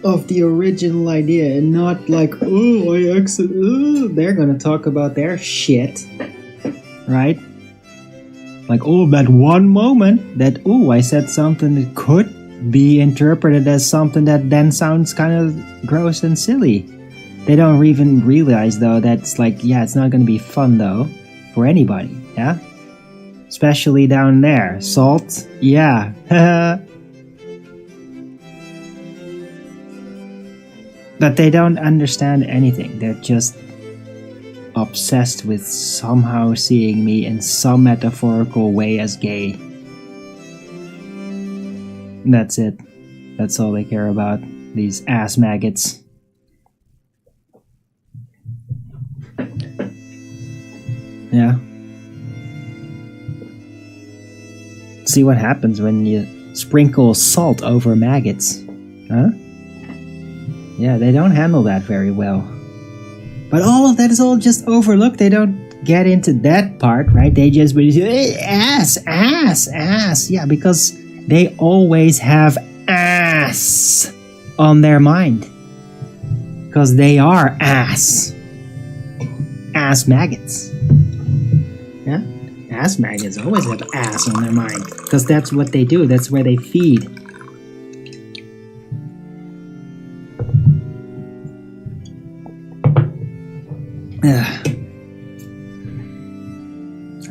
A: of the original idea, and not like, they're gonna talk about their shit, right? Like, that one moment that, I said something that could be interpreted as something that then sounds kind of gross and silly. They don't even realize, though, that's like, it's not gonna be fun, though, for anybody, yeah? Especially down there. Salt, yeah. But they don't understand anything. They're just obsessed with somehow seeing me in some metaphorical way as gay. And that's it. That's all they care about. These ass maggots. Yeah. See what happens when you sprinkle salt over maggots. Huh? Yeah, they don't handle that very well. But all of that is all just overlooked. They don't get into that part, right? They just ass. Yeah, because they always have ass on their mind. Because they are ass. Ass maggots. Yeah? Ass maggots always have ass on their mind. Because that's what they do. That's where they feed.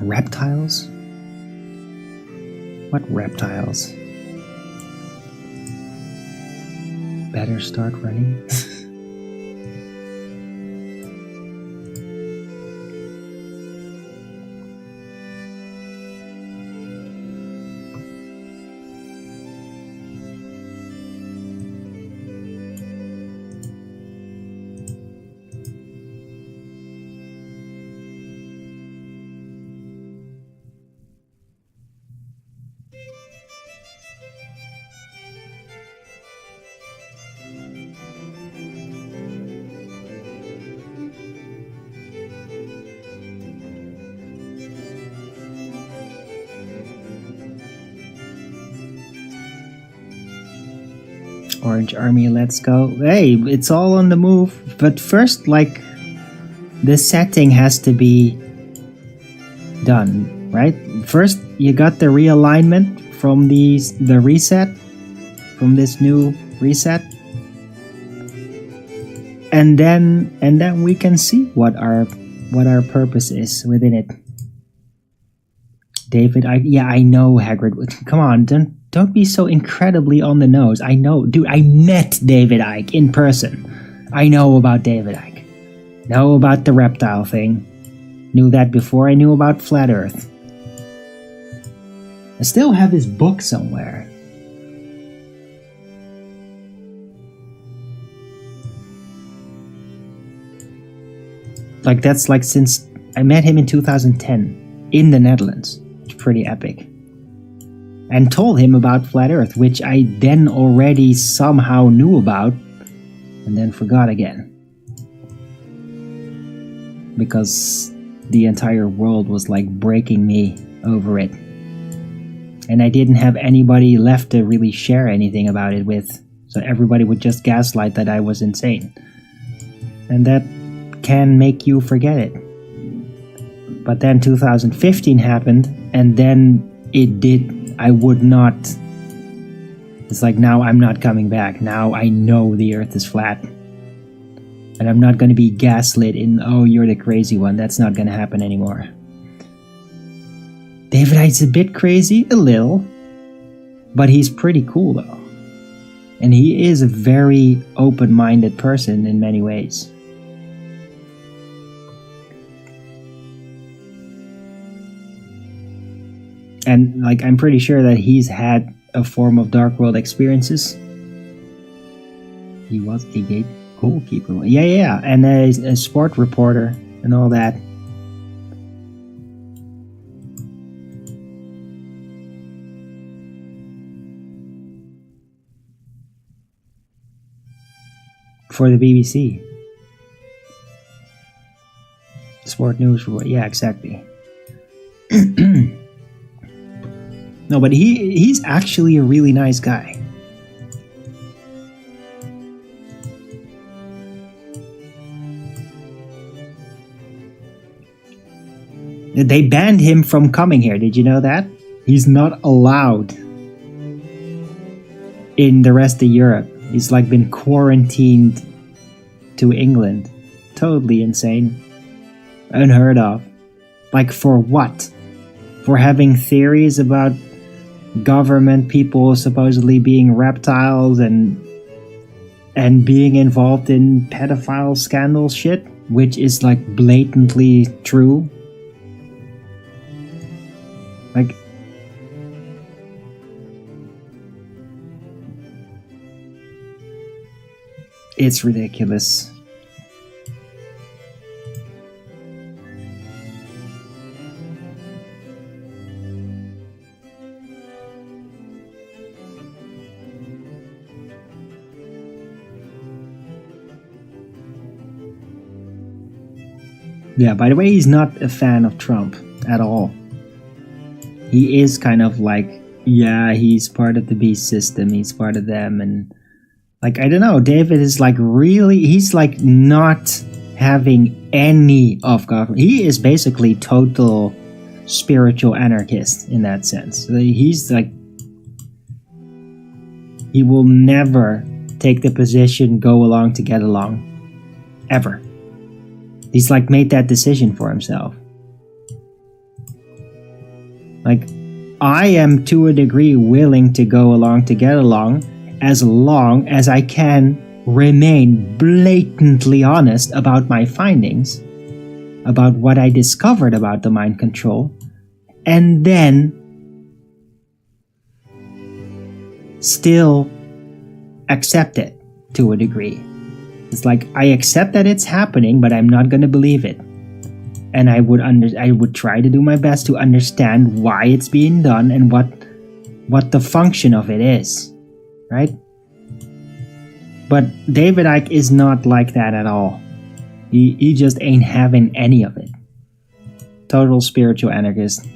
A: Reptiles? What reptiles? Better start running? Orange Army, let's go. Hey, it's all on the move. But first, like, the setting has to be done, right? First, you got the realignment from the reset, from this new reset. And then we can see what our purpose is within it. David, I know Hagrid. Come on, don't be so incredibly on the nose. I know, dude, I met David Icke in person. I know about David Icke. Know about the reptile thing. Knew that before I knew about Flat Earth. I still have his book somewhere. Like, that's like since I met him in 2010 in the Netherlands. It's pretty epic. And told him about Flat Earth, which I then already somehow knew about and then forgot again. Because the entire world was like breaking me over it. And I didn't have anybody left to really share anything about it with. So everybody would just gaslight that I was insane. And that can make you forget it. But then 2015 happened, and then it did. I would not. It's like, now I'm not coming back. Now I know the Earth is flat. And I'm not going to be gaslit in, oh, you're the crazy one. That's not going to happen anymore. David Icke's a bit crazy, a little. But he's pretty cool, though. And he is a very open-minded person in many ways. And like, I'm pretty sure that he's had a form of Dark World experiences. He was a gate goalkeeper. Yeah. And a sport reporter and all that. for the BBC. Sport news for what? Yeah, exactly. No, but he's actually a really nice guy. They banned him from coming here. Did you know that? He's not allowed in the rest of Europe. He's like been quarantined to England. Totally insane. Unheard of. Like for what? For having theories about government people supposedly being reptiles and being involved in pedophile scandal shit, which is like blatantly true. Like, it's ridiculous. Yeah, by the way, he's not a fan of Trump at all. He is kind of like, yeah, he's part of the beast system, he's part of them, and like, I don't know, David is like really, he's like not having any of government. He is basically total spiritual anarchist in that sense. He's like, he will never take the position, go along to get along, ever. He's like made that decision for himself. Like, I am to a degree willing to go along to get along as long as I can remain blatantly honest about my findings, about what I discovered about the mind control, and then still accept it to a degree. It's like, I accept that it's happening, but I'm not going to believe it. And I would try to do my best to understand why it's being done and what the function of it is, right? But David Icke is not like that at all. He just ain't having any of it. Total spiritual anarchist.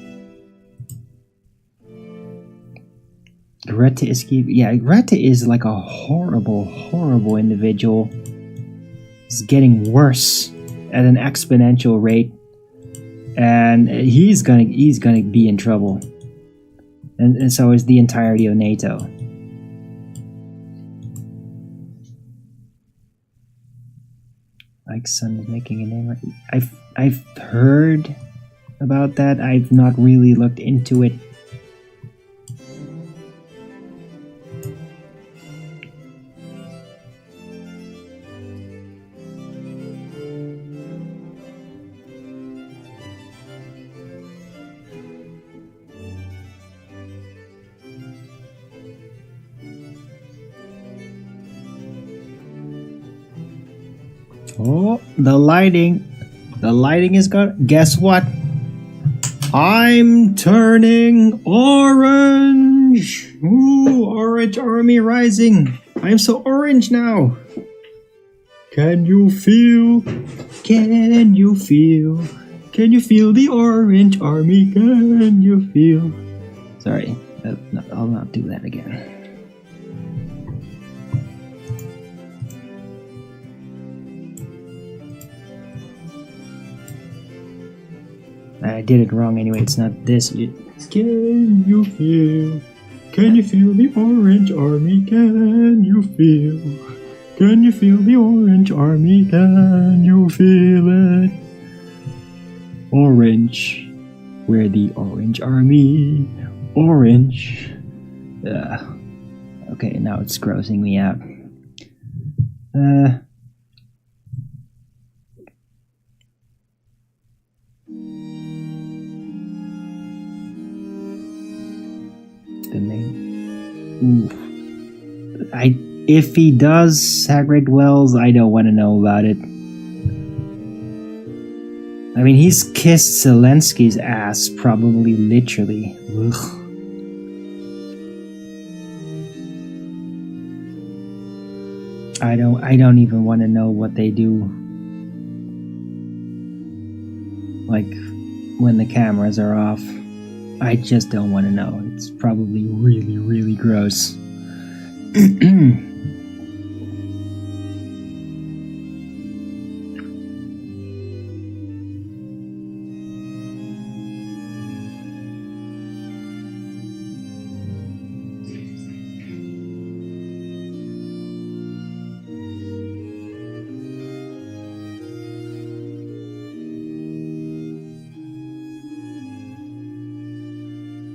A: Rutte is like a horrible, horrible individual. He's getting worse at an exponential rate. And he's gonna be in trouble, and so is the entirety of NATO. Like, son is making a name. I've heard about that. I've not really looked into it. Oh, the lighting is good. Guess what? I'm turning orange. Ooh, orange army rising. I'm so orange now. Can you feel the orange army? Can you feel? Sorry, I'll not do that again. I did it wrong anyway. It's not this. Can you feel the orange army? Can you feel the orange army? Can you feel it? Orange, we're the orange army. Orange. Okay, now it's grossing me out. The name. If he does Hagrid Wells, I don't want to know about it. I mean, he's kissed Zelensky's ass, probably literally. Ugh. I don't even want to know what they do. Like when the cameras are off. I just don't want to know. It's probably really, really gross.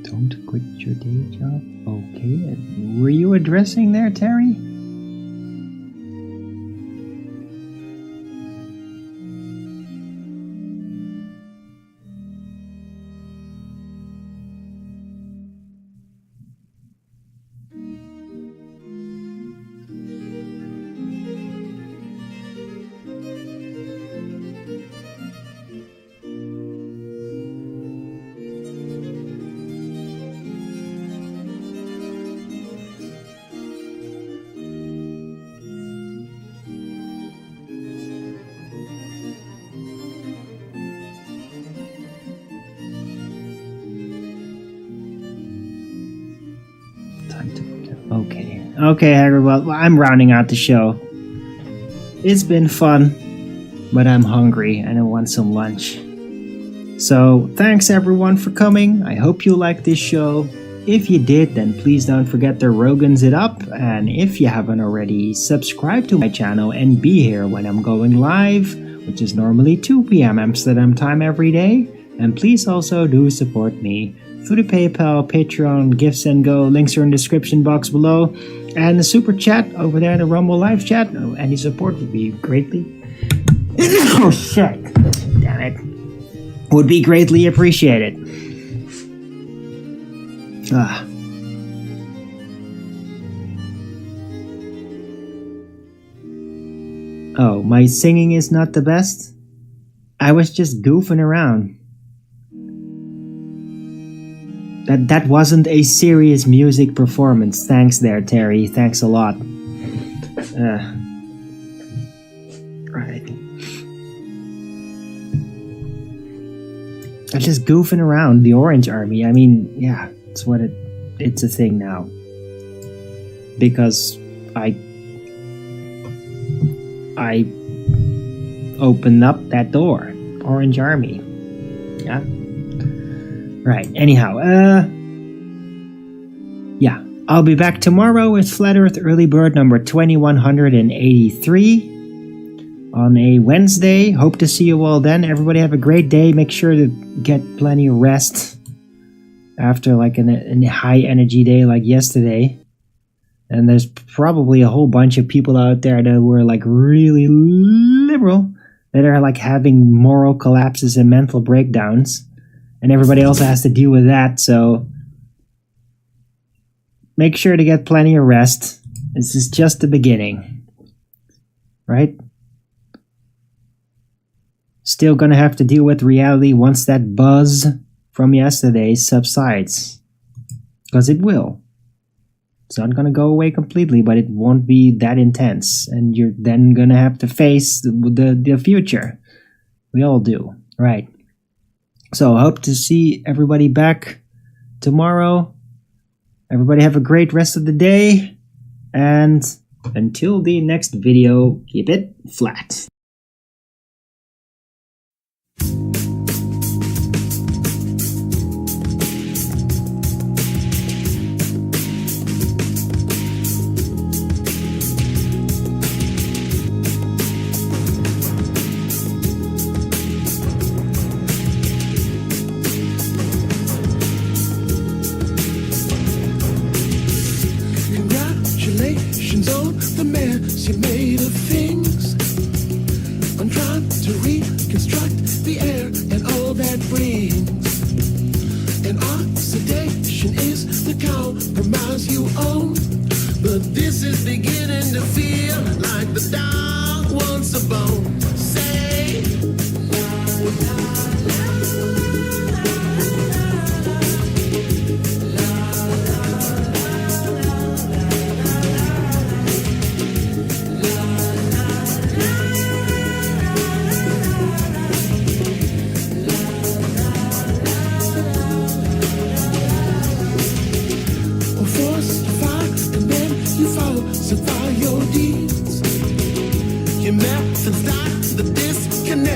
A: Don't quit your day job. Okay. Were you addressing there, Terry? Okay, Hagrid, well, I'm rounding out the show. It's been fun, but I'm hungry and I want some lunch. So, thanks everyone for coming. I hope you liked this show. If you did, then please don't forget to Rogan's it up. And if you haven't already, subscribe to my channel and be here when I'm going live, which is normally 2 p.m. Amsterdam time every day. And please also do support me through the PayPal, Patreon, Gifts and Go. Links are in the description box below. And the super chat over there in the Rumble live chat. Any support would be greatly... oh shit. Damn it. Would be greatly appreciated. Oh, my singing is not the best? I was just goofing around. That wasn't a serious music performance. Thanks there, Terry. Thanks a lot. Right. I'm just goofing around. The Orange Army. I mean, yeah, it's a thing now. Because I opened up that door. Orange Army. Yeah. Right, anyhow, yeah, I'll be back tomorrow with Flat Earth Early Bird number 2183 on a Wednesday. Hope to see you all then. Everybody have a great day. Make sure to get plenty of rest after like a high energy day like yesterday. And there's probably a whole bunch of people out there that were like really liberal that are like having moral collapses and mental breakdowns. And everybody else has to deal with that, so make sure to get plenty of rest. This is just the beginning. Right? Still gonna have to deal with reality once that buzz from yesterday subsides. Because it will. It's not gonna go away completely, but it won't be that intense. And you're then gonna have to face the future. We all do. Right. So I hope to see everybody back tomorrow. Everybody have a great rest of the day. And until the next video, keep it flat.
B: The mess you made of things. I'm trying to reconstruct the air and all that brings. And oxidation is the compromise you own. But this is beginning to feel like the dog wants a bone. Say, la, la, la, la, la, la, la.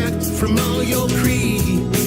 B: back from all your creed.